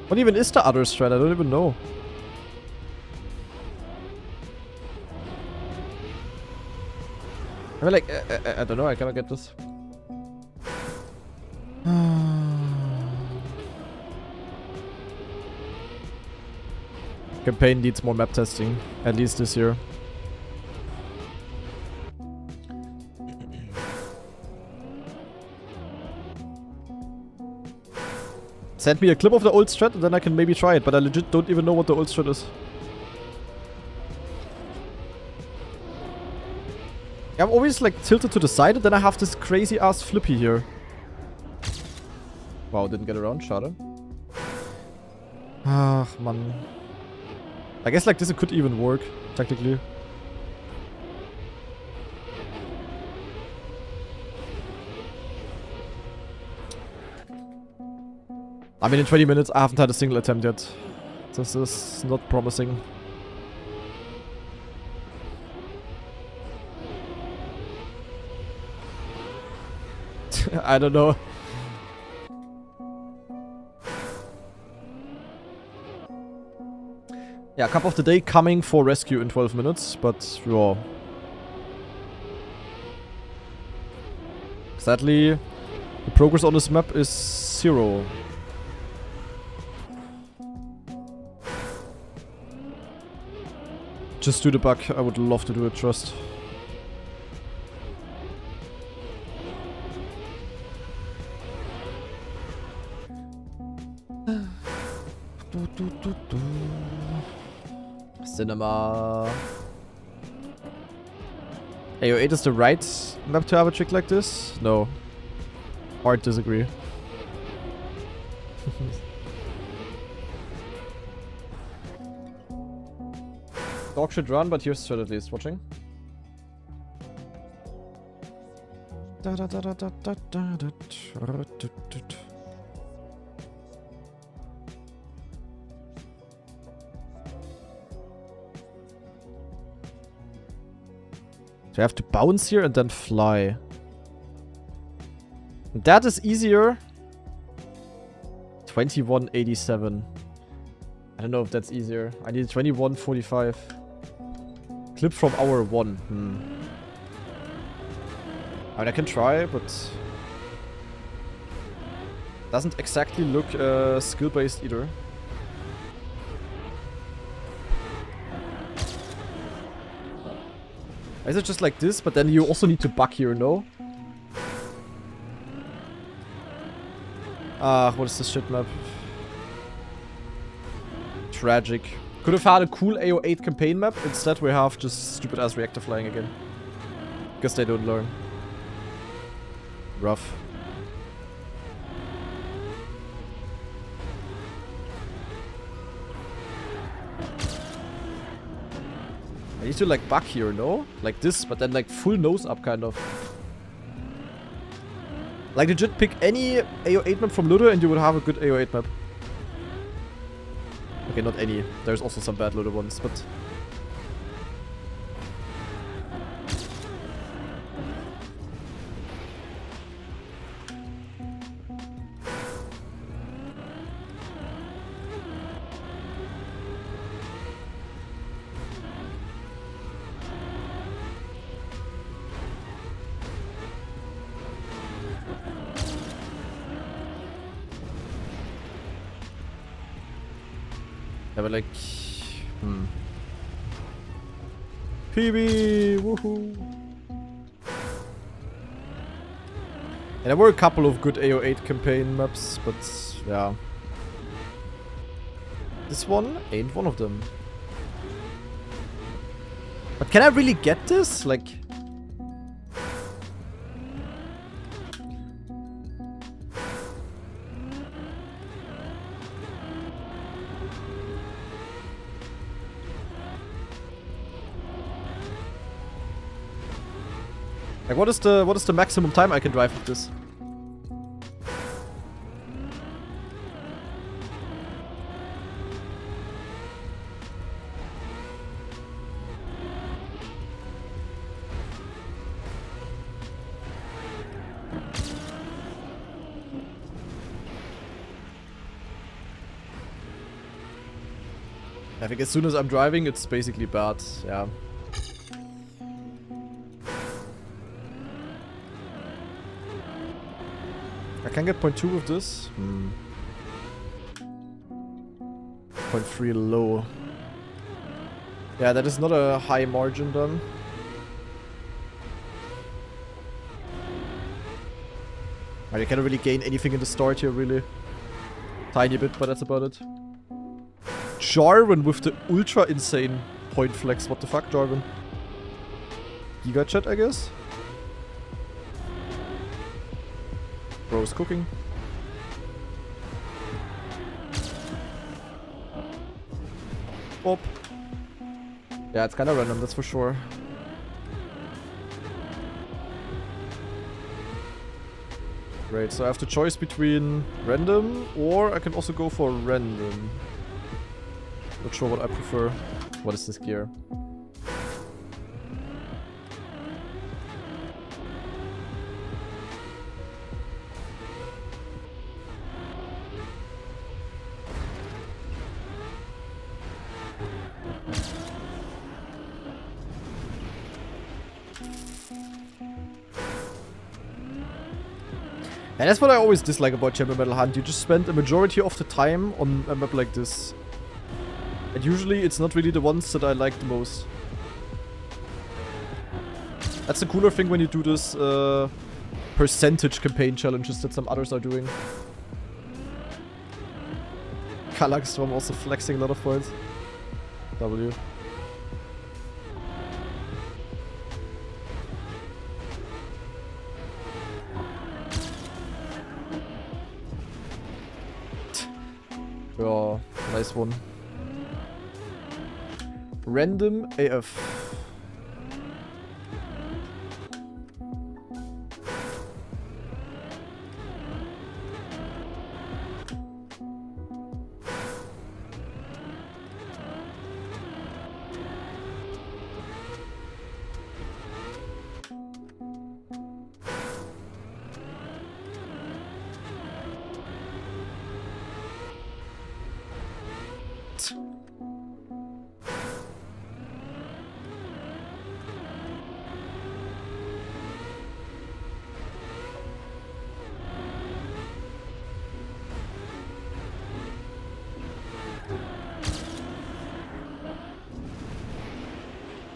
What even is the other strat? I don't even know. I mean, like, I don't know, I cannot get this. Campaign needs more map testing, at least this year. Send me a clip of the old strat and then I can maybe try it, but I legit don't even know what the old strat is. I'm always like tilted to the side and then I have this crazy ass flippy here. Wow, didn't get around, schade. Ah, man. I guess like this it could even work, technically. I mean, in 20 minutes I haven't had a single attempt yet. This is not promising. I don't know. Yeah, cup of the day coming for rescue in 12 minutes, but yeah. Sadly, the progress on this map is 0. Just do the bug. I would love to do it, trust. Cinema. AO8 is the right map to have a trick like this? No. Hard disagree. Dog should run, but here's Sir at least watching. So I have to bounce here and then fly. That is easier. 2187. I don't know if that's easier. I need 2145. Clip from hour 1. I mean, I can try, but doesn't exactly look skill-based either. Is it just like this, but then you also need to bug here, no? Ah, what is this shit map? Tragic. Could have had a cool AO8 campaign map. Instead, we have just stupid ass reactor flying again. Guess they don't learn. Rough. I need to like bug here, no? Like this, but then like full nose up kind of. Like legit pick any AO8 map from Ludo and you would have a good AO8 map. Okay, not any. There's also some bad Ludo ones, but... Yeah, but like... PB! Woohoo! And there were a couple of good AO8 campaign maps, but yeah. This one ain't one of them. But can I really get this? Like... Like what is the maximum time I can drive with this? I think as soon as I'm driving, it's basically bad, yeah. I can get 0.2 with this. 0.3 low. Yeah, that is not a high margin then. You cannot really gain anything in the start here, really. Tiny bit, but that's about it. Jarvan with the ultra insane point flex. What the fuck, Jarvan? Giga chat, I guess? Bro's cooking. Bob. Yeah, it's kinda random, that's for sure. Great, so I have the choice between random, or I can also go for random. Not sure what I prefer. What is this gear? And that's what I always dislike about Champion Metal Hunt. You just spend a majority of the time on a map like this. And usually it's not really the ones that I like the most. That's the cooler thing when you do this percentage campaign challenges that some others are doing. Kalakstrom also flexing a lot of points. W. Yeah, nice one. Random AF.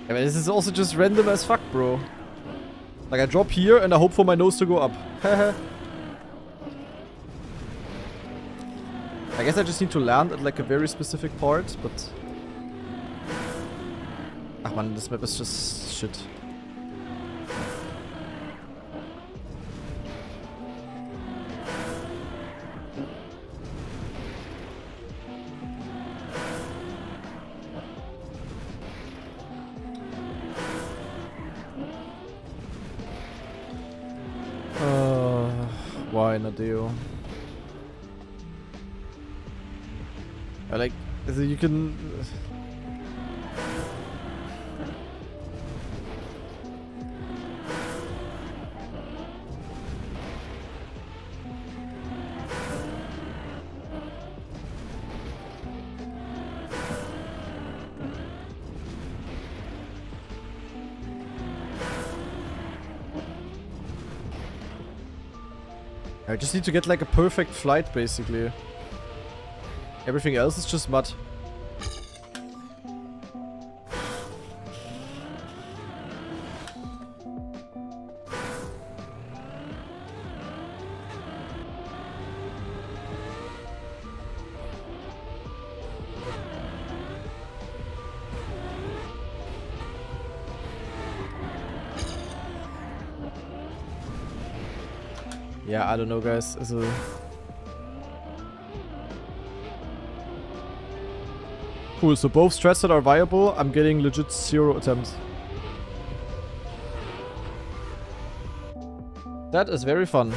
I mean, this is also just random as fuck, bro. Like, I drop here and I hope for my nose to go up. I guess I just need to land at like a very specific part, but... Ach man, this map is just shit. Why not you? I like, so you can... I just need to get like a perfect flight, basically. Everything else is just mud. Yeah, I don't know, guys. Cool, so both strats that are viable, I'm getting legit 0 attempts. That is very fun.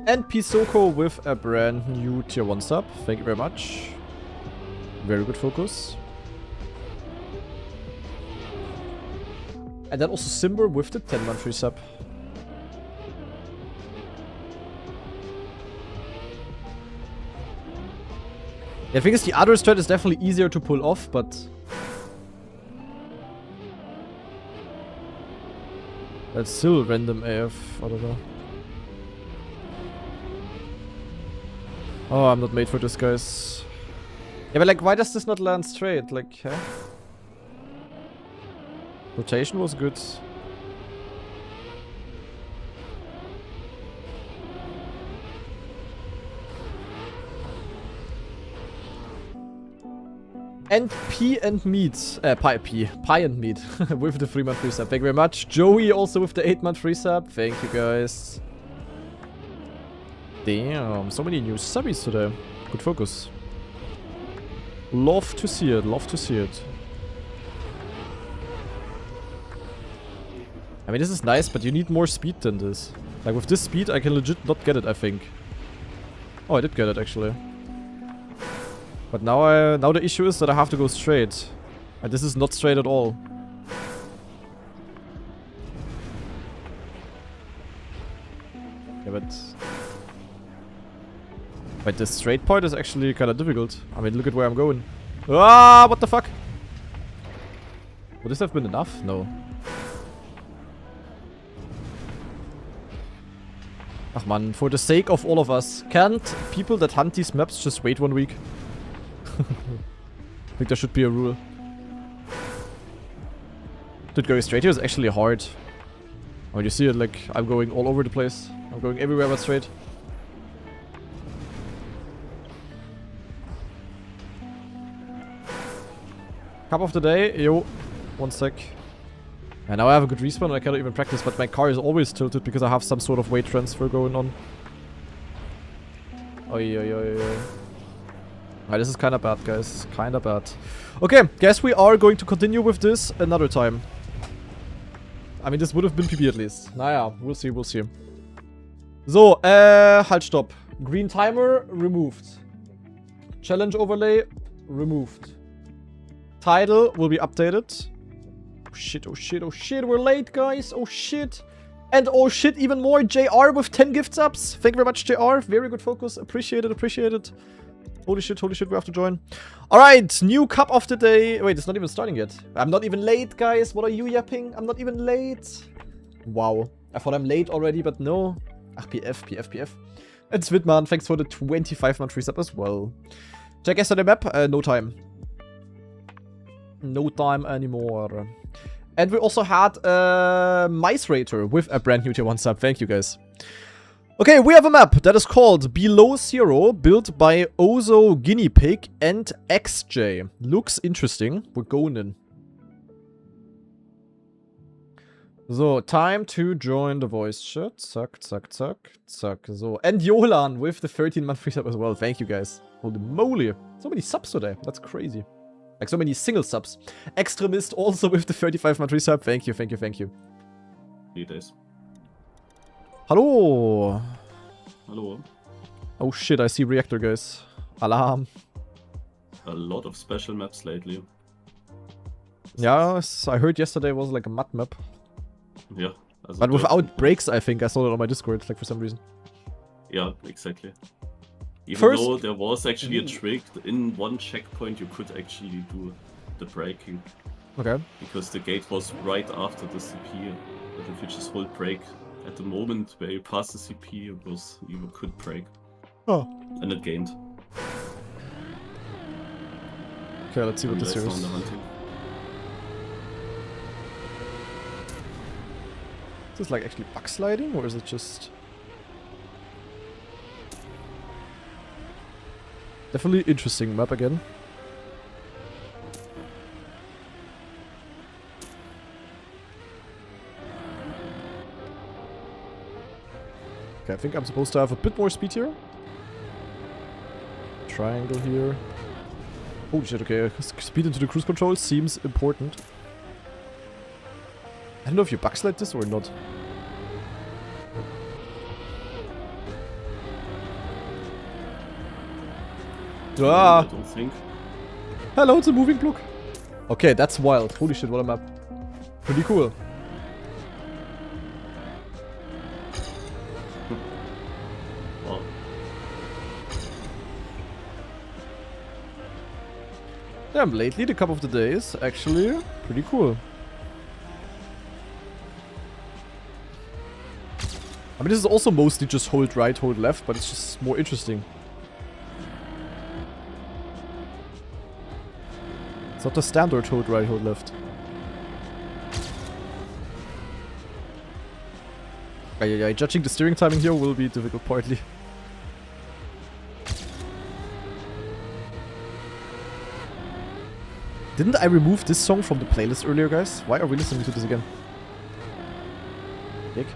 And Pisoko with a brand new tier 1 sub. Thank you very much. Very good focus. And then also Simber with the 10 month free sub. The thing is, the other strat is definitely easier to pull off, but... That's still random AF, I don't know. Oh, I'm not made for this, guys. Yeah, but like, why does this not land straight? Like, huh? Rotation was good. And P and meat. Pie and meat. With the 3-month free sub. Thank you very much. Joey also with the 8-month free sub. Thank you, guys. Damn, so many new subbies today. Good focus. Love to see it, love to see it. I mean, this is nice, but you need more speed than this. Like, with this speed, I can legit not get it, I think. Oh, I did get it, actually. But now the issue is that I have to go straight. And this is not straight at all. Yeah, but... Wait, the straight part is actually kind of difficult. I mean, look at where I'm going. Ah, what the fuck? Would this have been enough? No. Ach man, for the sake of all of us, can't people that hunt these maps just wait 1 week? I think there should be a rule. Dude, going straight here is actually hard. When you see it, like, I'm going all over the place. I'm going everywhere but straight. Cup of the day, yo. 1 sec. And now I have a good respawn and I cannot even practice, but my car is always tilted because I have some sort of weight transfer going on. Oi, oi, oi, oi. Alright, this is kinda bad, guys. Kinda bad. Okay, guess we are going to continue with this another time. I mean, this would have been PB at least. Naja, we'll see, we'll see. So, halt, stopp. Green timer, removed. Challenge overlay, removed. Title will be updated. Oh shit, oh shit, oh shit, we're late, guys. Oh shit. And oh shit, even more. JR with 10 gift subs. Thank you very much, JR. Very good focus. Appreciate it, appreciate it. Holy shit, we have to join. Alright, new cup of the day. Wait, it's not even starting yet. I'm not even late, guys. What are you yapping? I'm not even late. Wow. I thought I'm late already, but no. Ach, PF. And Switman, thanks for the 25-month free sub as well. Check yesterday map. No time. No time anymore. And we also had Mice Rater with a brand new tier 1 sub. Thank you, guys. Okay, we have a map that is called Below Zero, built by Ozo Guinea Pig and XJ. Looks interesting. We're going in. So, time to join the voice chat. Zack. So, and Jolan with the 13-month free sub as well. Thank you, guys. Holy moly. So many subs today. That's crazy. Like, so many single subs. Extremist also with the 35-month free sub. Thank you. 3 days. Hallo. Hello. Oh shit, I see reactor, guys. Alarm. A lot of special maps lately. Yeah, I heard yesterday was like a mud map. Yeah. But without breaks, I think. I saw it on my Discord, like, for some reason. Yeah, exactly. Even First... though there was actually a trick, in one checkpoint you could actually do the braking. Okay. Because the gate was right after the CP. But if you just hold brake at the moment where you pass the CP, you could brake. Oh. And it gained. Okay, let's see what this here is. Is this like actually backsliding, or is it just... Definitely interesting map again. Okay, I think I'm supposed to have a bit more speed here. Triangle here. Holy shit, okay. Speed into the cruise control seems important. I don't know if you backslide this or not. Ah! I don't think. Hello, it's a moving block. Okay, that's wild. Holy shit, what a map. Pretty cool. Wow. Yeah, lately the cup of the day is actually pretty cool. I mean, this is also mostly just hold right, hold left, but it's just more interesting. It's not the standard hold right, hold left. Yeah, judging the steering timing here will be difficult partly. Didn't I remove this song from the playlist earlier, guys? Why are we listening to this again? Dick.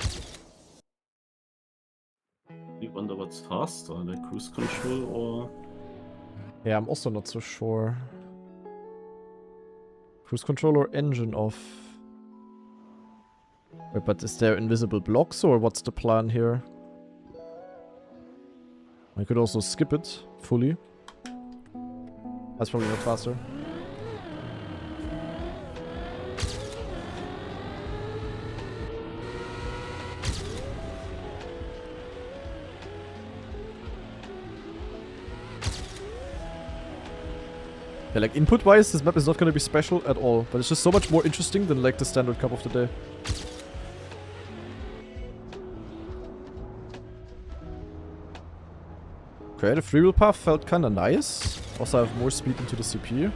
You wonder what's faster, like cruise control or... Yeah, I'm also not so sure. Cruise control or engine off? Wait, but is there invisible blocks or what's the plan here? I could also skip it fully. That's probably not faster. Yeah, like input-wise, this map is not gonna be special at all, but it's just so much more interesting than like the standard cup of the day. Okay, the freewheel path felt kinda nice. Also, I have more speed into the CPU.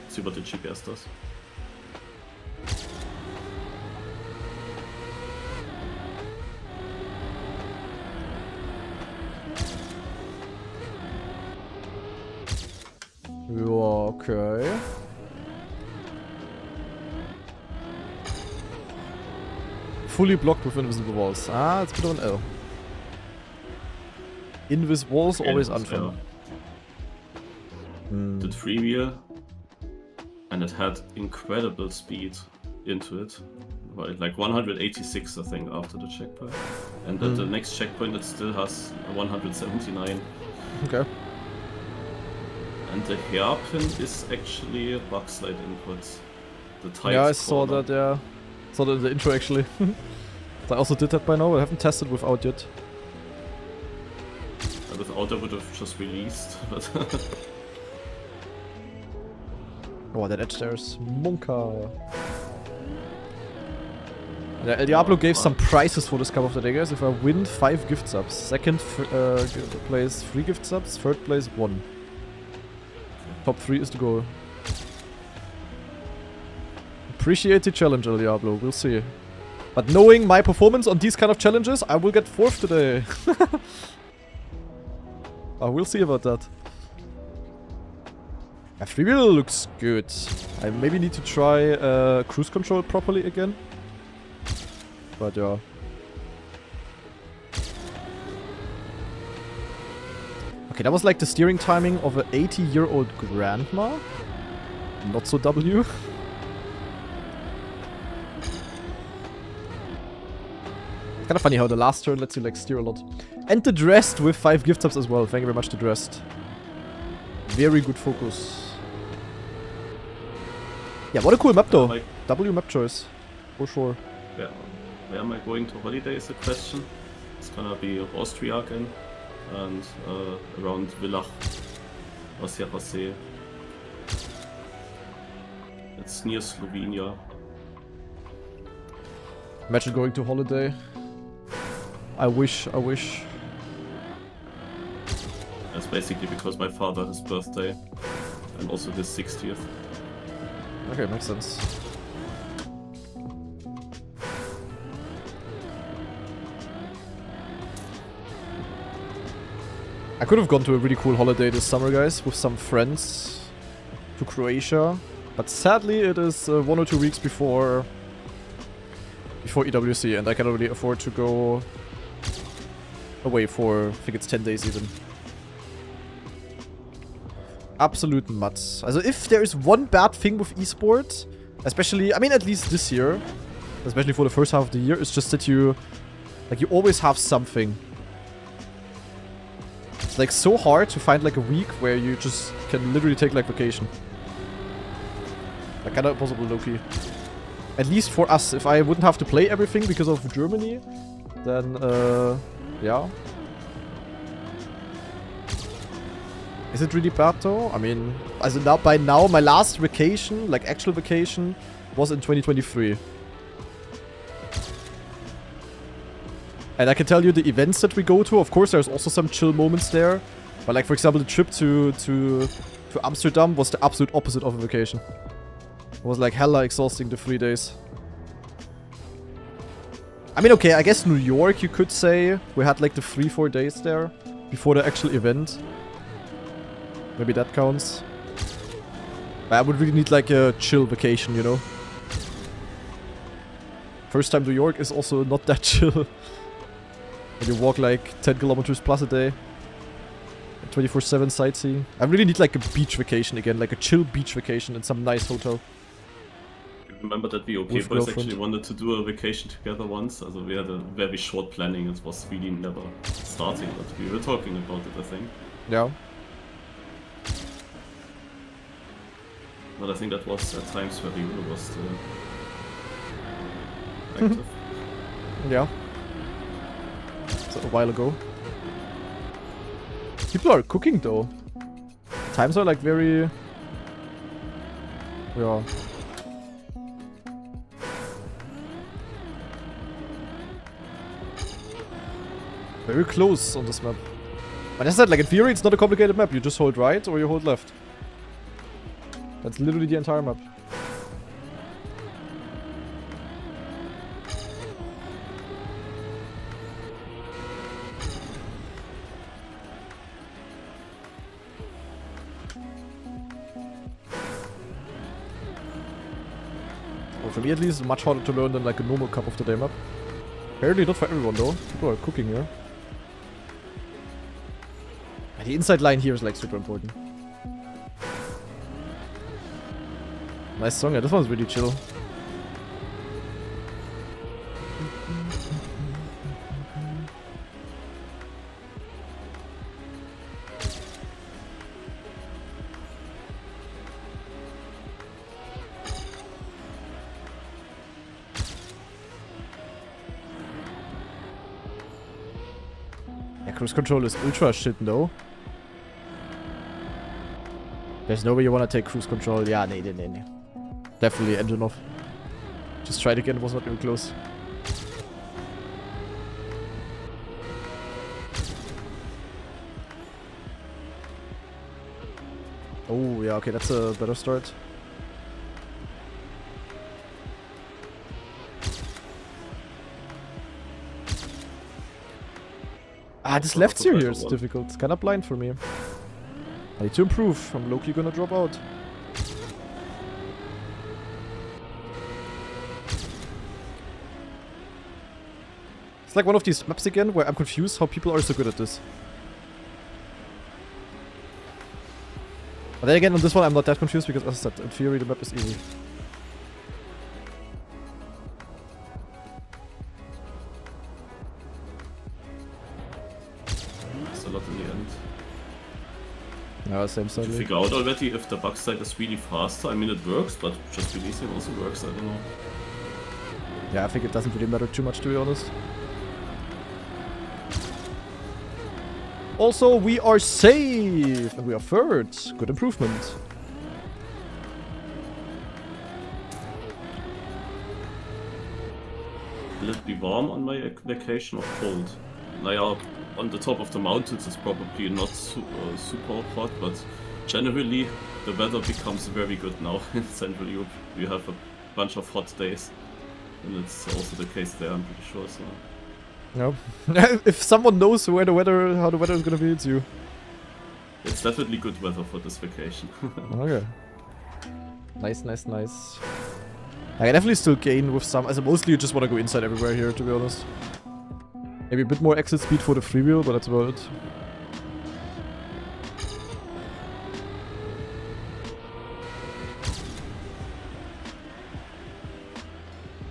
See what the GPS does. Yeah, okay. Fully blocked with invisible walls. Ah, it's a bit of an L. Invis walls always unfun. Did freewheel, and it had incredible speed into it. Right, like 186 I think after the checkpoint. And at the next checkpoint it still has 179. Okay. And the hairpin is actually a bug slide inputs. The tight Yeah, I saw corner. that, yeah. Saw that in the intro actually. I also did that by now, I haven't tested without yet. Without I would have just released, but... Oh, that edge there is Monka. Yeah, El Diablo gave some prizes for this cup of the day, guys. If I win 5 gift subs. Second place 3 gift subs, third place 1. Top 3 is the goal. Appreciate the challenge, El Diablo. We'll see. But knowing my performance on these kind of challenges, I will get 4th today. We'll see about that. Yeah, freewheel looks good. I maybe need to try cruise control properly again. But yeah. Okay, that was like the steering timing of an 80-year-old grandma. Not so W. Kind of funny how the last turn lets you like steer a lot. And the Dressed with 5 gift subs as well. Thank you very much to Dressed. Very good focus. Yeah, what a cool map though. Like, W map choice. For sure. yeah, where am I going to holiday is a question. It's gonna be Austria again. And around Villach or Sierra See. It's near Slovenia. Imagine going to holiday. I wish. That's basically because my father has birthday and also his 60th. Okay, makes sense. I could have gone to a really cool holiday this summer, guys, with some friends to Croatia, but sadly it is 1 or 2 weeks before EWC, and I cannot really afford to go away for, I think it's 10 days even. Absolute mutz. Also if there is one bad thing with esports, especially, I mean at least this year, especially for the first half of the year, it's just that you always have something. It's like so hard to find like a week where you just can literally take like vacation. Like kinda impossible low-key. At least for us, if I wouldn't have to play everything because of Germany, then yeah. Is it really bad though? I mean, also now, by now, my last vacation, like actual vacation, was in 2023. And I can tell you the events that we go to, of course there's also some chill moments there. But like for example the trip to Amsterdam was the absolute opposite of a vacation. It was like hella exhausting the 3 days. I mean okay, I guess New York you could say. We had like the 3-4 days there before the actual event. Maybe that counts. But I would really need like a chill vacation, you know. First time New York is also not that chill. When you walk like 10 kilometers plus a day. 24/7 sightseeing. I really need like a beach vacation again, like a chill beach vacation in some nice hotel. Remember that we OK Boys actually wanted to do a vacation together once. Also we had a very short planning. It was really never starting, but we were talking about it, I think. Yeah. But I think that was at times where Ryuno was still active. Yeah. So a while ago. People are cooking though. Times are like very... Yeah. Very close on this map. But as I said, like in theory it's not a complicated map. You just hold right or you hold left. That's literally the entire map. Well, for me at least, it's much harder to learn than like a normal Cup of the Day map. Apparently not for everyone though. People are cooking here. And the inside line here is like super important. Nice song, yeah, this one's really chill. Yeah, cruise control is ultra shit, no? There's no way you wanna take cruise control. Yeah, nee. Definitely engine off. Just tried again, it was not even close. Oh, yeah, okay, that's a better start. Ah, this left steer here is difficult. It's kinda blind for me. I need to improve. I'm low-key gonna drop out. It's like one of these maps again where I'm confused how people are so good at this. But then again, on this one I'm not that confused because as I said, in theory the map is easy. It's a lot in the end. Yeah, same side. Did you figure out already if the bug side is really faster? I mean it works, but just releasing also works, I don't know. Yeah, I think it doesn't really matter too much to be honest. Also, we are safe! And we are third. Good improvement. Will it be warm on my vacation or cold? Naja, on the top of the mountains it's probably not super hot, but generally the weather becomes very good now in Central Europe. We have a bunch of hot days. And it's also the case there, I'm pretty sure, so... No. If someone knows where the weather, how the weather is gonna be, it's you. It's definitely good weather for this vacation. Okay. Nice. I can definitely still gain with some, as mostly you just want to go inside everywhere here, to be honest. Maybe a bit more exit speed for the freewheel, but that's about it.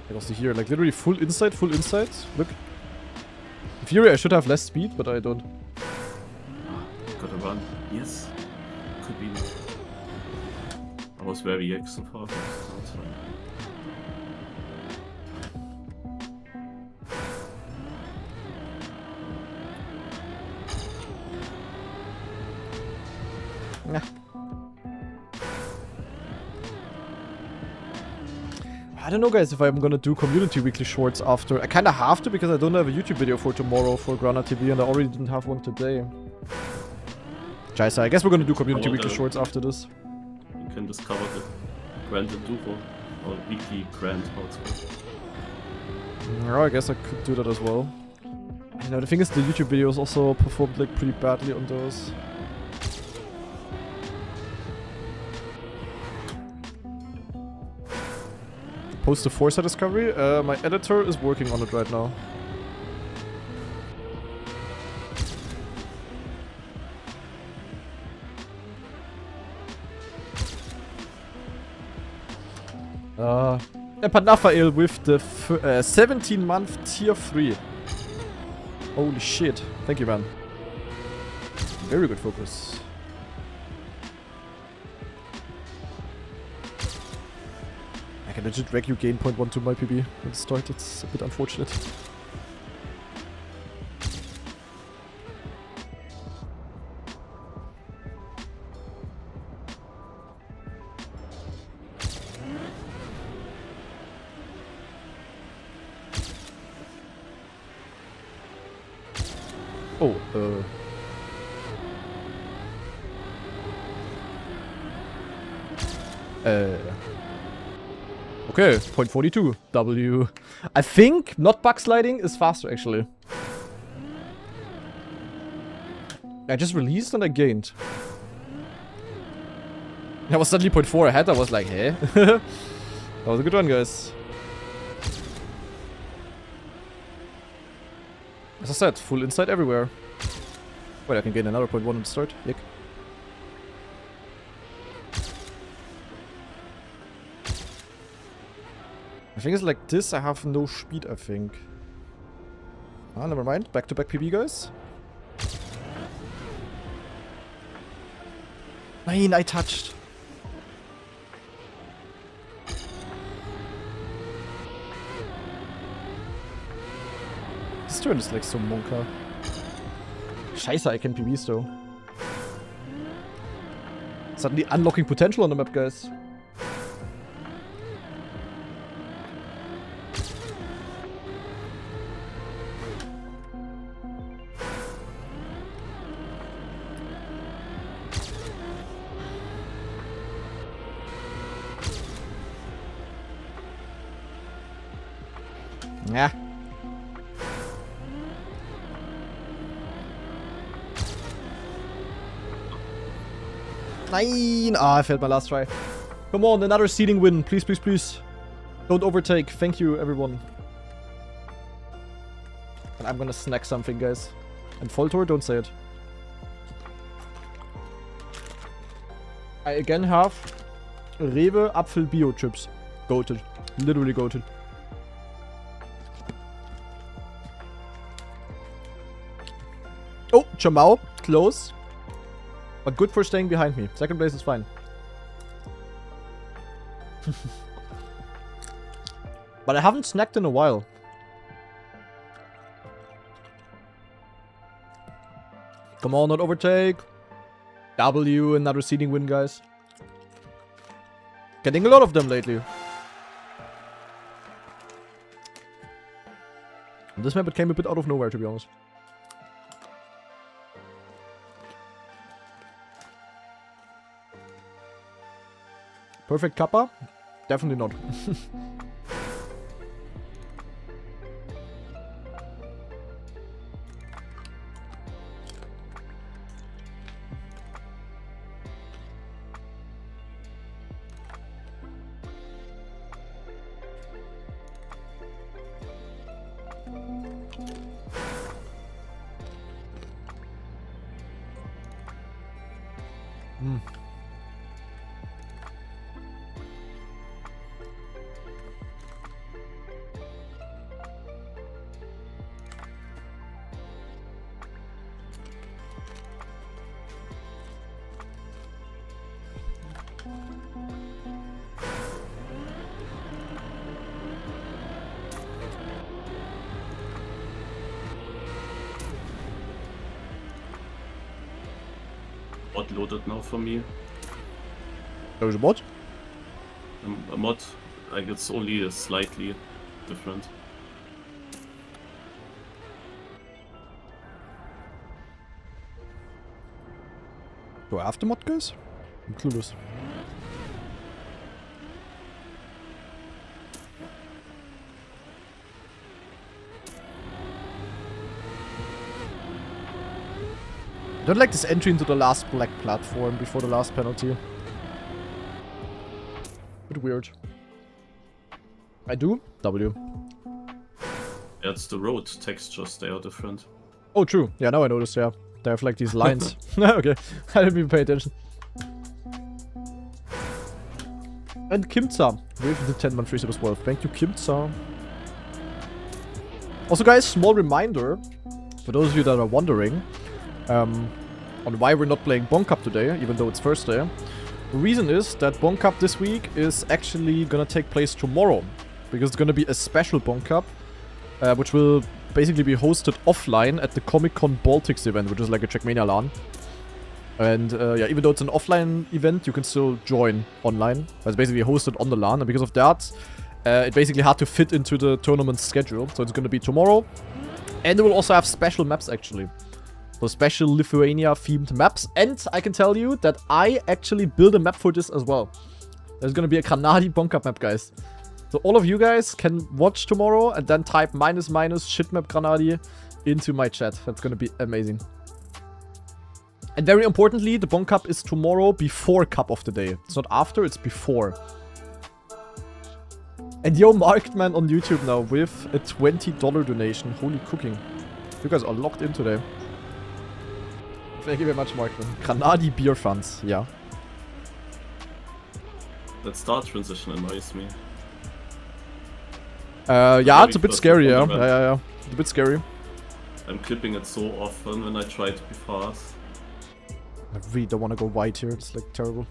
I can see here, like literally full inside. Look. In theory I should have less speed, but I don't. Gotta run. Yes. Could be. I was very so far. That's fine. I don't know, guys, if I'm gonna do community weekly shorts after. I kinda have to because I don't have a YouTube video for tomorrow for Grana TV and I already didn't have one today. Scheiße, I guess we're gonna do community weekly shorts after this. You can discover the Grand Enduro or weekly Grand, how it's called. Oh, I guess I could do that as well. You know, the thing is, the YouTube videos also performed like pretty badly on those. Post the Forza discovery? My editor is working on it right now. Panafael with the 17-month tier 3. Holy shit. Thank you, man. Very good focus. I can legit drag you gain 0.1 to my PB at the start. It's a bit unfortunate. Oh, okay, 0.42. W. I think not backsliding is faster, actually. I just released and I gained. I was suddenly 0.4 ahead. I was like, hey. That was a good one, guys. As I said, full insight everywhere. Wait, I can gain another 0.1 on the start. Yick. The thing is, like this, I have no speed, I think. Ah, never mind. Back-to-back PB, guys. Nein, I touched. This turn is like so monka. Scheiße, I can PBs though. Suddenly unlocking potential on the map, guys. Yeah. Nein! Ah, I failed my last try. Come on, another seeding win. Please, please, please. Don't overtake. Thank you, everyone. And I'm gonna snack something, guys. And Voltor, don't say it. I again have Rewe Apfel Bio Chips. Goated. Literally goated. Oh, Chamao. Close. But good for staying behind me. Second place is fine. But I haven't snacked in a while. Come on, not overtake. W, another seeding win, guys. Getting a lot of them lately. On this map it came a bit out of nowhere, to be honest. Perfect kappa? Definitely not. Mod loaded now for me. There's a mod? A mod Like it's only slightly different. Do I have the mod, guys? I'm clueless. I don't like this entry into the last black platform before the last penalty. Bit weird. I do? W. Yeah, it's the road textures, they are different. Oh, true. Yeah, now I noticed, yeah. They have like these lines. Okay, I didn't even pay attention. And Kimza with the 10-month resub as well. Thank you, Kimza. Also, guys, small reminder for those of you that are wondering on why we're not playing Bonk Cup today, even though it's Thursday. The reason is that Bonk Cup this week is actually gonna take place tomorrow, because it's gonna be a special Bonk Cup, which will basically be hosted offline at the Comic-Con Baltics event, which is like a Trackmania LAN. And yeah, even though it's an offline event, you can still join online. It's basically hosted on the LAN, and because of that, it basically had to fit into the tournament schedule. So it's gonna be tomorrow, and it will also have special maps actually. So special Lithuania-themed maps, and I can tell you that I actually built a map for this as well. There's gonna be a Granadi Bonk Cup map, guys. So all of you guys can watch tomorrow and then type ---- shitmap Granadi into my chat. That's gonna be amazing. And very importantly, the Bonk Cup is tomorrow before Cup of the Day. It's not after, it's before. And yo, Markman on YouTube now with a $20 donation. Holy cooking. You guys are locked in today. Thank you very much, Markman. Granadi beer funds, yeah. That start transition annoys me. Yeah, it's a bit scary, yeah. Yeah. It's a bit scary. I'm clipping it so often when I try to be fast. I really don't want to go white here. It's like terrible.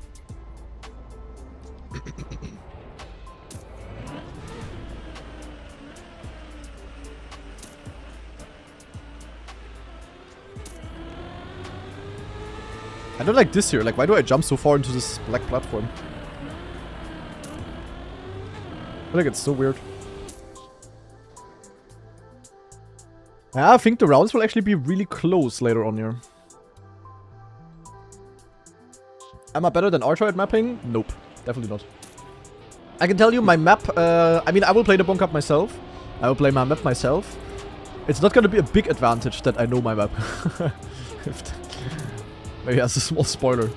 I don't like this here. Like, why do I jump so far into this black platform? I think it's so weird. Yeah, I think the rounds will actually be really close later on here. Am I better than Archer at mapping? Nope. Definitely not. I can tell you my map, I mean, I will play the Bonk Cup myself. I will play my map myself. It's not gonna be a big advantage that I know my map. Maybe that's a small spoiler.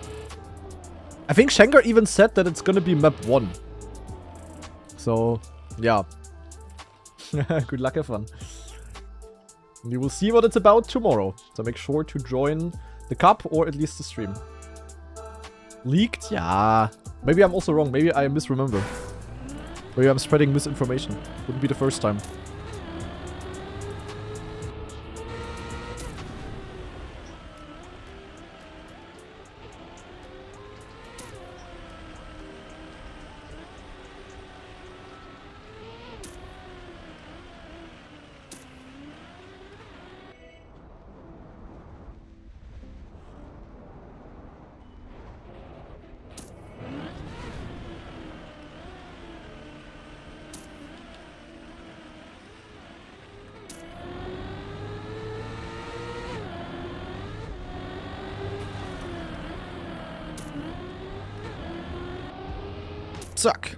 I think Shankar even said that it's gonna be map 1. So, yeah. Good luck, have fun. We will see what it's about tomorrow. So make sure to join the cup or at least the stream. Leaked? Yeah. Maybe I'm also wrong. Maybe I misremember. Maybe I'm spreading misinformation. Wouldn't be the first time. Zack.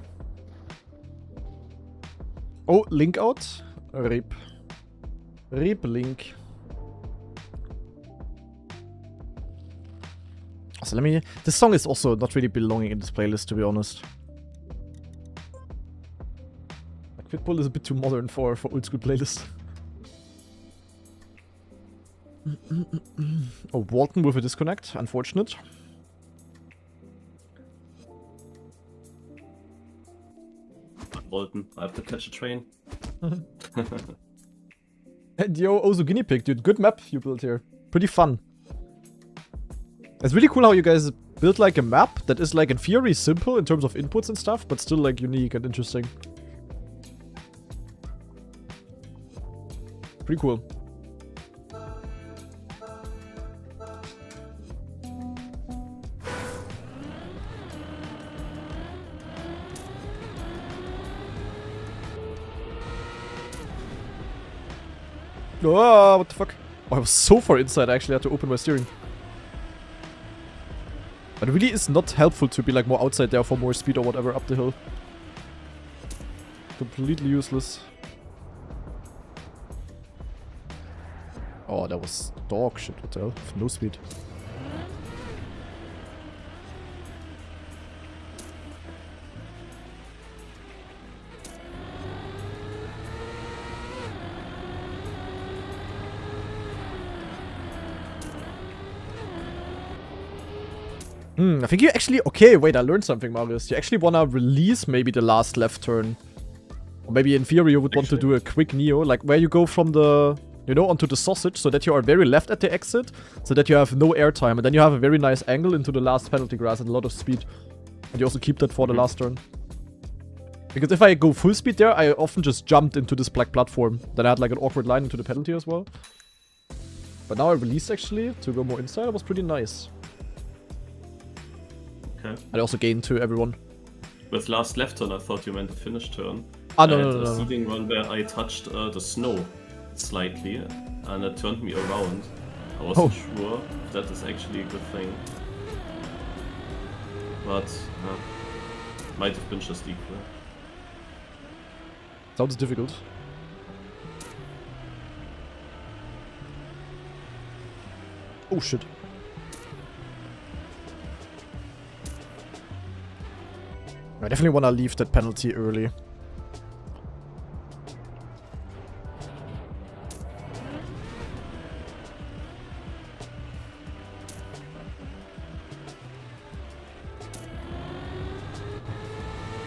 Oh, link out. Rip. Rip link. So let me... This song is also not really belonging in this playlist, to be honest. Like, Pitbull is a bit too modern for old school playlist. Oh, Walton with a disconnect. Unfortunate. Walton, I have to catch a train. And yo, also Guinea Pig, dude. Good map you built here. Pretty fun. It's really cool how you guys built like a map that is like in theory simple in terms of inputs and stuff, but still like unique and interesting. Pretty cool. Oh, what the fuck? Oh, I was so far inside, I actually had to open my steering. But it really is not helpful to be like more outside there for more speed or whatever up the hill. Completely useless. Oh, that was dog shit, what the hell? No speed. I think you actually... Okay, wait, I learned something, Marius. You actually wanna release maybe the last left turn. Or maybe in theory you would want to do a quick Neo, like where you go from the... You know, onto the sausage, so that you are very left at the exit, so that you have no airtime, and then you have a very nice angle into the last penalty grass and a lot of speed. And you also keep that for the last turn. Because if I go full speed there, I often just jumped into this black platform. Then I had like an awkward line into the penalty as well. But now I released actually to go more inside. It was pretty nice. Okay. I also gained to everyone. With last left turn, I thought you meant the finish turn. Ah, no, I had no. a seeding one where I touched the snow slightly, and it turned me around. I wasn't sure if that is actually a good thing. But, might have been just equal. Sounds difficult. Oh shit. I definitely want to leave that penalty early.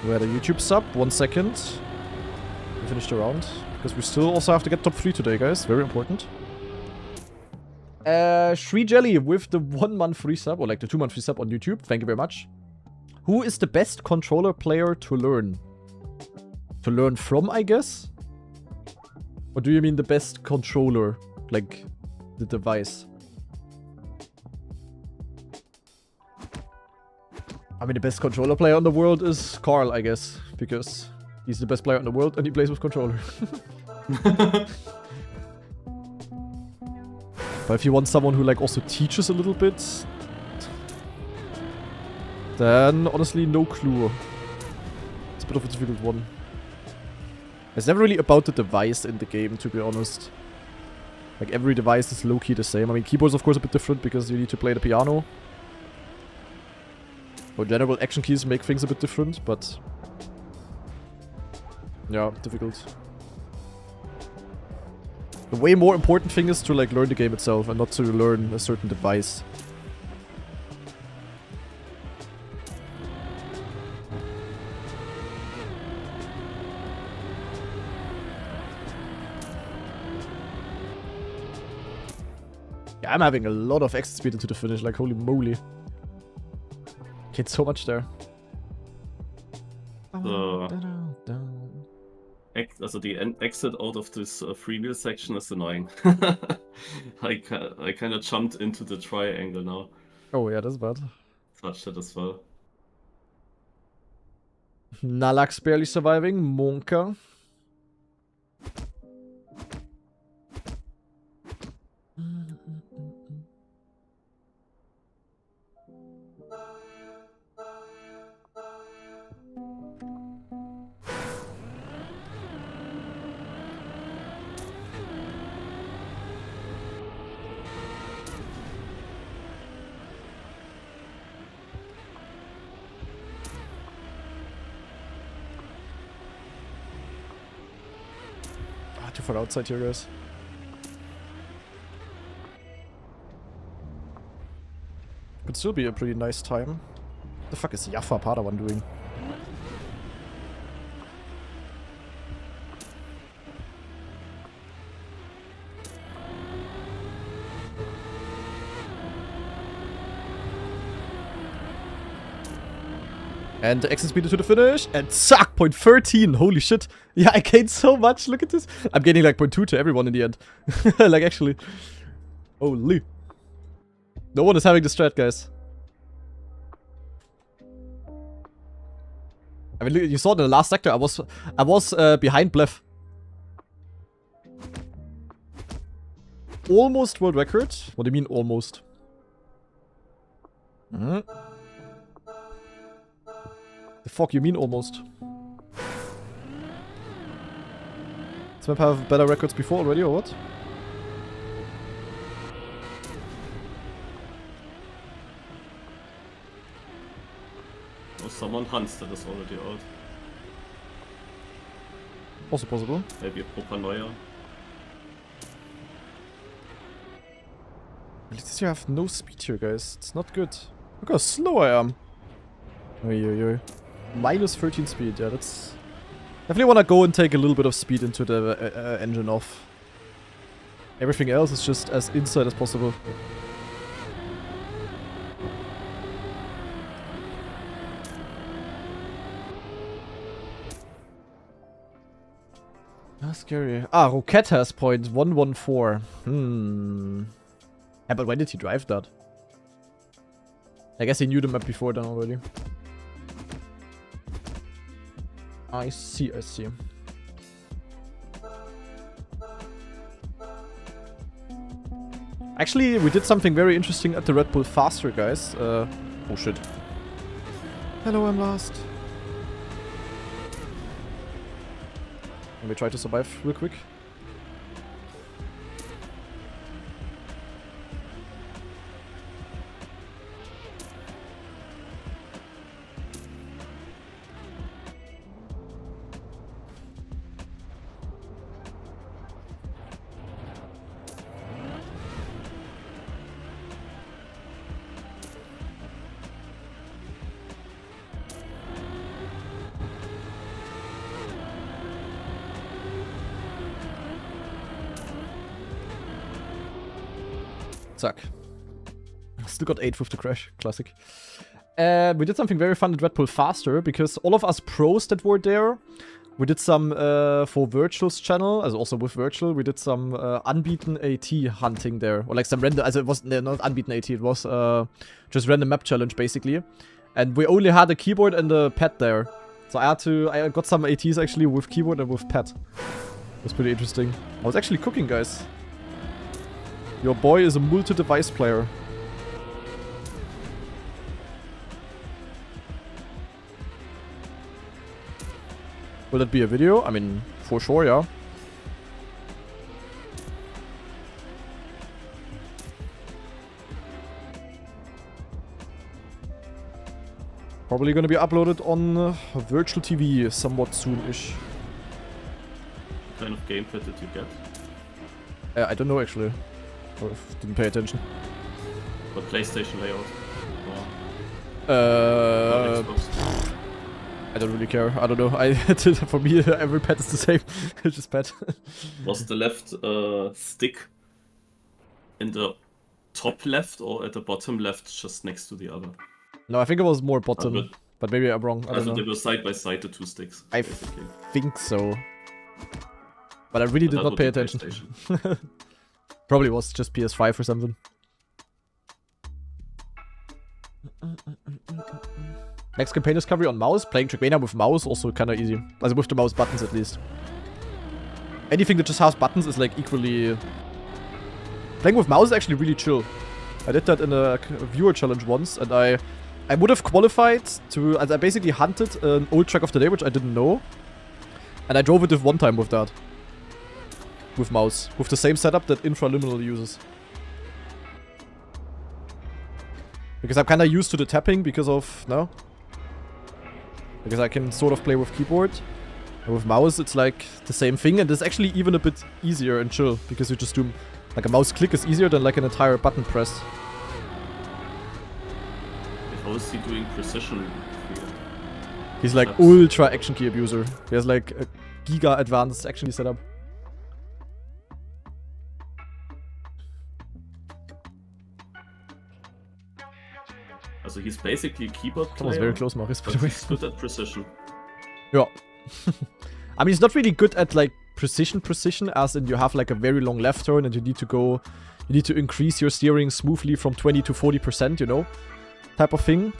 We had a YouTube sub, 1 second. We finished the round. Because we still also have to get top 3 today, guys. Very important. Shri Jelly with the 1 month free sub, or like the 2 month free sub on YouTube. Thank you very much. Who is the best controller player to learn? To learn from, I guess? Or do you mean the best controller? Like, the device? I mean, the best controller player in the world is Carl, I guess. Because he's the best player in the world and he plays with controller. But if you want someone who like also teaches a little bit, then honestly no clue. It's a bit of a difficult one. It's never really about the device in the game, to be honest. Like every device is low-key the same. I mean, keyboard's of course a bit different because you need to play the piano. Or general action keys make things a bit different, but yeah, difficult. The way more important thing is to like learn the game itself and not to learn a certain device. Yeah, I'm having a lot of exit speed into the finish, like holy moly. Hit so much there. Also the exit out of this freewheel section is annoying. I kind of jumped into the triangle now. Oh yeah, that's bad. Touched it as well. Nalax barely surviving. Monka. Too far outside here, guys. Could still be a pretty nice time. What the fuck is Jaffa Padawan doing? And the exit speed to the finish, and suck, 0.13, holy shit. Yeah, I gained so much, look at this. I'm gaining like 0.2 to everyone in the end. Like, actually. Holy. No one is having the strat, guys. I mean, look, you saw in the last sector, I was behind Blef. almost world record. What do you mean almost? The fuck you mean almost? Does map have better records before already or what? Or someone hunts that is already out. Also possible. Maybe a proper Neuer. At least you have no speed here, guys. It's not good. Look how slow I am. Oi. Minus 13 speed, yeah, that's... Definitely want to go and take a little bit of speed into the engine off. Everything else is just as inside as possible. That's scary. Ah, Roquette has point 114. Yeah, but when did he drive that? I guess he knew the map before then already. I see. Actually, we did something very interesting at the Red Bull Faster, guys. Oh shit. Hello, I'm lost. Let me try to survive real quick. Zack. Still got 8 with the crash. Classic. We did something very fun at Red Bull Faster, because all of us pros that were there, we did some, for Virtual's channel, also with Virtual, we did some unbeaten AT hunting there. Or like some random, it was not unbeaten AT, it was just random map challenge basically. And we only had a keyboard and a pad there. So I got some ATs actually with keyboard and with pad. It was pretty interesting. I was actually cooking, guys. Your boy is a multi-device player. Will it be a video? I mean, for sure, yeah. Probably gonna be uploaded on Virtual TV somewhat soon-ish. What kind of gamepad did you get? I don't know actually. Or didn't pay attention. What PlayStation layout? Xbox. I don't really care. I don't know. For me, every pad is the same. It's just pad. Was the left stick in the top left or at the bottom left, just next to the other? No, I think it was more bottom. But maybe I'm wrong. I don't know. They were side by side, the two sticks. I think so. But I really did not pay attention. Probably was just PS5 or something. Next campaign discovery on mouse. Playing Trackmania with mouse, also kind of easy. With the mouse buttons at least. Anything that just has buttons is like equally... Playing with mouse is actually really chill. I did that in a viewer challenge once, and I would have qualified to... I basically hunted an old track of the day, which I didn't know. And I drove it one time with that. With mouse. With the same setup that Infraliminal uses. Because I'm kind of used to the tapping because of... No? Because I can sort of play with keyboard. And with mouse it's like the same thing, and it's actually even a bit easier and chill. Because you just do... Like a mouse click is easier than like an entire button press. How is he doing precision? He's like ultra action key abuser. He has like a giga advanced action key setup. So he's basically a keyboard player. That was very close, Maurice, by the way. He's good at precision. Yeah. I mean, he's not really good at like precision, as in you have like a very long left turn and you need to increase your steering smoothly from 20 to 40%, you know? Type of thing.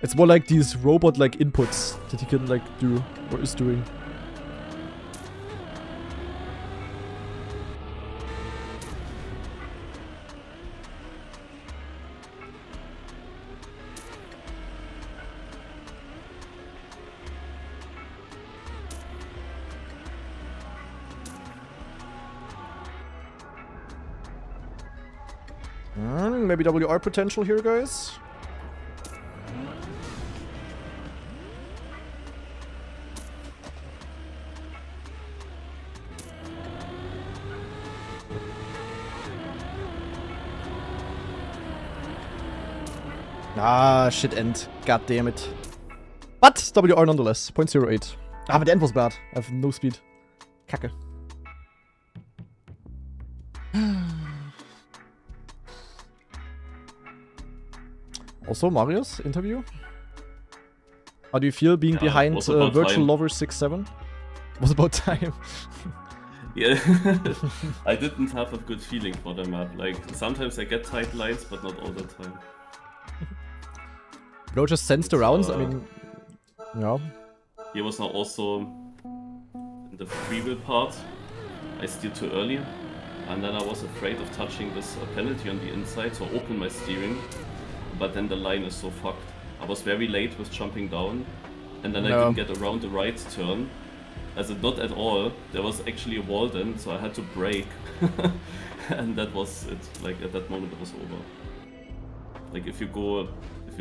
It's more like these robot-like inputs that he can like do, or is doing. Maybe WR potential here, guys. Ah, shit, end. God damn it. But WR nonetheless. 0.08. Ah, but the end was bad. I have no speed. Kacke. Also, Marius, interview. How do you feel being behind Virtual time. Lover 6-7? Was about time. Yeah, I didn't have a good feeling for the map. Like, sometimes I get tight lines, but not all the time. Bro just sensed the rounds, I mean... Yeah. Here was now also in the free will part. I steered too early, and then I was afraid of touching this penalty on the inside, so I opened my steering, but then the line is so fucked. I was very late with jumping down, and then I didn't get around the right turn. As in, not at all. There was actually a wall then, so I had to brake. And that was it. Like, at that moment it was over. Like, if you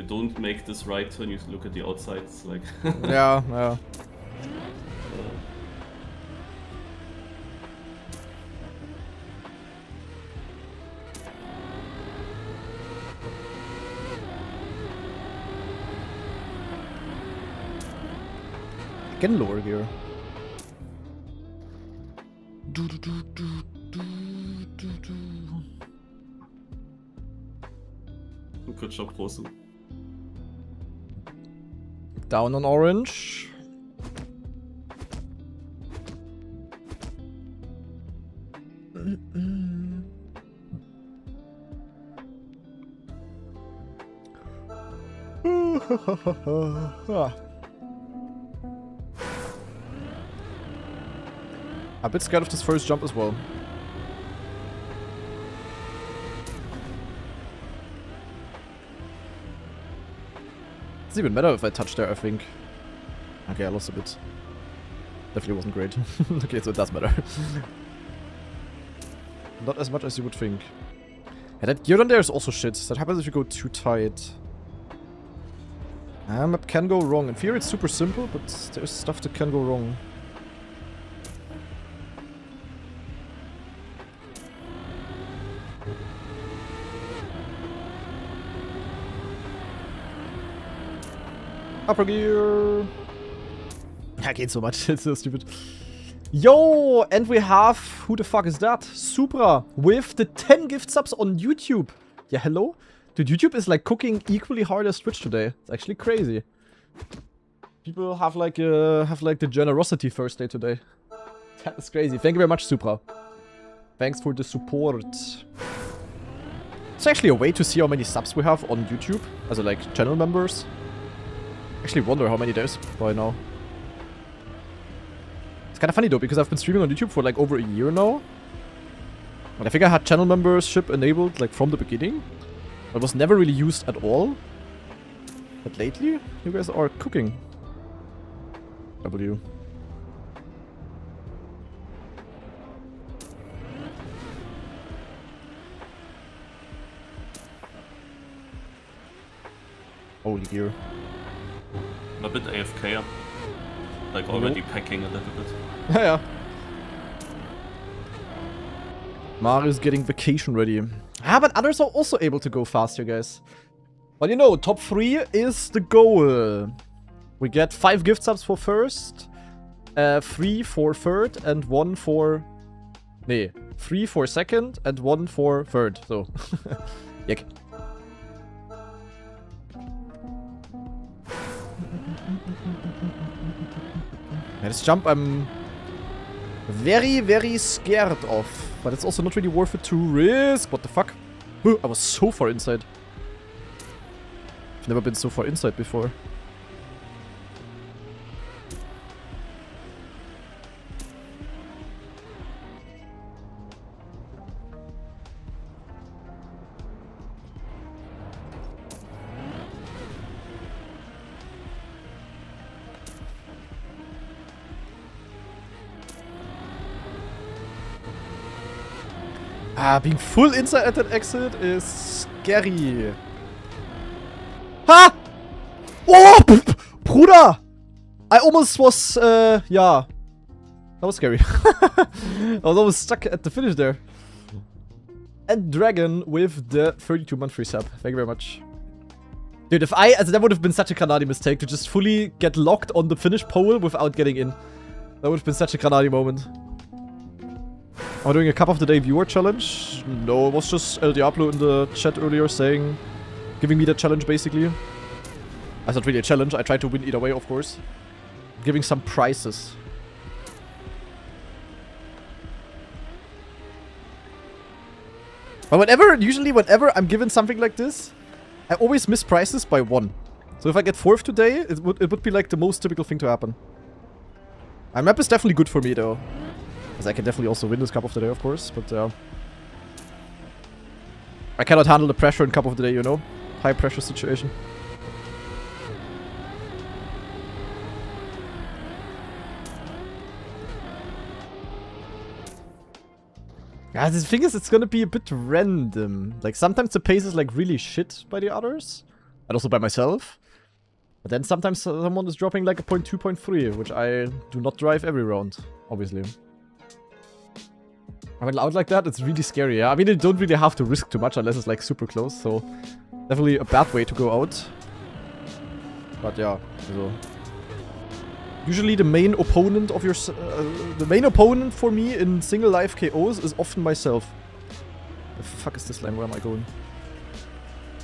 don't make this right turn, you look at the outside, it's like... yeah. Again lower gear. Good job, Rosu. Down on orange. A bit scared of this first jump as well. Doesn't even matter if I touch there, I think. Okay, I lost a bit. Definitely wasn't great. Okay, so it does matter. Not as much as you would think. Yeah, that gear on there is also shit. That happens if you go too tight. Map can go wrong. In theory it's super simple, but there's stuff that can go wrong. Upper gear. Ja, geht so much. It's so stupid. Yo, and we have... Who the fuck is that? Supra with the 10 gift subs on YouTube. Yeah, hello? Dude, YouTube is like cooking equally hard as Twitch today. It's actually crazy. People have like the generosity Thursday today. That is crazy. Thank you very much, Supra. Thanks for the support. It's actually a way to see how many subs we have on YouTube. As like channel members. Actually wonder how many there's by now. It's kind of funny though, because I've been streaming on YouTube for like over a year now. And I think I had channel membership enabled like from the beginning. It was never really used at all. But lately, you guys are cooking. W. Holy gear. I'm a bit AFK. Like already packing a little bit. Yeah. Mario's getting vacation ready. Ah, but others are also able to go faster, guys. But you know, top 3 is the goal. We get 5 gift subs for first, 3 for third, and 1 for... Nee, 3 for second, and 1 for third. So, yek. Yeah, this jump I'm very, very scared of. But it's also not really worth it to risk. What the fuck? I was so far inside. I've never been so far inside before. Being full inside at that exit is scary. Ha! Oh! Bruder! I almost was, yeah. That was scary. I was almost stuck at the finish there. And Dragon with the 32-month free sub. Thank you very much. Dude, if that would have been such a Granadi mistake to just fully get locked on the finish pole without getting in. That would have been such a Granadi moment. Am I doing a Cup of the Day viewer challenge? No, it was just El Diablo in the chat earlier saying, giving me that challenge basically. That's not really a challenge, I tried to win either way, of course. Giving some prizes. But usually whenever I'm given something like this, I always miss prizes by 1. So if I get 4th today, it would be like the most typical thing to happen. And map is definitely good for me though. Because I can definitely also win this Cup of the Day, of course, but I cannot handle the pressure in Cup of the Day, you know? High pressure situation. Yeah, the thing is, it's gonna be a bit random. Like, sometimes the pace is, like, really shit by the others. And also by myself. But then sometimes someone is dropping, like, a 0.2, 0.3, which I do not drive every round, obviously. I mean, out like that, it's really scary, yeah? I mean, you don't really have to risk too much unless it's, like, super close, so... Definitely a bad way to go out. But, yeah, so... Usually the main opponent of your... the main opponent for me in single life KOs is often myself. The fuck is this lane? Where am I going?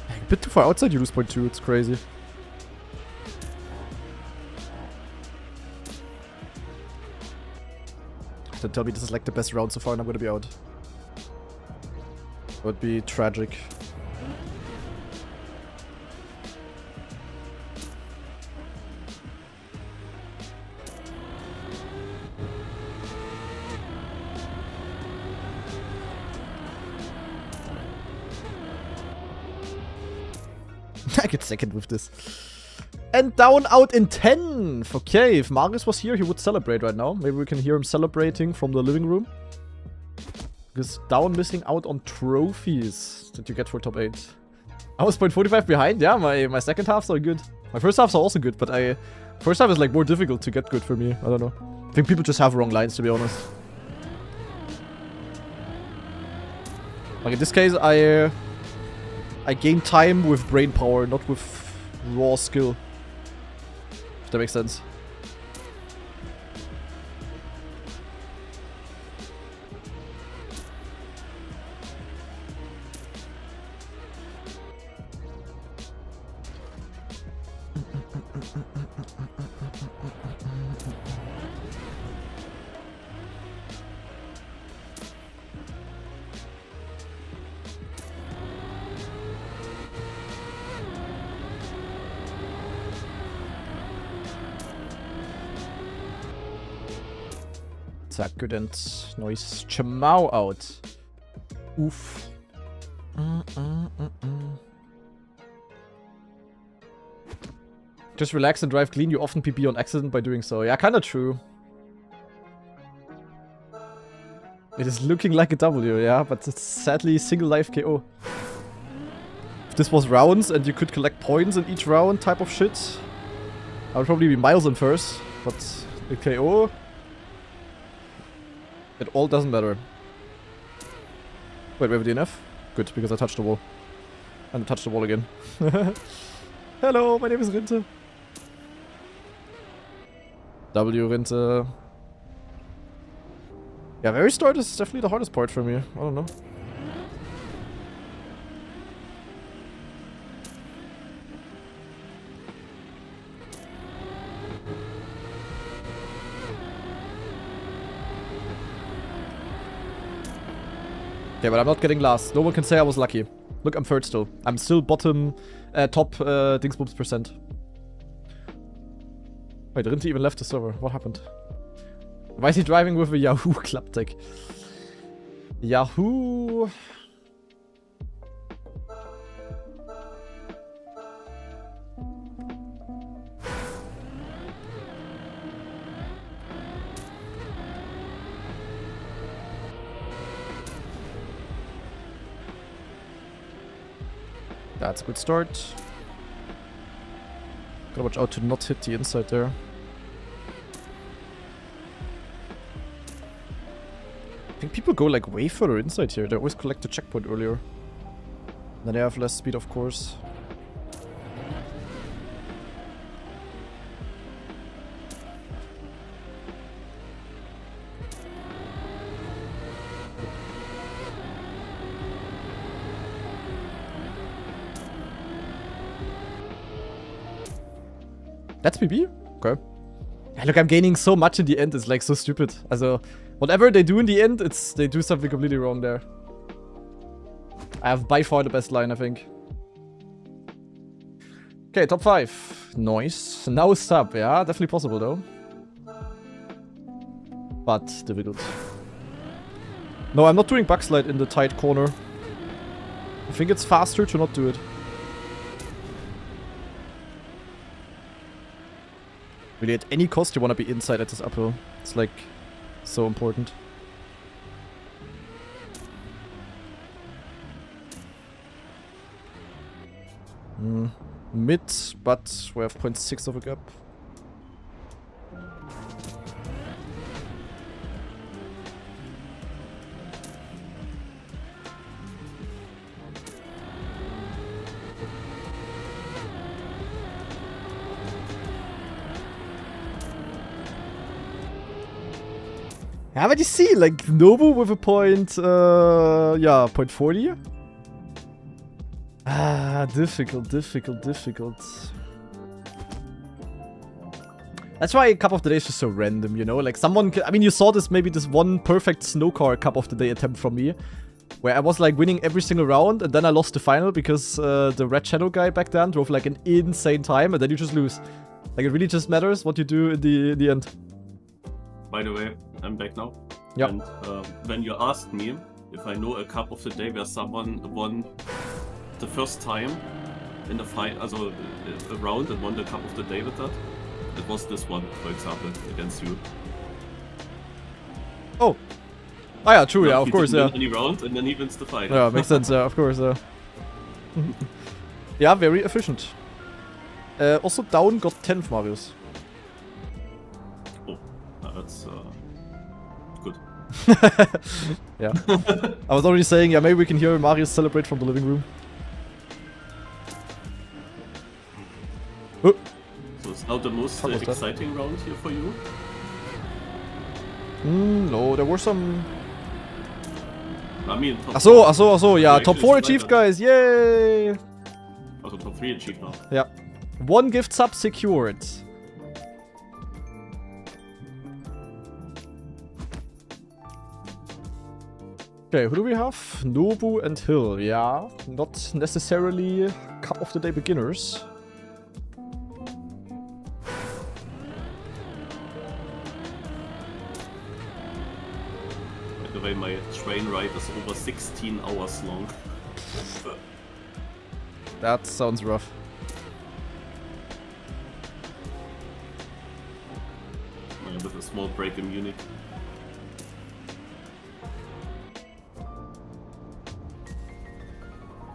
A bit too far outside, you lose 0.2, it's crazy. Don't tell me this is like the best round so far and I'm gonna be out. That would be tragic. I get second with this. And down out in 10th. Okay, if Marius was here, he would celebrate right now. Maybe we can hear him celebrating from the living room. Because down missing out on trophies that you get for top 8. I was 0.45 behind. Yeah, my second halves are good. My first halves are also good, but first half is like more difficult to get good for me. I don't know. I think people just have wrong lines, to be honest. Like in this case, I gain time with brain power, not with raw skill. If that makes sense. Zack, good and nice. Chamau out. Oof. Just relax and drive clean. You often PB on accident by doing so. Yeah, kinda true. It is looking like a W, yeah, but it's sadly single life KO. If this was rounds and you could collect points in each round type of shit, I would probably be miles in first, but the KO... It all doesn't matter. Wait, we have a DNF? Good, because I touched the wall. And I touched the wall again. Hello, my name is Rinte. W Rinte. Yeah, very start is definitely the hardest part for me. I don't know. Okay, but I'm not getting last. No one can say I was lucky. Look, I'm third still. I'm still bottom, top Dingsbums percent. Wait, Rinte even left the server. What happened? Why is he driving with a Yahoo club tech? Yahoo... That's a good start. Gotta watch out to not hit the inside there. I think people go like way further inside here. They always collect the checkpoint earlier. Then they have less speed, of course. That's PB? Okay. Yeah, look, I'm gaining so much in the end. It's like so stupid. Also, whatever they do in the end, they do something completely wrong there. I have by far the best line, I think. Okay, top 5. Nice. Now sub. Yeah, definitely possible though. But difficult. No, I'm not doing backslide in the tight corner. I think it's faster to not do it. Really, at any cost, you want to be inside at this uphill. It's like so important. Mid, but we have 0.6 of a gap. Yeah, but you see, like, Nobu with a point, yeah, 0.40. Ah, difficult. That's why Cup of the Day is just so random, you know? Like, someone I mean, you saw this, maybe this one perfect snow car Cup of the Day attempt from me, where I was, like, winning every single round, and then I lost the final because the Red Shadow guy back then drove, like, an insane time, and then you just lose. Like, it really just matters what you do in the end. By the way, I'm back now. Yep. And when you asked me if I know a Cup of the Day where someone won the first time in the fight, also a round and won the Cup of the Day with that, it was this one, for example, against you. Oh. Oh yeah, true, No, yeah, of course, yeah. Any round and then he wins the fight. Yeah, makes sense, yeah, of course, yeah. Yeah, very efficient. Also down got 10th, Marius. Oh, that's good. Yeah. I was already saying, yeah, maybe we can hear Marius celebrate from the living room. Oh. So it's now the most exciting round here for you? No, there were some... I mean, top Achso, yeah, top 4 achieved, guys, yay! Also top 3 achieved now. Yeah. 1 gift sub secured. Okay, who do we have? Nobu and Hill, yeah. Not necessarily Cup of the Day beginners. By the way, my train ride is over 16 hours long. That sounds rough. With a small break in Munich.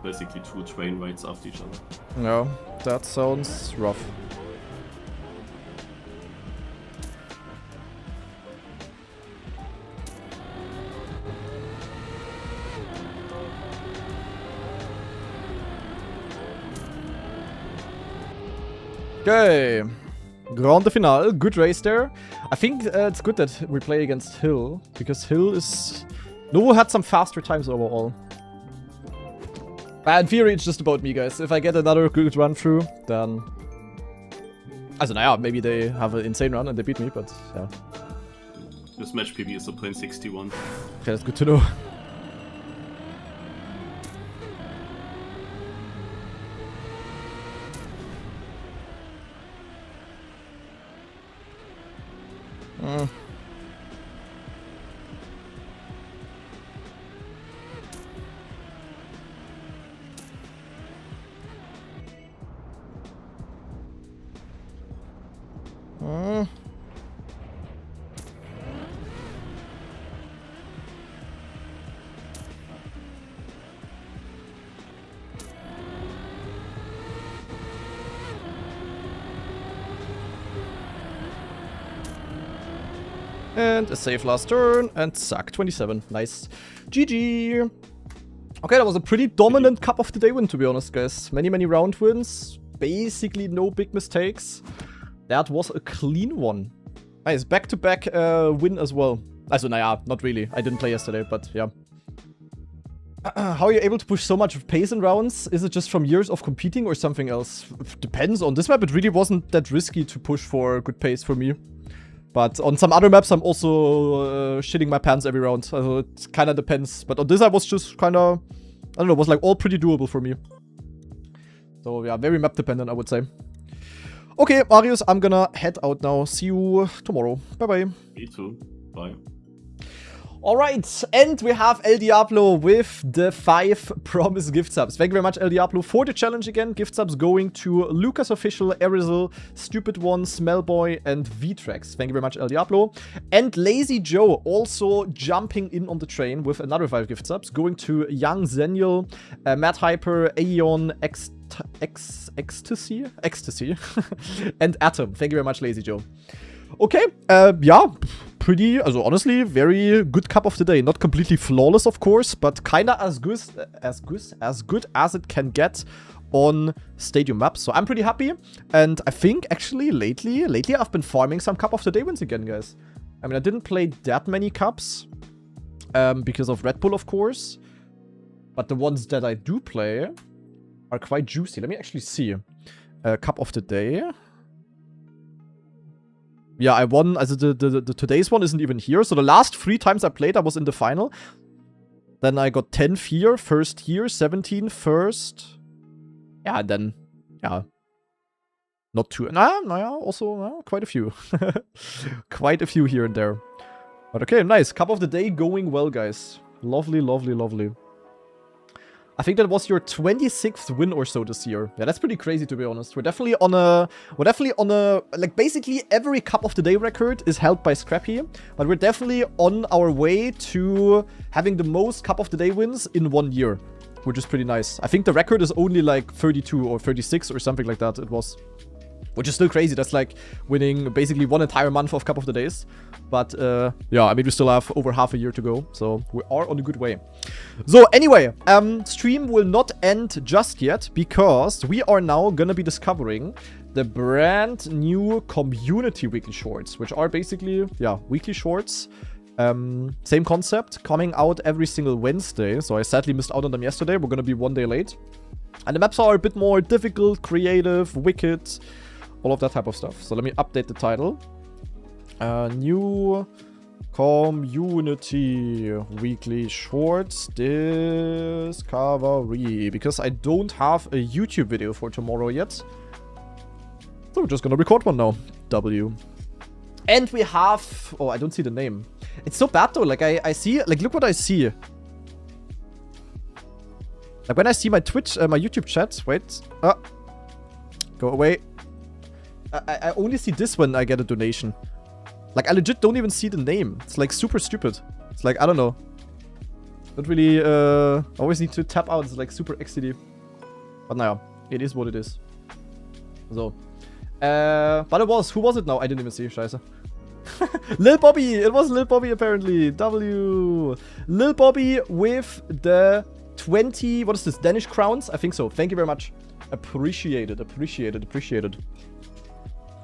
Basically 2 train rides after each other. No, that sounds rough. Okay, Grande Finale, good race there. I think it's good that we play against Hill, because Hill is... Nobu had some faster times overall. In theory, it's just about me, guys. If I get another good run through, then... Also, naja, maybe they have an insane run and they beat me, but yeah. This match PB is a 0.61. Okay, that's good to know. And a save last turn, and suck, 27. Nice. GG. Okay, that was a pretty dominant Cup of the Day win, to be honest, guys. Many round wins. Basically no big mistakes. That was a clean one. Nice, back-to-back win as well. Also, naja, not really. I didn't play yesterday, but yeah. How are you able to push so much pace in rounds? Is it just from years of competing or something else? Depends. On this map, it really wasn't that risky to push for good pace for me. But on some other maps, I'm also shitting my pants every round. So it kind of depends. But on this, I was just kind of, I don't know, was like all pretty doable for me. So yeah, very map dependent, I would say. Okay, Marius, I'm gonna head out now. See you tomorrow. Bye-bye. Me too. Bye. Alright, and we have El Diablo with the 5 promise gift subs. Thank you very much, El Diablo, for the challenge again. Gift subs going to Lucas Official, Erizal, Stupid One, Smellboy, and V-Trax. Thank you very much, El Diablo. And Lazy Joe also jumping in on the train with another 5 gift subs. Going to Young Zenial, Matt Hyper, Aeon, Ecstasy, and Atom. Thank you very much, Lazy Joe. Okay, yeah, pretty, also honestly, very good Cup of the Day. Not completely flawless, of course, but kinda as good as it can get on stadium maps. So I'm pretty happy, and I think actually lately I've been farming some Cup of the Day wins again, guys. I mean, I didn't play that many cups because of Red Bull, of course, but the ones that I do play are quite juicy. Let me actually see. Cup of the Day. Yeah, I won. Also the today's one isn't even here. So the last 3 times I played, I was in the final. Then I got 10 here, first here, 17 first. Yeah, then, yeah. Not too, naja, also quite a few. Quite a few here and there. But okay, nice. Cup of the Day going well, guys. Lovely, lovely, lovely. I think that was your 26th win or so this year. Yeah, that's pretty crazy, to be honest. We're definitely on a, like, basically every Cup of the Day record is held by Scrappy, but we're definitely on our way to having the most Cup of the Day wins in 1 year, which is pretty nice. I think the record is only like 32 or 36 or something like that it was. Which is still crazy. That's like winning basically 1 entire month of Cup of the Days. But yeah, I mean, we still have over half a year to go. So we are on a good way. So anyway, stream will not end just yet, because we are now gonna be discovering the brand new community weekly shorts, which are basically, yeah, weekly shorts. Same concept, coming out every single Wednesday. So I sadly missed out on them yesterday. We're gonna be 1 day late. And the maps are a bit more difficult, creative, wicked, all of that type of stuff. So let me update the title. New community weekly shorts discovery. Because I don't have a YouTube video for tomorrow yet. So we're just gonna record one now. W. And we have... Oh, I don't see the name. It's so bad though. Like I see... Like, look what I see. Like when I see my Twitch, my YouTube chat. Wait. Go away. I only see this when I get a donation. Like, I legit don't even see the name. It's like super stupid. It's like, I don't know. Don't really, always need to tap out. It's like super XCD. But naja, it is what it is. So. But it was, who was it now? I didn't even see, scheiße. Lil Bobby! It was Lil Bobby apparently. W. Lil Bobby with the 20, what is this, Danish crowns? I think so. Thank you very much. Appreciated, appreciated, appreciated.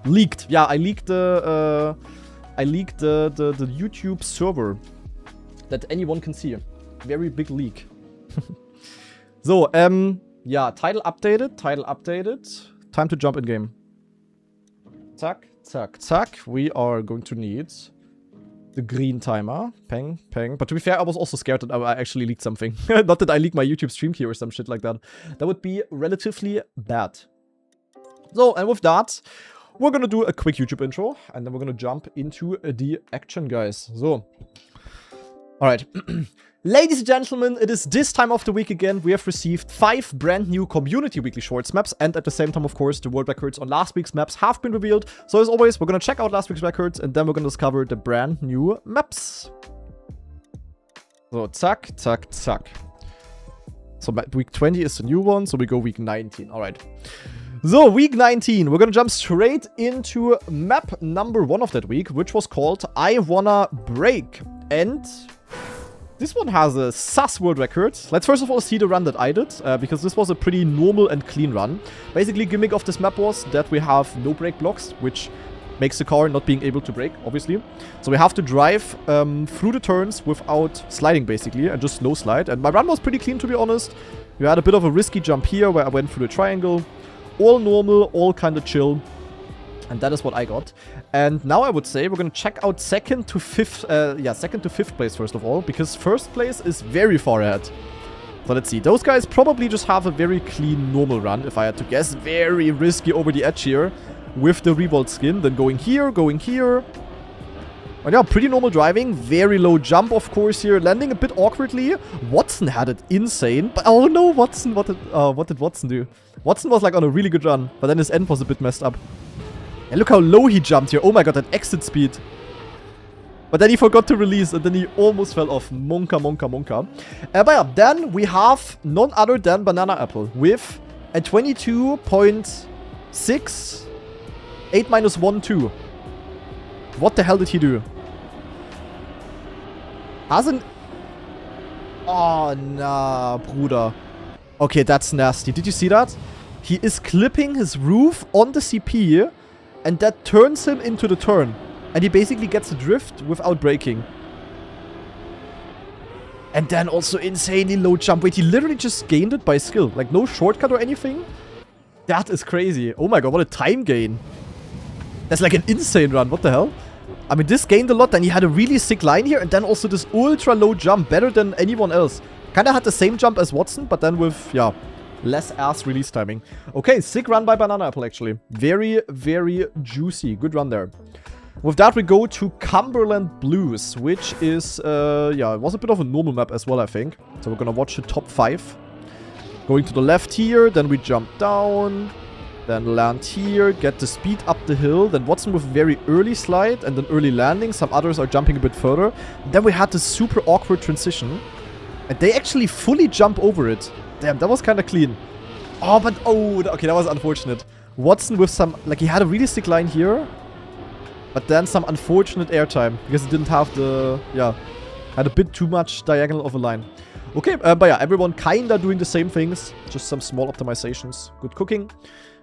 Leaked. Yeah, I leaked the YouTube server that anyone can see. Very big leak. So, yeah, title updated, Time to jump in game. Zack, zack, zack. We are going to need the green timer. Peng, peng. But to be fair, I was also scared that I actually leaked something. Not that I leaked my YouTube stream key or some shit like that. That would be relatively bad. So, and with that, we're gonna do a quick YouTube intro, and then we're gonna jump into the action, guys. So, alright. Ladies and gentlemen, it is this time of the week again. We have received 5 brand new community weekly shorts maps, and at the same time, of course, the world records on last week's maps have been revealed. So as always, we're gonna check out last week's records, and then we're gonna discover the brand new maps. So, zack, zack, zack. So week 20 is the new one, so we go week 19. Alright. So, week 19. We're gonna jump straight into map number 1 of that week, which was called I Wanna Break. And this one has a sus world record. Let's first of all see the run that I did, because this was a pretty normal and clean run. Basically, gimmick of this map was that we have no brake blocks, which makes the car not being able to brake, obviously. So we have to drive through the turns without sliding, basically, and just slow slide. And my run was pretty clean, to be honest. We had a bit of a risky jump here where I went through the triangle. All normal, all kind of chill. And that is what I got. And now I would say we're going to check out second to fifth place, first of all, because first place is very far ahead. So let's see. Those guys probably just have a very clean, normal run, if I had to guess. Very risky over the edge here with the Revolt skin. Then going here. And yeah, pretty normal driving. Very low jump, of course, here. Landing a bit awkwardly. Watson had it insane. But oh no, Watson. What did Watson do? Watson was like on a really good run. But then his end was a bit messed up. And look how low he jumped here. Oh my god, that exit speed. But then he forgot to release, and then he almost fell off. Monka. But yeah, then we have none other than Banana Apple with a 22.6, 8 minus 1, 2. What the hell did he do? Hasn't... Oh, nah, Bruder. Okay, that's nasty. Did you see that? He is clipping his roof on the CP, and that turns him into the turn. And he basically gets a drift without braking. And then also insanely low jump. Wait, he literally just gained it by skill. Like, no shortcut or anything? That is crazy. Oh my god, what a time gain. That's like an insane run. What the hell? I mean, this gained a lot. Then he had a really sick line here. And then also this ultra low jump. Better than anyone else. Kinda had the same jump as Watson. But then with, yeah, less ass release timing. Okay, sick run by Banana Apple, actually. Very, very juicy. Good run there. With that, we go to Cumberland Blues, which is, yeah, it was a bit of a normal map as well, I think. So we're gonna watch the top 5. Going to the left here, then we jump down, then land here, get the speed up the hill, then Watson with a very early slide and an early landing. Some others are jumping a bit further. And then we had this super awkward transition, and they actually fully jump over it. Damn, that was kind of clean. Oh, but, oh, okay, that was unfortunate. Watson with some, like, he had a really sick line here. But then some unfortunate airtime, because he didn't have the, yeah, had a bit too much diagonal of a line. Okay, but yeah, everyone kinda doing the same things, just some small optimizations. Good cooking.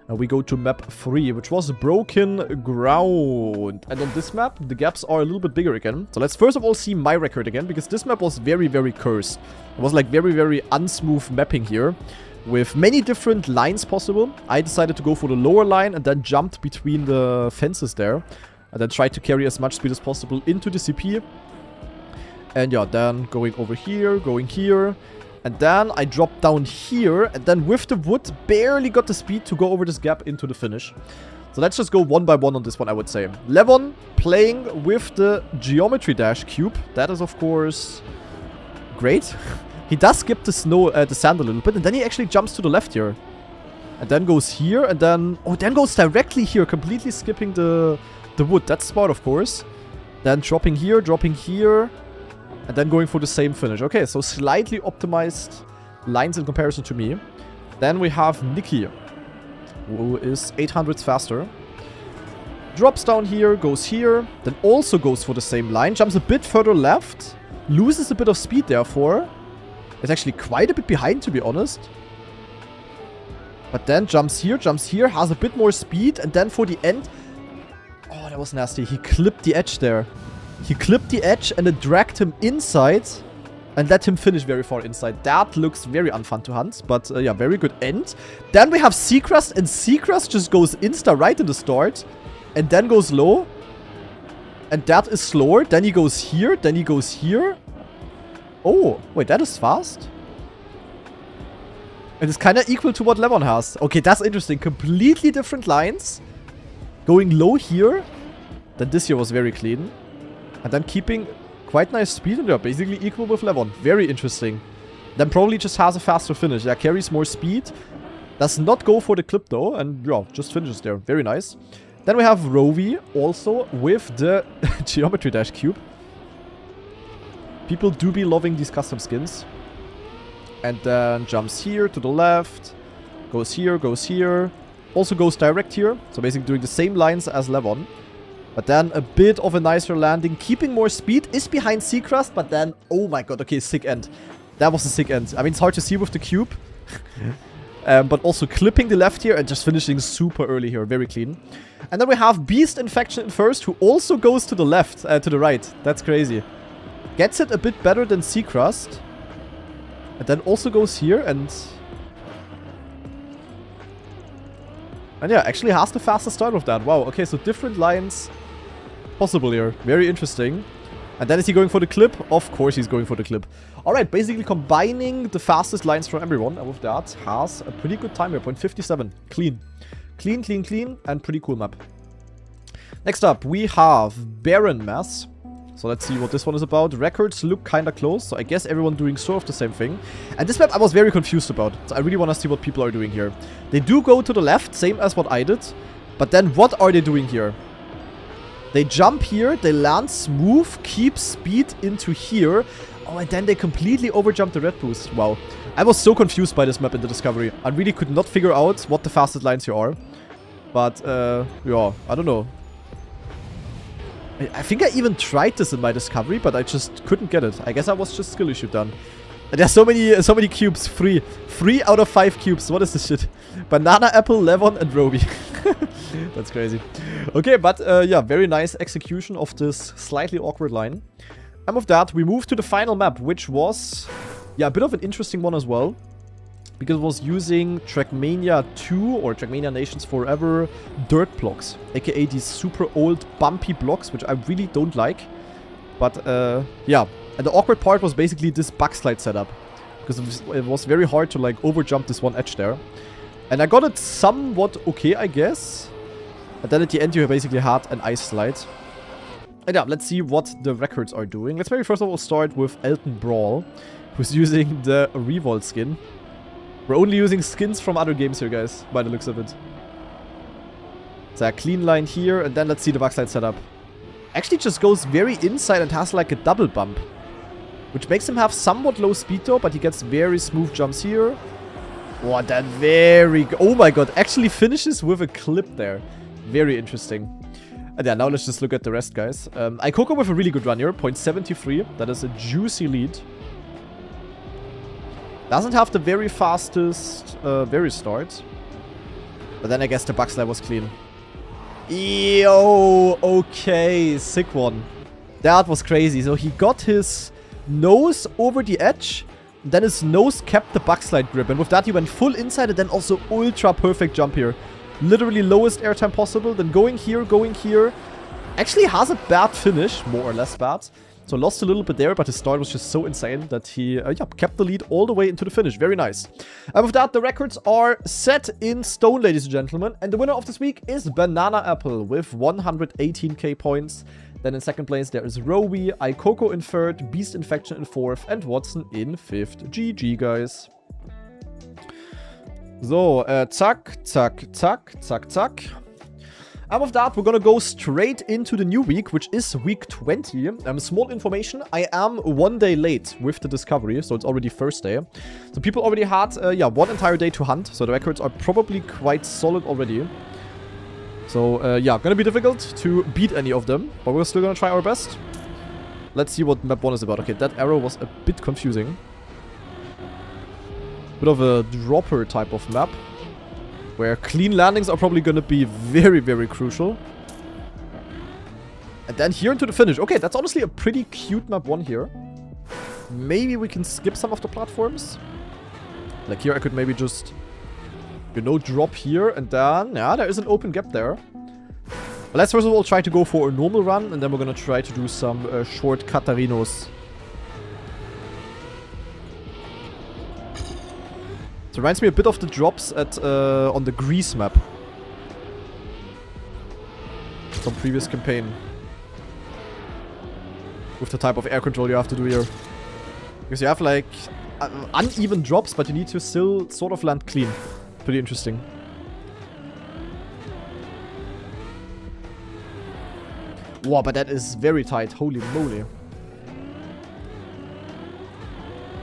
And we go to map 3, which was Broken Ground. And on this map, the gaps are a little bit bigger again. So let's first of all see my record again, because this map was very, very cursed. It was like very, very unsmooth mapping here, with many different lines possible. I decided to go for the lower line and then jumped between the fences there. And then try to carry as much speed as possible into the CP. And yeah, then going over here, going here. And then I dropped down here. And then with the wood, barely got the speed to go over this gap into the finish. So let's just go one by one on this one, I would say. Levon playing with the Geometry Dash cube. That is, of course, great. He does skip the sand a little bit. And then he actually jumps to the left here. And then goes here. And then, oh, then goes directly here. Completely skipping the wood. That's smart, of course. Then dropping here, and then going for the same finish. Okay, so slightly optimized lines in comparison to me. Then we have Nikki, who is 800s faster. Drops down here, goes here, then also goes for the same line. Jumps a bit further left, loses a bit of speed therefore. It's actually quite a bit behind, to be honest. But then jumps here, has a bit more speed, and then for the end... Oh, that was nasty. He clipped the edge there. He clipped the edge and it dragged him inside and let him finish very far inside. That looks very unfun to hunt, but yeah, very good end. Then we have Seacrest, and Seacrest just goes insta right in the start and then goes low. And that is slower. Then he goes here, then he goes here. Oh, wait, that is fast? And it's kind of equal to what Levon has. Okay, that's interesting. Completely different lines. Going low here. Then this here was very clean. And then keeping quite nice speed. And they're basically equal with Levon. Very interesting. Then probably just has a faster finish. Yeah, carries more speed. Does not go for the clip though. And yeah, just finishes there. Very nice. Then we have Rovi also with the Geometry Dash cube. People do be loving these custom skins. And then jumps here to the left. Goes here, goes here. also goes direct here. So basically doing the same lines as Levon. But then a bit of a nicer landing. Keeping more speed. Is behind Seacrest. But then, oh my god. Okay, sick end. That was a sick end. I mean, it's hard to see with the cube. But also clipping the left here and just finishing super early here. Very clean. And then we have Beast Infection in first, who also goes to the left, to the right. That's crazy. Gets it a bit better than Seacrest. And then also goes here and yeah, actually has the fastest start with that. Wow, okay, so different lines possible here. Very interesting. And then is he going for the clip? Of course he's going for the clip. Alright, basically combining the fastest lines from everyone. And with that, has a pretty good time here. 0.57. Clean. Clean, clean, clean. And pretty cool map. Next up, we have Baron Mass. So let's see what this one is about. Records look kind of close. So I guess everyone doing sort of the same thing. And this map I was very confused about. So I really want to see what people are doing here. They do go to the left, same as what I did. But then what are they doing here? They jump here, they land smooth, keep speed into here. Oh, and then they completely overjump the red boost. Wow. I was so confused by this map in the Discovery. I really could not figure out what the fastest lines here are. But, yeah, I don't know. I think I even tried this in my Discovery, but I just couldn't get it. I guess I was just skill issue done. And there's so many cubes. 3 out of 5 cubes. What is this shit? Banana, Apple, Levon, and Roby. That's crazy. Okay, but yeah, very nice execution of this slightly awkward line. And with that, we move to the final map, which was, yeah, a bit of an interesting one as well. Because it was using Trackmania 2 or Trackmania Nations Forever dirt blocks. AKA these super old bumpy blocks, which I really don't like. But yeah, and the awkward part was basically this backslide setup. Because it was very hard to like overjump this one edge there. And I got it somewhat okay, I guess. And then at the end you basically had an ice slide. And yeah, let's see what the records are doing. Let's maybe first of all start with Elton Brawl, who's using the Revolt skin. We're only using skins from other games here, guys, by the looks of it. So a clean line here, and then let's see the backslide setup. Actually just goes very inside and has like a double bump. Which makes him have somewhat low speed though, but he gets very smooth jumps here. Oh, that very... Oh my god, actually finishes with a clip there. Very interesting. And yeah, now let's just look at the rest, guys. Ikoko with a really good run here, 0.73. That is a juicy lead. Doesn't have the very fastest very start. But then I guess the backslide was clean. Yo, okay, sick one. That was crazy. So he got his nose over the edge. Then his nose kept the backslide grip. And with that he went full inside and then also ultra perfect jump here. Literally lowest airtime possible. Then going here. Actually has a bad finish, more or less bad. So lost a little bit there, but his start was just so insane that he yeah, kept the lead all the way into the finish. Very nice. And with that, the records are set in stone, ladies and gentlemen. And the winner of this week is Banana Apple with 118k points. Then in second place, there is Rowie, Ikoko in third, Beast Infection in fourth, and Watson in fifth. GG, guys. So, zack, zack, zack, zack, zack. And with that, we're gonna go straight into the new week, which is week 20. Small information, I am 1 day late with the discovery, so it's already Thursday. So people already had, yeah, 1 entire day to hunt, so the records are probably quite solid already. So, yeah, gonna be difficult to beat any of them, but we're still gonna try our best. Let's see what map 1 is about. Okay, that arrow was a bit confusing. Bit of a dropper type of map, where clean landings are probably going to be very, very crucial. And then here into the finish. Okay, that's honestly a pretty cute map 1 here. Maybe we can skip some of the platforms. Like here I could maybe just, you know, drop here and then, yeah, there is an open gap there. But let's first of all try to go for a normal run and then we're going to try to do some short Catarinos. It reminds me a bit of the drops at on the Greece map. Some previous campaign. With the type of air control you have to do here. Because you have like uneven drops, but you need to still sort of land clean. Pretty interesting. Wow, but that is very tight. Holy moly.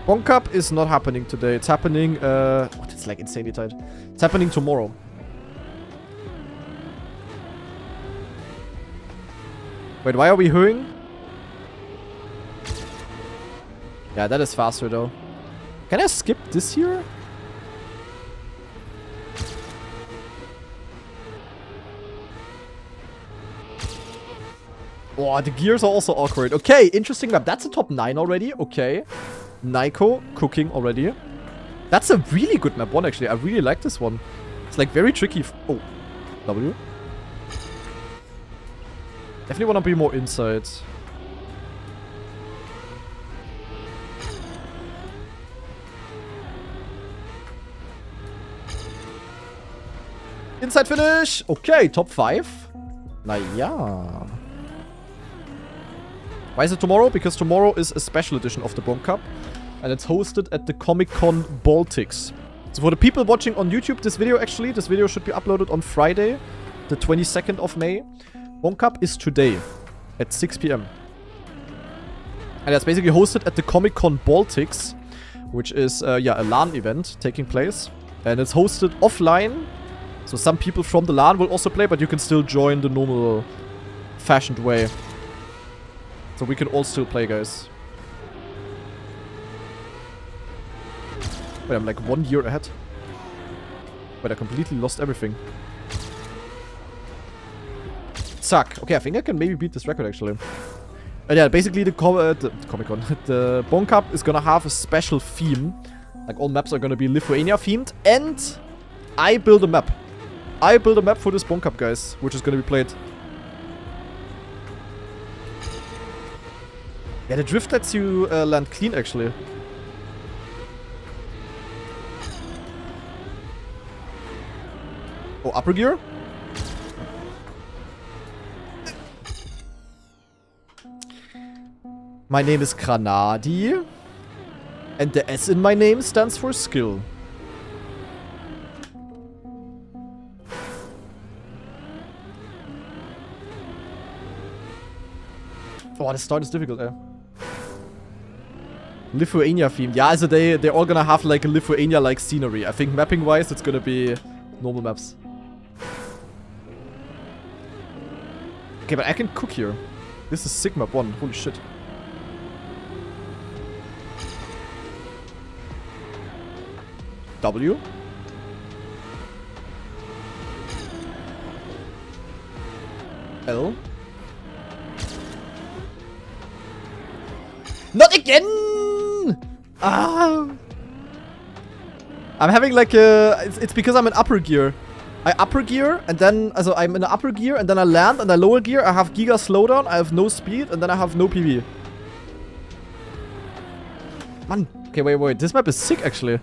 Bonk Cup is not happening today. It's happening, it's like insanely tight. It's happening tomorrow. Wait, why are we hooing? Yeah, that is faster though. Can I skip this here? Oh, the gears are also awkward. Okay, interesting map. That's a top 9 already. Okay. Nico cooking already. That's a really good map 1 actually. I really like this one. It's like very tricky. Oh, W. Definitely want to be more inside. Inside finish. Okay, top 5. Naja. Why is it tomorrow? Because tomorrow is a special edition of the Bonk Cup. And it's hosted at the Comic-Con Baltics. So for the people watching on YouTube, this video should be uploaded on Friday, the 22nd of May. Bonk Cup is today at 6 PM. And it's basically hosted at the Comic-Con Baltics, which is, yeah, a LAN event taking place. And it's hosted offline. So some people from the LAN will also play, but you can still join the normal fashioned way. So we can all still play, guys. Wait, I'm like 1 year ahead. Wait, I completely lost everything. Suck. Okay, I think I can maybe beat this record, actually. And yeah, basically the Comic-Con, the Bonk Cup is gonna have a special theme. Like, all maps are gonna be Lithuania themed. And I build a map. I build a map for this Bonk Cup, guys, which is gonna be played. Yeah, the drift lets you land clean, actually. Oh, upper gear? My name is Granadi. And the S in my name stands for skill. Oh, the start is difficult, eh? Lithuania themed. Yeah, so they're all gonna have like a Lithuania-like scenery. I think mapping-wise, it's gonna be normal maps. Okay, but I can cook here. This is Sigma 1. Holy shit. W. L. Not again! Ah! I'm having like a... It's because I'm in upper gear. I upper gear, and then... Also, I'm in the upper gear, and then I land, and I lower gear. I have giga slowdown, I have no speed, and then I have no PV. Man. Okay, wait. This map is sick, actually.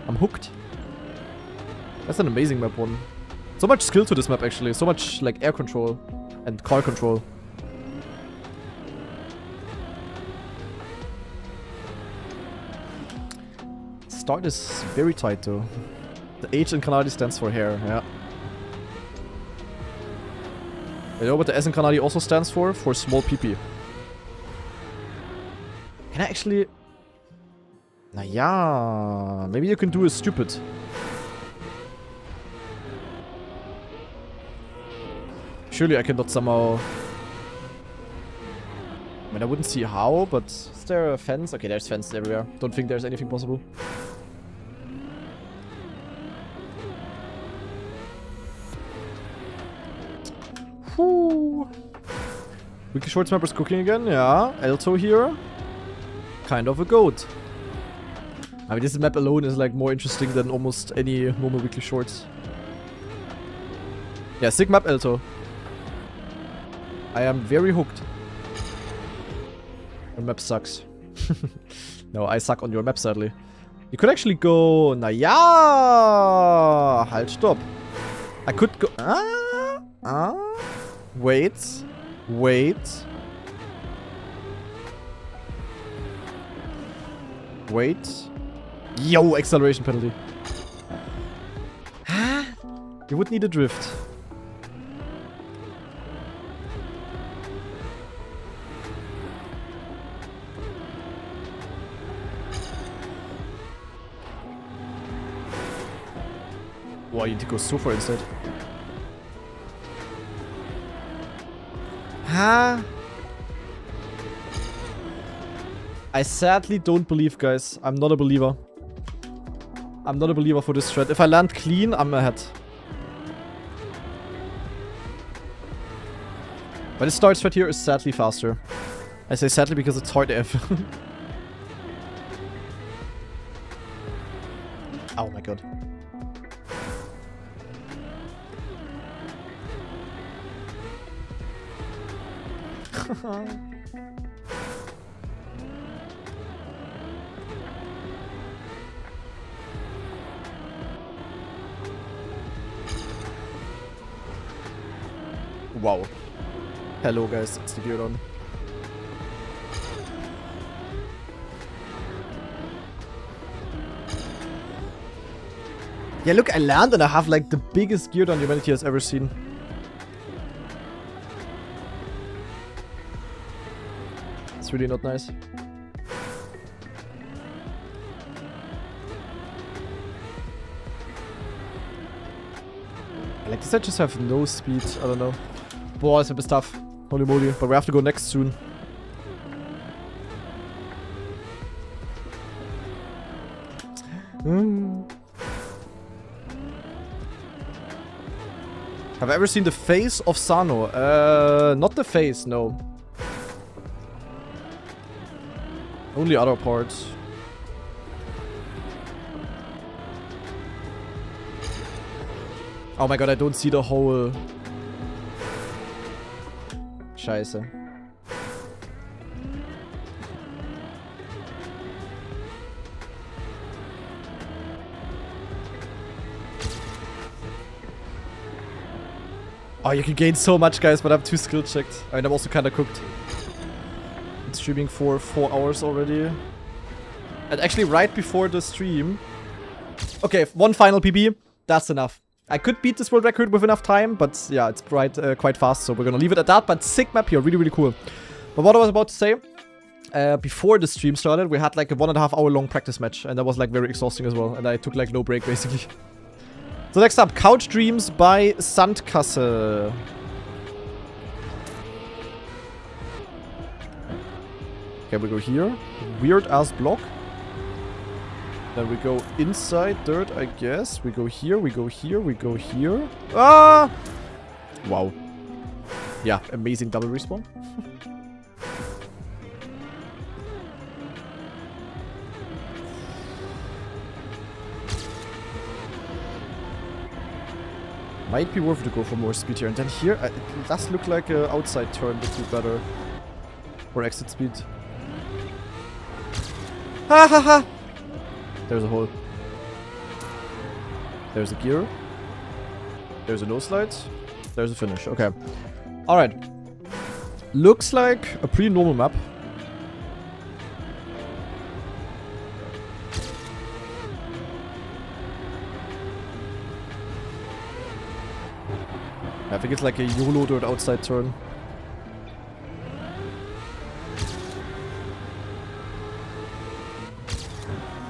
I'm hooked. That's an amazing map 1. So much skill to this map, actually. So much, like, air control and car control. Start is very tight, though. The H in Granadi stands for hair, yeah. You know what the S in Granadi also stands for? For small PP. Can I actually... Naja, maybe you can do a stupid. Surely I cannot somehow... I mean, I wouldn't see how, but is there a fence? Okay, there's fences everywhere. Don't think there's anything possible. Whew. Weekly Shorts map is cooking again, yeah. Alto here. Kind of a goat. I mean, this map alone is like more interesting than almost any normal Weekly Shorts. Yeah, sick map, Alto. I am very hooked. Your map sucks. No, I suck on your map, sadly. You could actually go... Naja! Halt, stopp. I could go... Wait. Yo, acceleration penalty. You would need a drift. Wow, you need to go so far inside. Huh? I sadly don't believe, guys. I'm not a believer. I'm not a believer for this strat. If I land clean, I'm ahead. But the start strat here is sadly faster. I say sadly because it's hard F. Oh my god. Wow. Hello guys, it's the Beardon. Yeah, look, I land and I have like the biggest Geardon humanity has ever seen. It's really not nice. Like this, I just have no speed. I don't know. Boah, it's a bit tough. Holy moly. But we have to go next soon. Have I ever seen the face of Sano? Not the face, no. Only other parts. Oh my god, I don't see the whole... Scheiße. Oh, you can gain so much, guys, but I'm too skill checked. I mean, I'm also kinda cooked. Been streaming for 4 hours already. And actually, right before the stream... Okay, one final PB. That's enough. I could beat this world record with enough time, but yeah, it's quite fast, so we're gonna leave it at that. But sick map here, really, really cool. But what I was about to say, before the stream started, we had like a 1.5 hour long practice match, and that was like very exhausting as well, and I took like no break, basically. So next up, Couch Dreams by Sandkasse. Okay, we go here. Weird ass block. Then we go inside dirt, I guess. We go here, we go here, we go here. Ah! Wow. Yeah, amazing double respawn. Might be worth it to go for more speed here. And then here, it does look like an outside turn would be better. Or exit speed. Ha ha ha! There's a hole. There's a gear. There's a no slide. There's a finish. Okay. Alright. Looks like a pretty normal map. I think it's like a YOLO dirt outside turn.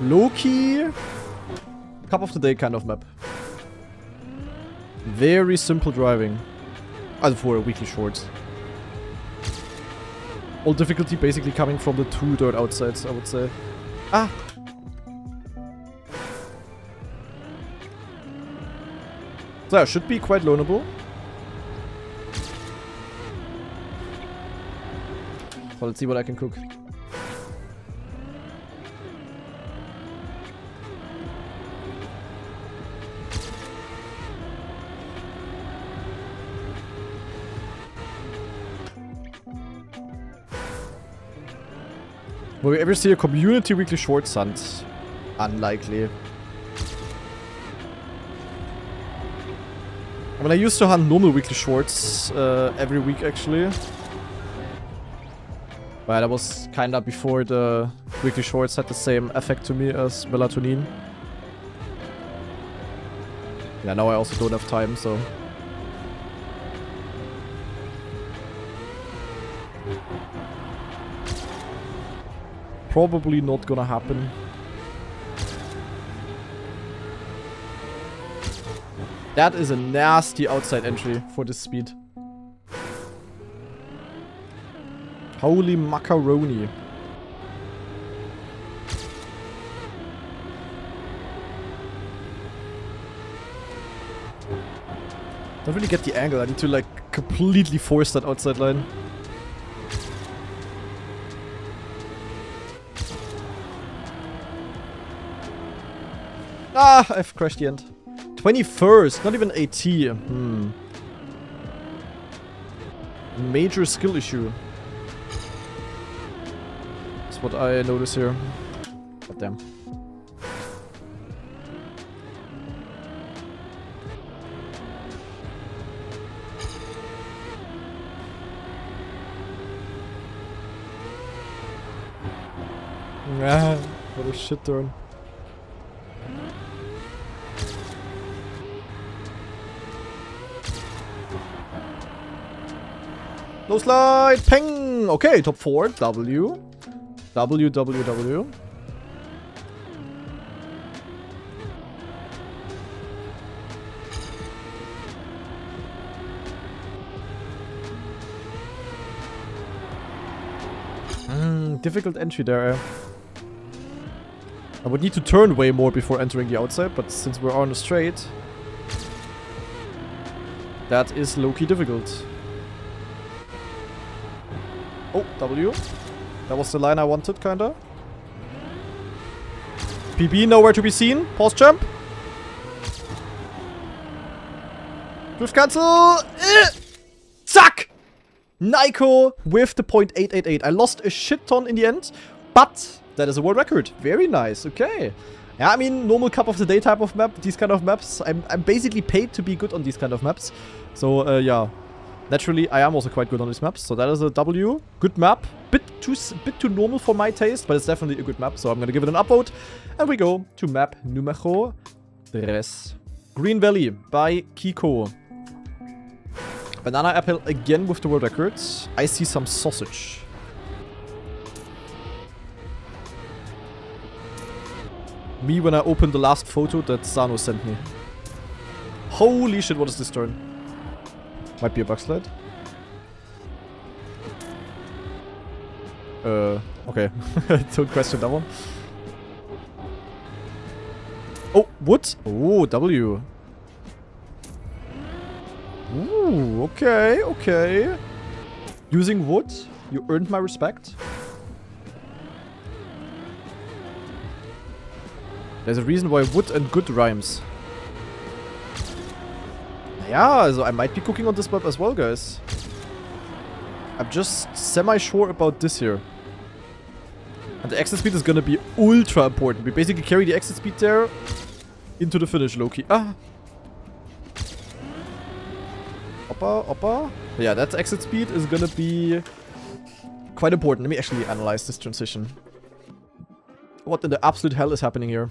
Low-key, cup of the day kind of map. Very simple driving. Also for a weekly short. All difficulty basically coming from the 2 dirt outsides, I would say. Ah! So yeah, should be quite loanable. So let's see what I can cook. Will we ever see a community weekly shorts hunt? Unlikely. I mean, I used to hunt normal weekly shorts every week actually. But that was kinda before the weekly shorts had the same effect to me as melatonin. Yeah, now I also don't have time, so... Probably not gonna happen. That is a nasty outside entry for this speed. Holy macaroni. Don't really get the angle. I need to like completely force that outside line. Ah, I've crashed the end. 21st, not even AT. Major skill issue. That's what I notice here. God damn. Ah, what a shit turn. No slide! Peng! Okay, top 4. W. W, W, W. Difficult entry there. I would need to turn way more before entering the outside, but since we're on a straight, that is low-key difficult. Oh, W. That was the line I wanted, kinda. PB nowhere to be seen. Pause jump. Drift cancel. Zack! Nico with the .888. I lost a shit ton in the end, but that is a world record. Very nice. Okay. Yeah, I mean, normal cup of the day type of map. These kind of maps. I'm basically paid to be good on these kind of maps. So, yeah. Naturally, I am also quite good on these maps. So that is a W. Good map. Bit too normal for my taste, but it's definitely a good map. So I'm gonna give it an upvote. And we go to map numero 3. Green Valley by Kiko. Banana apple again with the world records. I see some sausage. Me when I opened the last photo that Sano sent me. Holy shit, what is this turn? Might be a backslide. Okay. Don't question that one. Oh, wood? Oh, W. Ooh, okay, okay. Using wood, you earned my respect. There's a reason why wood and good rhymes. Yeah, so I might be cooking on this map as well, guys. I'm just semi-sure about this here. And the exit speed is gonna be ultra important. We basically carry the exit speed there into the finish, low-key. Ah! Oppa, oppa. Yeah, that exit speed is gonna be quite important. Let me actually analyze this transition. What in the absolute hell is happening here?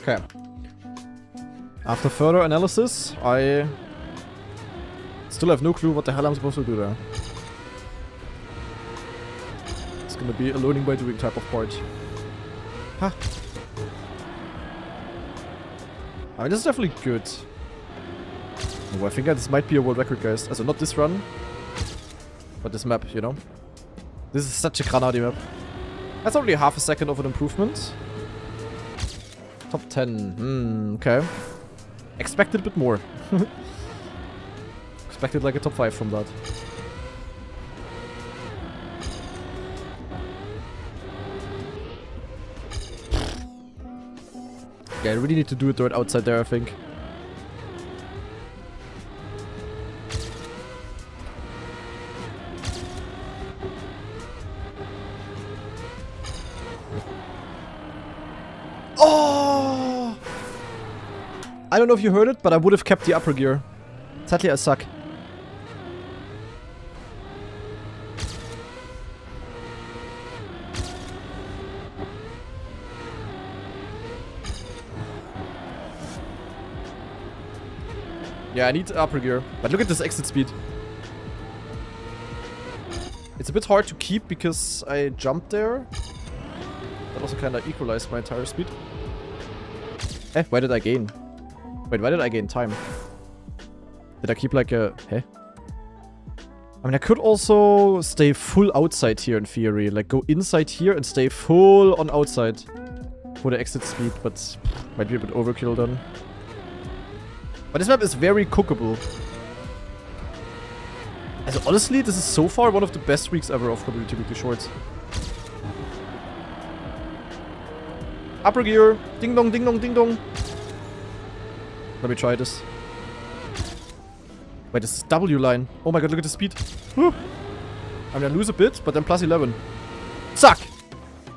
Okay. After further analysis, I still have no clue what the hell I'm supposed to do there. It's gonna be a learning by doing type of part. Huh. I mean, this is definitely good. Oh, I think this might be a world record, guys. Also, not this run, but this map, you know? This is such a granadi map. That's only half a second of an improvement. Top 10. Okay. Expected a bit more. Expected like a top 5 from that. Yeah, I really need to do it right outside there, I think. Oh! I don't know if you heard it, but I would have kept the upper gear. Sadly, I suck. Yeah, I need upper gear. But look at this exit speed. It's a bit hard to keep because I jumped there. That also kind of equalized my tire speed. Eh, why did I gain? Wait, why did I gain time? Did I keep like a... Hey? I mean, I could also stay full outside here in theory. Like, go inside here and stay full on outside for the exit speed, but might be a bit overkill then. But this map is very cookable. Also, honestly, this is so far one of the best weeks ever of Community Weekly Shorts. Upper gear. Ding dong, ding dong, ding dong. Let me try this. Wait, this is W line. Oh my god, look at the speed. Whew. I'm gonna lose a bit, but then plus 11. Suck!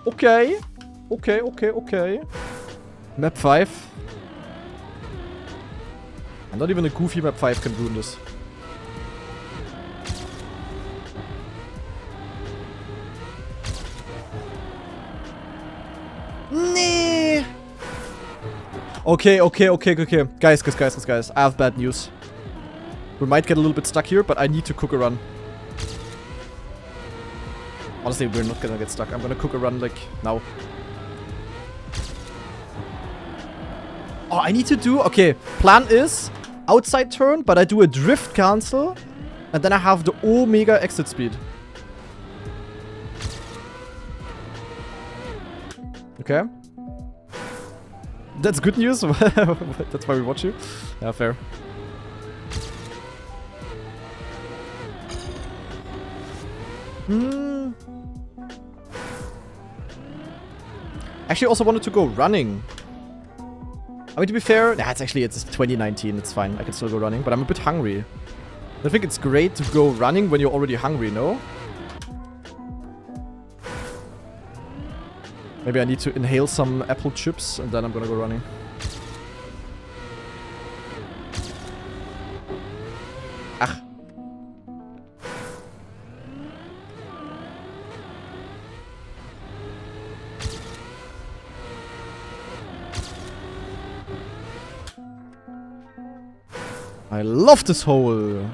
Okay. Okay, okay, okay. Map 5. And not even a goofy map 5 can ruin this. Nee! Okay, okay, okay, okay. Guys. I have bad news. We might get a little bit stuck here, but I need to cook a run. Honestly, we're not gonna get stuck. I'm gonna cook a run, like, now. Oh, I need to do... Okay, plan is outside turn, but I do a drift cancel. And then I have the Omega exit speed. Okay. That's good news. That's why we watch you. Yeah, fair. Actually, also wanted to go running. I mean, to be fair, nah, it's 2019. It's fine. I can still go running, but I'm a bit hungry. I think it's great to go running when you're already hungry, no? Maybe I need to inhale some apple chips, and then I'm gonna go running. Ach. I love this hole.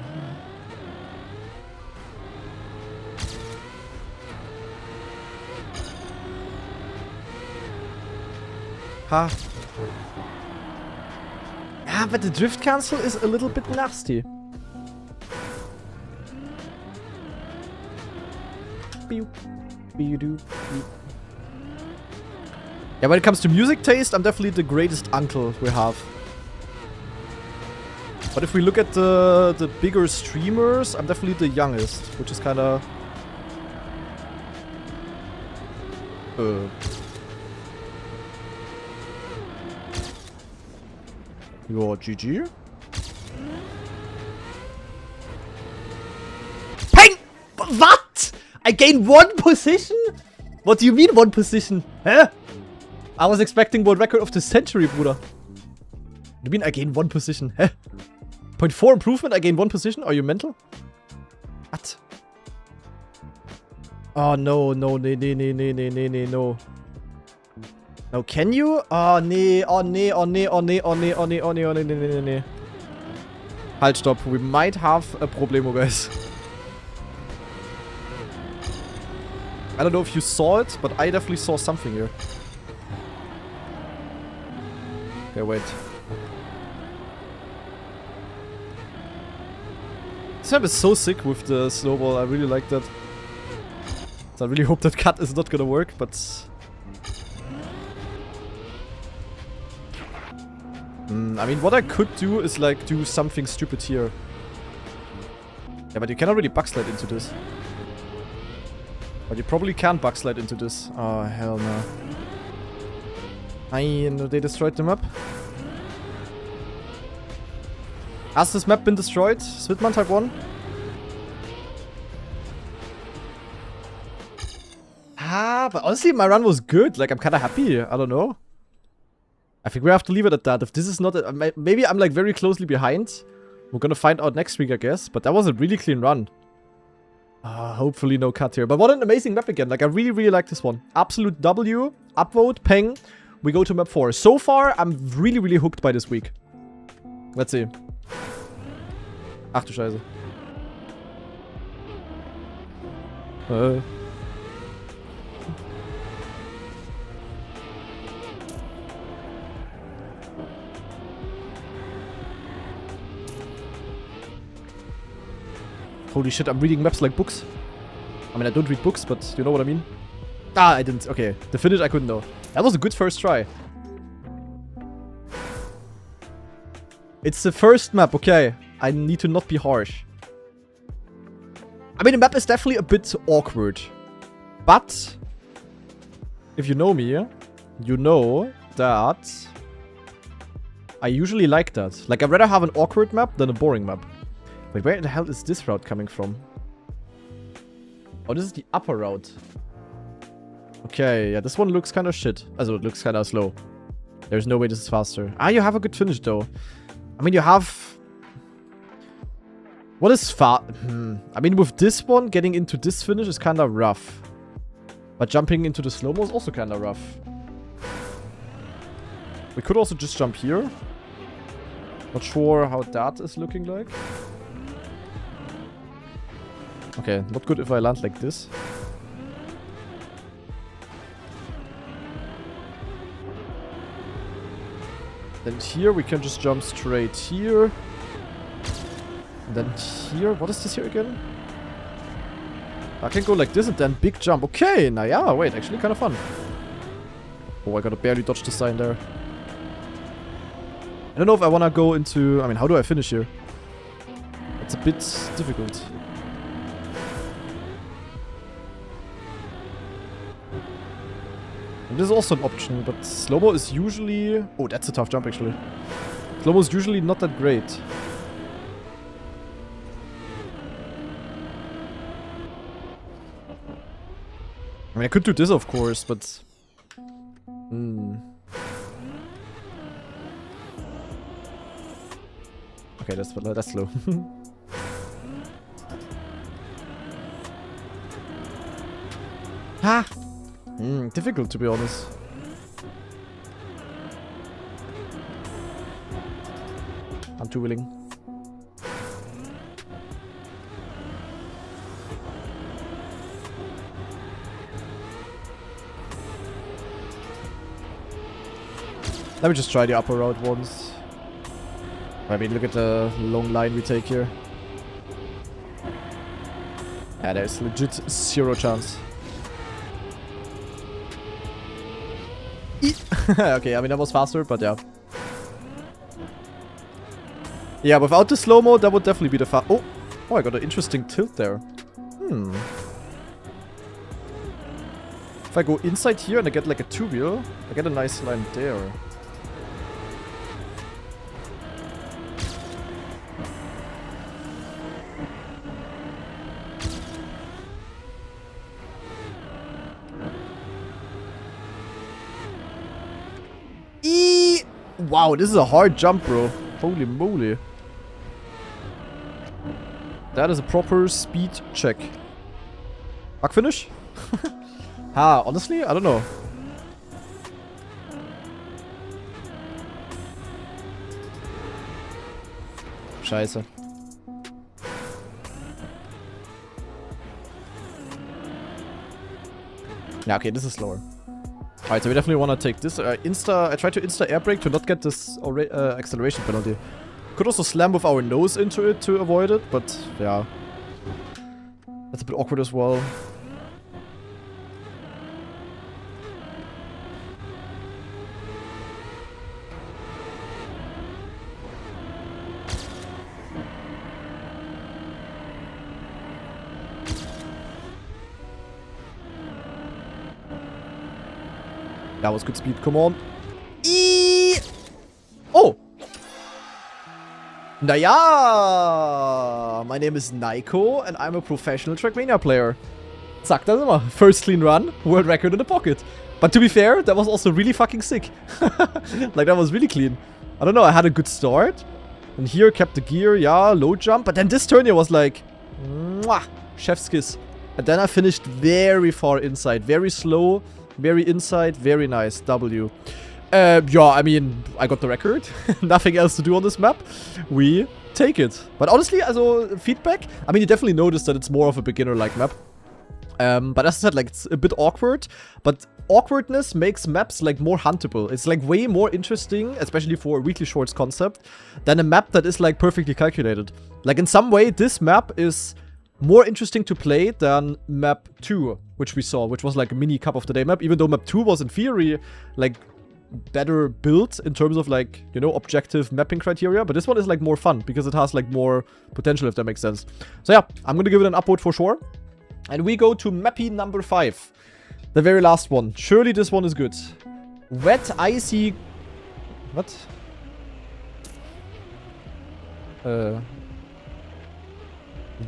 Ha. Yeah, but the drift cancel is a little bit nasty. Yeah, when it comes to music taste, I'm definitely the greatest uncle we have. But if we look at the bigger streamers, I'm definitely the youngest, which is kind of... Yo, GG. Peng! What? I gained 1 position? What do you mean 1 position? Huh? I was expecting world record of the century, Bruder. What do you mean I gained 1 position? Huh? 0.4 improvement, I gained 1 position? Are you mental? What? Oh, no, no, no. No, can you? Oh, nee, oh, nee, oh, nee, oh, nee, oh, nee, oh, nee, oh, nee, oh, nee, nee. Halt, stop. We might have a problemo, guys. I don't know if you saw it, but I definitely saw something here. Okay, wait. This map is so sick with the snowball. I really like that. So I really hope that cut is not gonna work, but... I mean, what I could do is, like, do something stupid here. Yeah, but you cannot really backslide into this. But you probably can backslide into this. Oh, hell no. No, they destroyed the map. Has this map been destroyed? Switman type 1? Ah, but honestly, my run was good. Like, I'm kind of happy. I don't know. I think we have to leave it at that. If this is not... maybe I'm, like, very closely behind. We're gonna find out next week, I guess. But that was a really clean run. Hopefully no cut here. But what an amazing map again. Like, I really, really like this one. Absolute W. Upvote. Peng. We go to map 4. So far, I'm really, really hooked by this week. Let's see. Ach du Scheiße. Holy shit, I'm reading maps like books. I mean, I don't read books, but you know what I mean? Ah, I didn't. Okay, the finish I couldn't know. That was a good first try. It's the first map, okay. I need to not be harsh. I mean, the map is definitely a bit awkward. But, if you know me, you know that I usually like that. Like, I'd rather have an awkward map than a boring map. Wait, where the hell is this route coming from? Oh, this is the upper route. Okay, yeah, this one looks kind of shit. Also, it looks kind of slow. There's no way this is faster. Ah, you have a good finish, though. I mean, you have... What is I mean, with this one, getting into this finish is kind of rough. But jumping into the slow-mo is also kind of rough. We could also just jump here. Not sure how that is looking like. Okay, not good if I land like this. Then here we can just jump straight here. And then here, what is this here again? I can go like this and then big jump. Okay, now yeah, wait, actually kind of fun. Oh, I gotta barely dodge the sign there. I don't know if I wanna go into... I mean, how do I finish here? It's a bit difficult. And this is also an option, but slow-mo is usually... Oh, that's a tough jump, actually. Slow-mo is usually not that great. I mean, I could do this, of course, but... Okay, that's slow. Ha! Difficult, to be honest. I'm too willing. Let me just try the upper route once. I mean, look at the long line we take here. Yeah, there's legit 0 chance. Okay, I mean, that was faster, but yeah. Yeah, without the slow-mo, that would definitely be the Oh, I got an interesting tilt there. If I go inside here and I get like a 2-wheel, I get a nice line there. Wow, this is a hard jump, bro. Holy moly. That is a proper speed check. Bug finish? Honestly? I don't know. Scheiße. Yeah, okay, this is slower. Alright, so we definitely want to take this. I try to insta air brake to not get this acceleration penalty. Could also slam with our nose into it to avoid it, but yeah. That's a bit awkward as well. That was good speed, come on. Oh! Naja! My name is Nico and I'm a professional Trackmania player. Zack, da sind wir. First clean run, world record in the pocket. But to be fair, that was also really fucking sick. Like, that was really clean. I don't know, I had a good start. And here, kept the gear, yeah, low jump. But then this turn here was like... Mwah! Chef's kiss. And then I finished very far inside. Very slow. Very inside, very nice. W. Yeah, I mean, I got the record. Nothing else to do on this map. We take it. But honestly, also, feedback. I mean, you definitely noticed that it's more of a beginner-like map. But as I said, like, it's a bit awkward. But awkwardness makes maps, like, more huntable. It's, like, way more interesting, especially for a weekly shorts concept, than a map that is, like, perfectly calculated. Like, in some way, this map is more interesting to play than map 2, which we saw, which was like a mini Cup of the Day map, even though map 2 was in theory like better built in terms of like, you know, objective mapping criteria, but this one is like more fun because it has like more potential, if that makes sense. So yeah, I'm gonna give it an upvote for sure. And we go to mappy number 5. The very last one. Surely this one is good. Wet, icy... What?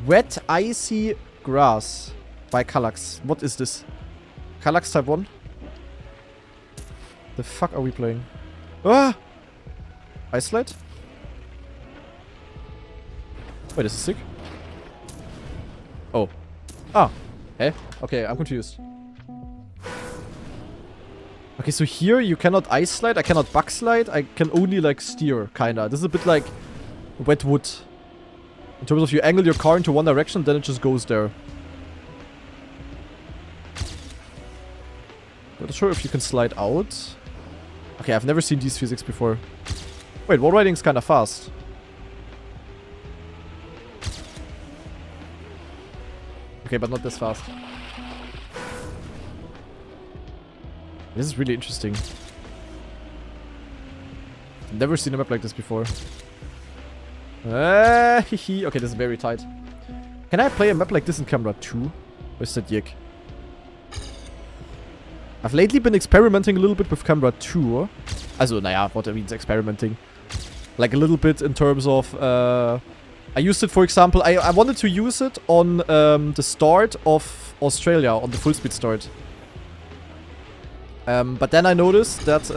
Wet, icy grass by Kallax. What is this? Kallax type 1? The fuck are we playing? Ah! Ice slide? Wait, this is sick. Oh. Ah. Eh? Okay, I'm confused. Okay, so here you cannot ice slide, I cannot bug slide, I can only like steer, kinda. This is a bit like wet wood. In terms of you angle your car into one direction, then it just goes there. Not sure if you can slide out. Okay, I've never seen these physics before. Wait, wall riding's kinda fast. Okay, but not this fast. This is really interesting. I've never seen a map like this before. Okay, this is very tight. Can I play a map like this in camera 2? Or is that Yik? I've lately been experimenting a little bit with camera 2. Also, naja, what I mean is experimenting. Like a little bit in terms of... I used it, for example, I wanted to use it on the start of Australia, on the full speed start. But then I noticed that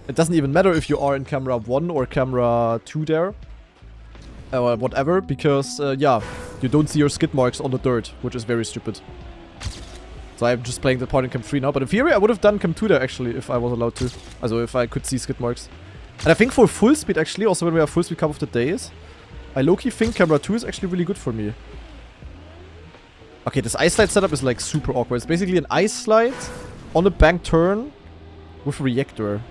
it doesn't even matter if you are in camera 1 or camera 2 there. Or whatever, because, yeah, you don't see your skid marks on the dirt, which is very stupid. So I'm just playing the part in cam 3 now. But in theory, I would have done cam 2 there, actually, if I was allowed to. Also, if I could see skid marks. And I think for full speed, actually, also when we have full speed Cup of the Days, I low-key think camera 2 is actually really good for me. Okay, this ice slide setup is, like, super awkward. It's basically an ice slide on a bank turn with a reactor.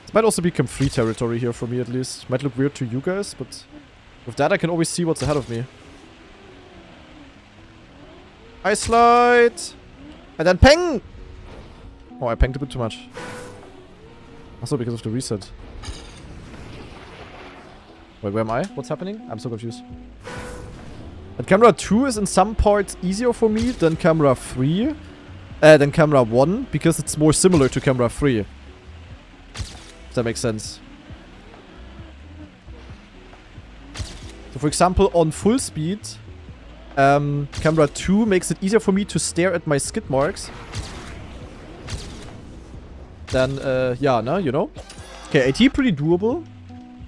This might also be cam 3 territory here for me, at least. Might look weird to you guys, but with that I can always see what's ahead of me. Ice slide! And then peng! Oh, I penged a bit too much. Also because of the reset. Wait, where am I? What's happening? I'm so confused. And camera 2 is in some parts easier for me than camera 3. Than camera 1, because it's more similar to camera 3. If that makes sense. So for example, on full speed, camera 2 makes it easier for me to stare at my skid marks. Then, yeah, no, you know. Okay, AT pretty doable.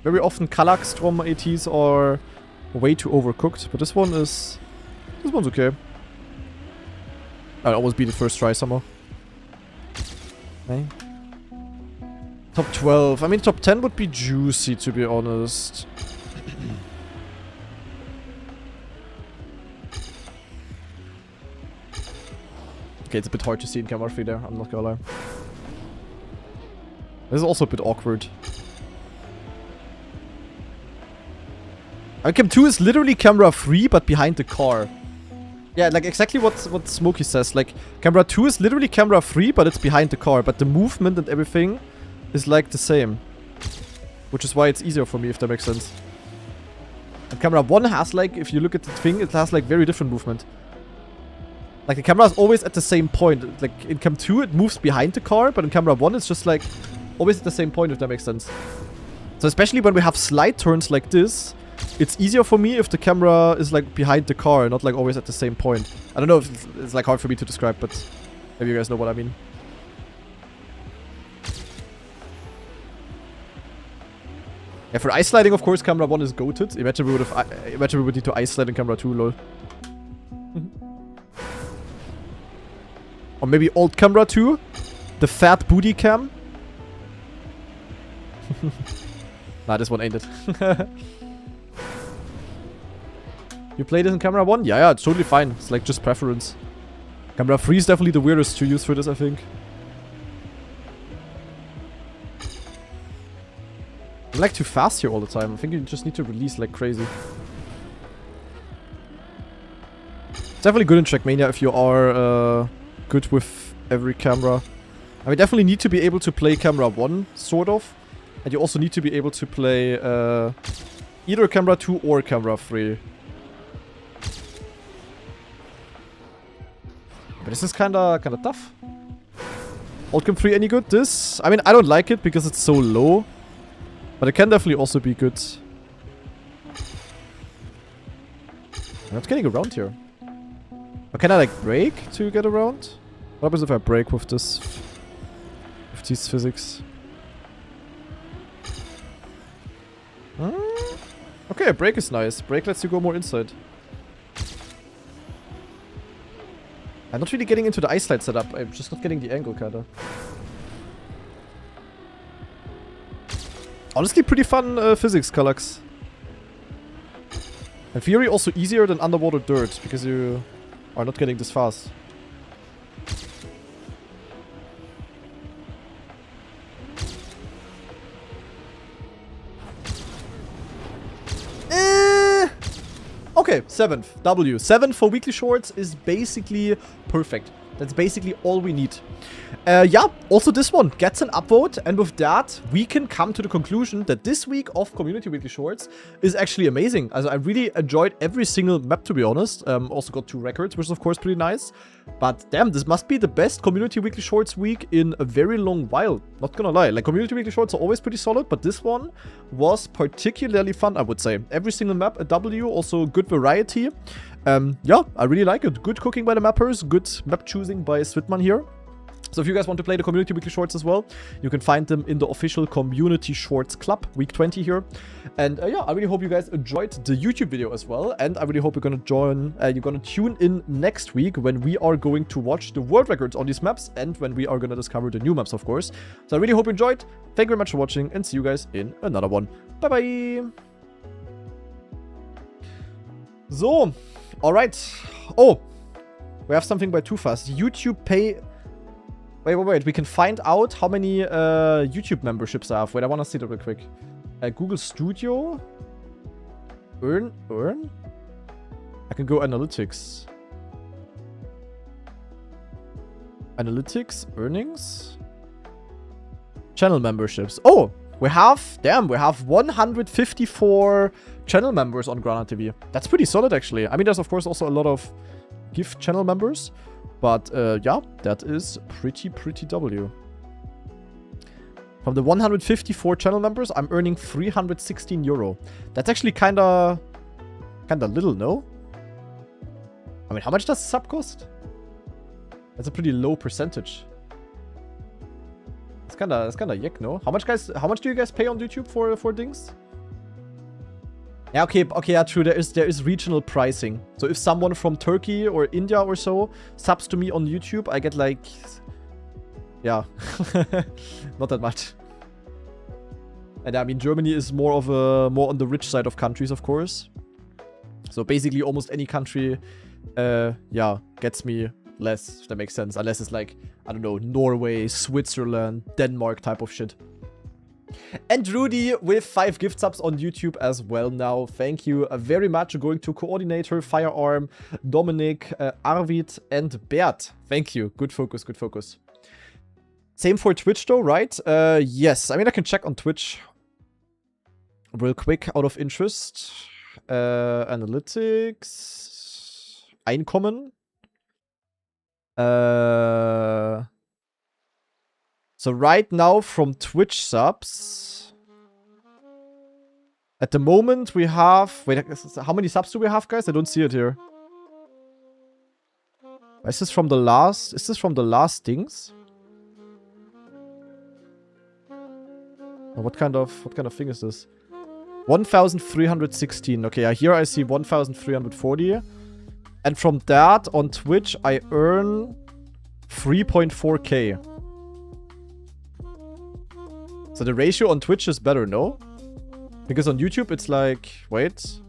Very often Kallax Strom ATs are way too overcooked, but this one's okay. I almost beat it first try somehow. Okay. Top 12. I mean, top 10 would be juicy, to be honest. Okay, it's a bit hard to see in camera 3 there, I'm not gonna lie. This is also a bit awkward. Cam 2 is literally camera 3, but behind the car. Yeah, like exactly what Smokey says. Like, camera 2 is literally camera 3, but it's behind the car. But the movement and everything is like the same. Which is why it's easier for me, if that makes sense. And camera 1 has like, if you look at the thing, it has like very different movement. Like the camera is always at the same point. Like in cam 2 it moves behind the car, but in camera 1 it's just like always at the same point, if that makes sense. So especially when we have slide turns like this, it's easier for me if the camera is like behind the car, not like always at the same point. I don't know if it's like hard for me to describe, but maybe you guys know what I mean. Yeah, for ice sliding, of course, camera 1 is goated. Imagine we would need to ice slide in camera 2, lol. Or maybe old camera 2, the fat booty cam. Nah, this one ain't it. You play this in camera 1? Yeah, it's totally fine. It's like just preference. Camera 3 is definitely the weirdest to use for this, I think. like too fast here all the time. I think you just need to release like crazy. It's definitely good in Trackmania if you are good with every camera. I mean, definitely need to be able to play camera 1, sort of. And you also need to be able to play either camera 2 or camera 3. But this is kinda tough. Outcome 3 any good? This? I mean, I don't like it because it's so low. But it can definitely also be good. I'm not getting around here. Or can I like brake to get around? What happens if I brake with this? With these physics? Okay, brake is nice. Brake lets you go more inside. I'm not really getting into the ice slide setup. I'm just not getting the angle, kinda. Honestly, pretty fun physics, Kallax. In theory, also easier than underwater dirt, because you are not getting this fast. Okay, 7th. W. 7 for weekly shorts is basically perfect. That's basically all we need. Yeah, also this one gets an upvote, and with that, we can come to the conclusion that this week of Community Weekly Shorts is actually amazing. Also, I really enjoyed every single map, to be honest. Also got 2 records, which is of course pretty nice. But damn, this must be the best Community Weekly Shorts week in a very long while. Not gonna lie, like Community Weekly Shorts are always pretty solid, but this one was particularly fun, I would say. Every single map a W, also good variety. Yeah, I really like it. Good cooking by the mappers, good map choosing by Svitman here. So if you guys want to play the Community Weekly Shorts as well, you can find them in the official Community Shorts Club, week 20 here. And yeah, I really hope you guys enjoyed the YouTube video as well. And I really hope you're gonna tune in next week when we are going to watch the world records on these maps and when we are gonna discover the new maps, of course. So I really hope you enjoyed. Thank you very much for watching and see you guys in another one. Bye bye. So, alright. Oh, we have something by Too Fast. YouTube pay... Wait. We can find out how many YouTube memberships I have. Wait, I want to see that real quick. Google Studio. Earn? I can go analytics. Analytics, earnings. Channel memberships. Oh, we have 154 channel members on Grana TV. That's pretty solid, actually. I mean, there's of course also a lot of gift channel members. But yeah, that is pretty W. From the 154 channel members, I'm earning 316 euro. That's actually kinda little, no? I mean, how much does sub cost? That's a pretty low percentage. It's kinda yuck, no? How much do you guys pay on YouTube for things? Yeah, okay, yeah, true. There is regional pricing. So if someone from Turkey or India or so subs to me on YouTube, I get like, yeah, not that much. And I mean, Germany is more on the rich side of countries, of course. So basically, almost any country, yeah, gets me less, if that makes sense. Unless it's like, I don't know, Norway, Switzerland, Denmark type of shit. And Rudy with 5 gift subs on YouTube as well now. Thank you very much. Going to Coordinator, Firearm, Dominic, Arvid, and Bert. Thank you. Good focus. Same for Twitch though, right? Yes. I mean, I can check on Twitch real quick out of interest. Analytics. Einkommen. So right now from Twitch subs, at the moment we have... Wait, how many subs do we have, guys? I don't see it here. Is this from the last... Is this from the last things? Or what kind of thing is this? 1,316. Okay, yeah, here I see 1,340. And from that, on Twitch, I earn 3.4k. So the ratio on Twitch is better, no? Because on YouTube it's like... Wait.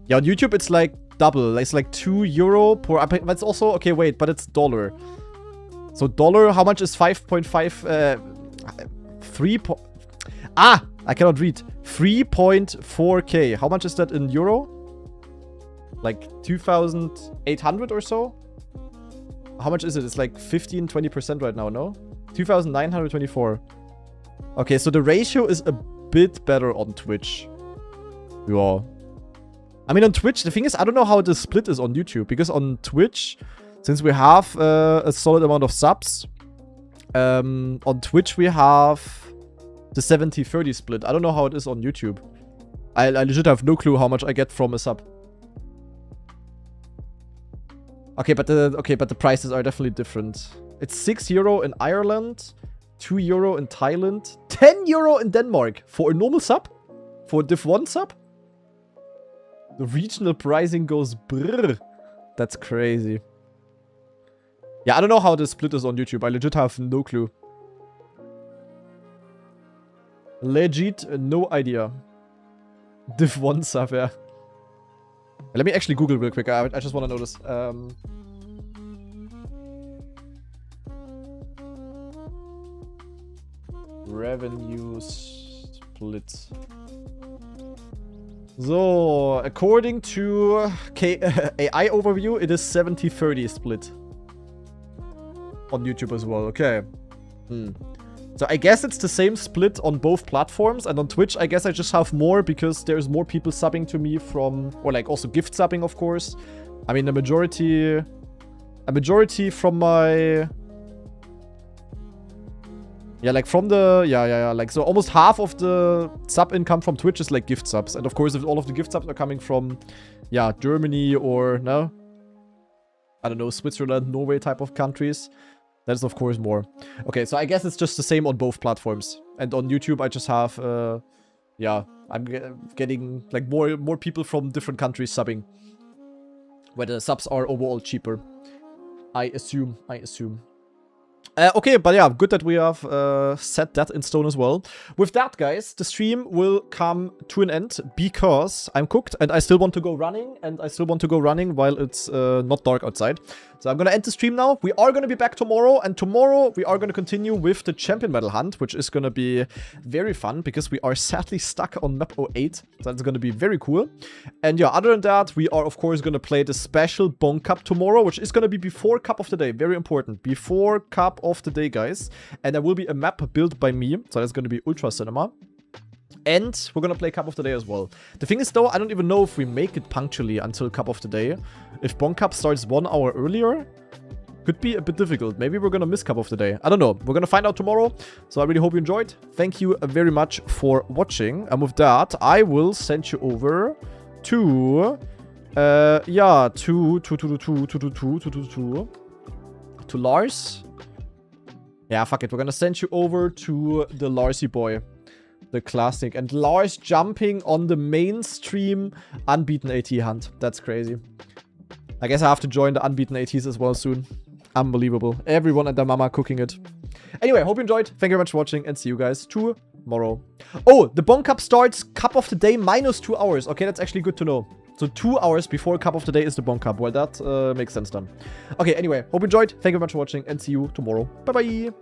Yeah, on YouTube it's like double. It's like 2 euro per... But it's also... Okay, wait, but it's dollar. So dollar, how much is 5.5... 3... Ah! I cannot read. 3.4k. How much is that in euro? Like 2,800 or so? How much is it? It's like 15-20% right now, no? 2,924. Okay, so the ratio is a bit better on Twitch. Yeah. I mean, on Twitch, the thing is, I don't know how the split is on YouTube. Because on Twitch, since we have a solid amount of subs, on Twitch we have the 70-30 split. I don't know how it is on YouTube. I legit have no clue how much I get from a sub. Okay, but the prices are definitely different. It's 6 euro in Ireland, 2 euro in Thailand, 10 euro in Denmark for a normal sub? For a Div 1 sub? The regional pricing goes brrr. That's crazy. Yeah, I don't know how the split is on YouTube. I legit have no clue. Legit, no idea. Div 1 sub, yeah. Let me actually Google real quick. I just want to know this. Revenue split. So, according to AI overview, it is 70-30 split. On YouTube as well, okay. So I guess it's the same split on both platforms, and on Twitch I guess I just have more because there's more people subbing to me from, or like also gift subbing, of course. I mean, a majority from my, yeah, like from the, yeah, like, so almost half of the sub income from Twitch is like gift subs, and of course if all of the gift subs are coming from, yeah, Germany or, no, I don't know, Switzerland, Norway type of countries, that is of course more. Okay, so I guess it's just the same on both platforms. And on YouTube I just have, yeah, I'm getting like more people from different countries subbing. Where the subs are overall cheaper. I assume. Okay, but yeah, good that we have set that in stone as well. With that, guys, the stream will come to an end because I'm cooked and I still want to go running. And I still want to go running while it's not dark outside. So I'm going to end the stream now. We are going to be back tomorrow. And tomorrow we are going to continue with the champion medal hunt, which is going to be very fun because we are sadly stuck on map 08. So that's going to be very cool. And yeah, other than that, we are of course going to play the special Bonk Cup tomorrow, which is going to be before Cup of the Day. Very important. Before Cup of the Day, guys. And there will be a map built by me. So that's going to be Ultra Cinema. And we're going to play Cup of the Day as well. The thing is, though, I don't even know if we make it punctually until Cup of the Day. If Bonk Cup starts 1 hour earlier, could be a bit difficult. Maybe we're going to miss Cup of the Day. I don't know. We're going to find out tomorrow. So I really hope you enjoyed. Thank you very much for watching. And with that, I will send you over to... yeah, to Lars. Yeah, fuck it. We're gonna send you over to the Larsy boy. The classic. And Lars jumping on the mainstream unbeaten AT hunt. That's crazy. I guess I have to join the unbeaten ATs as well soon. Unbelievable. Everyone and their mama cooking it. Anyway, hope you enjoyed. Thank you very much for watching and see you guys tomorrow. Oh, the Bonk Cup starts Cup of the Day minus 2 hours. Okay, that's actually good to know. So 2 hours before Cup of the Day is the Bonk Cup. Well, that makes sense then. Okay, anyway, hope you enjoyed. Thank you very much for watching and see you tomorrow. Bye-bye.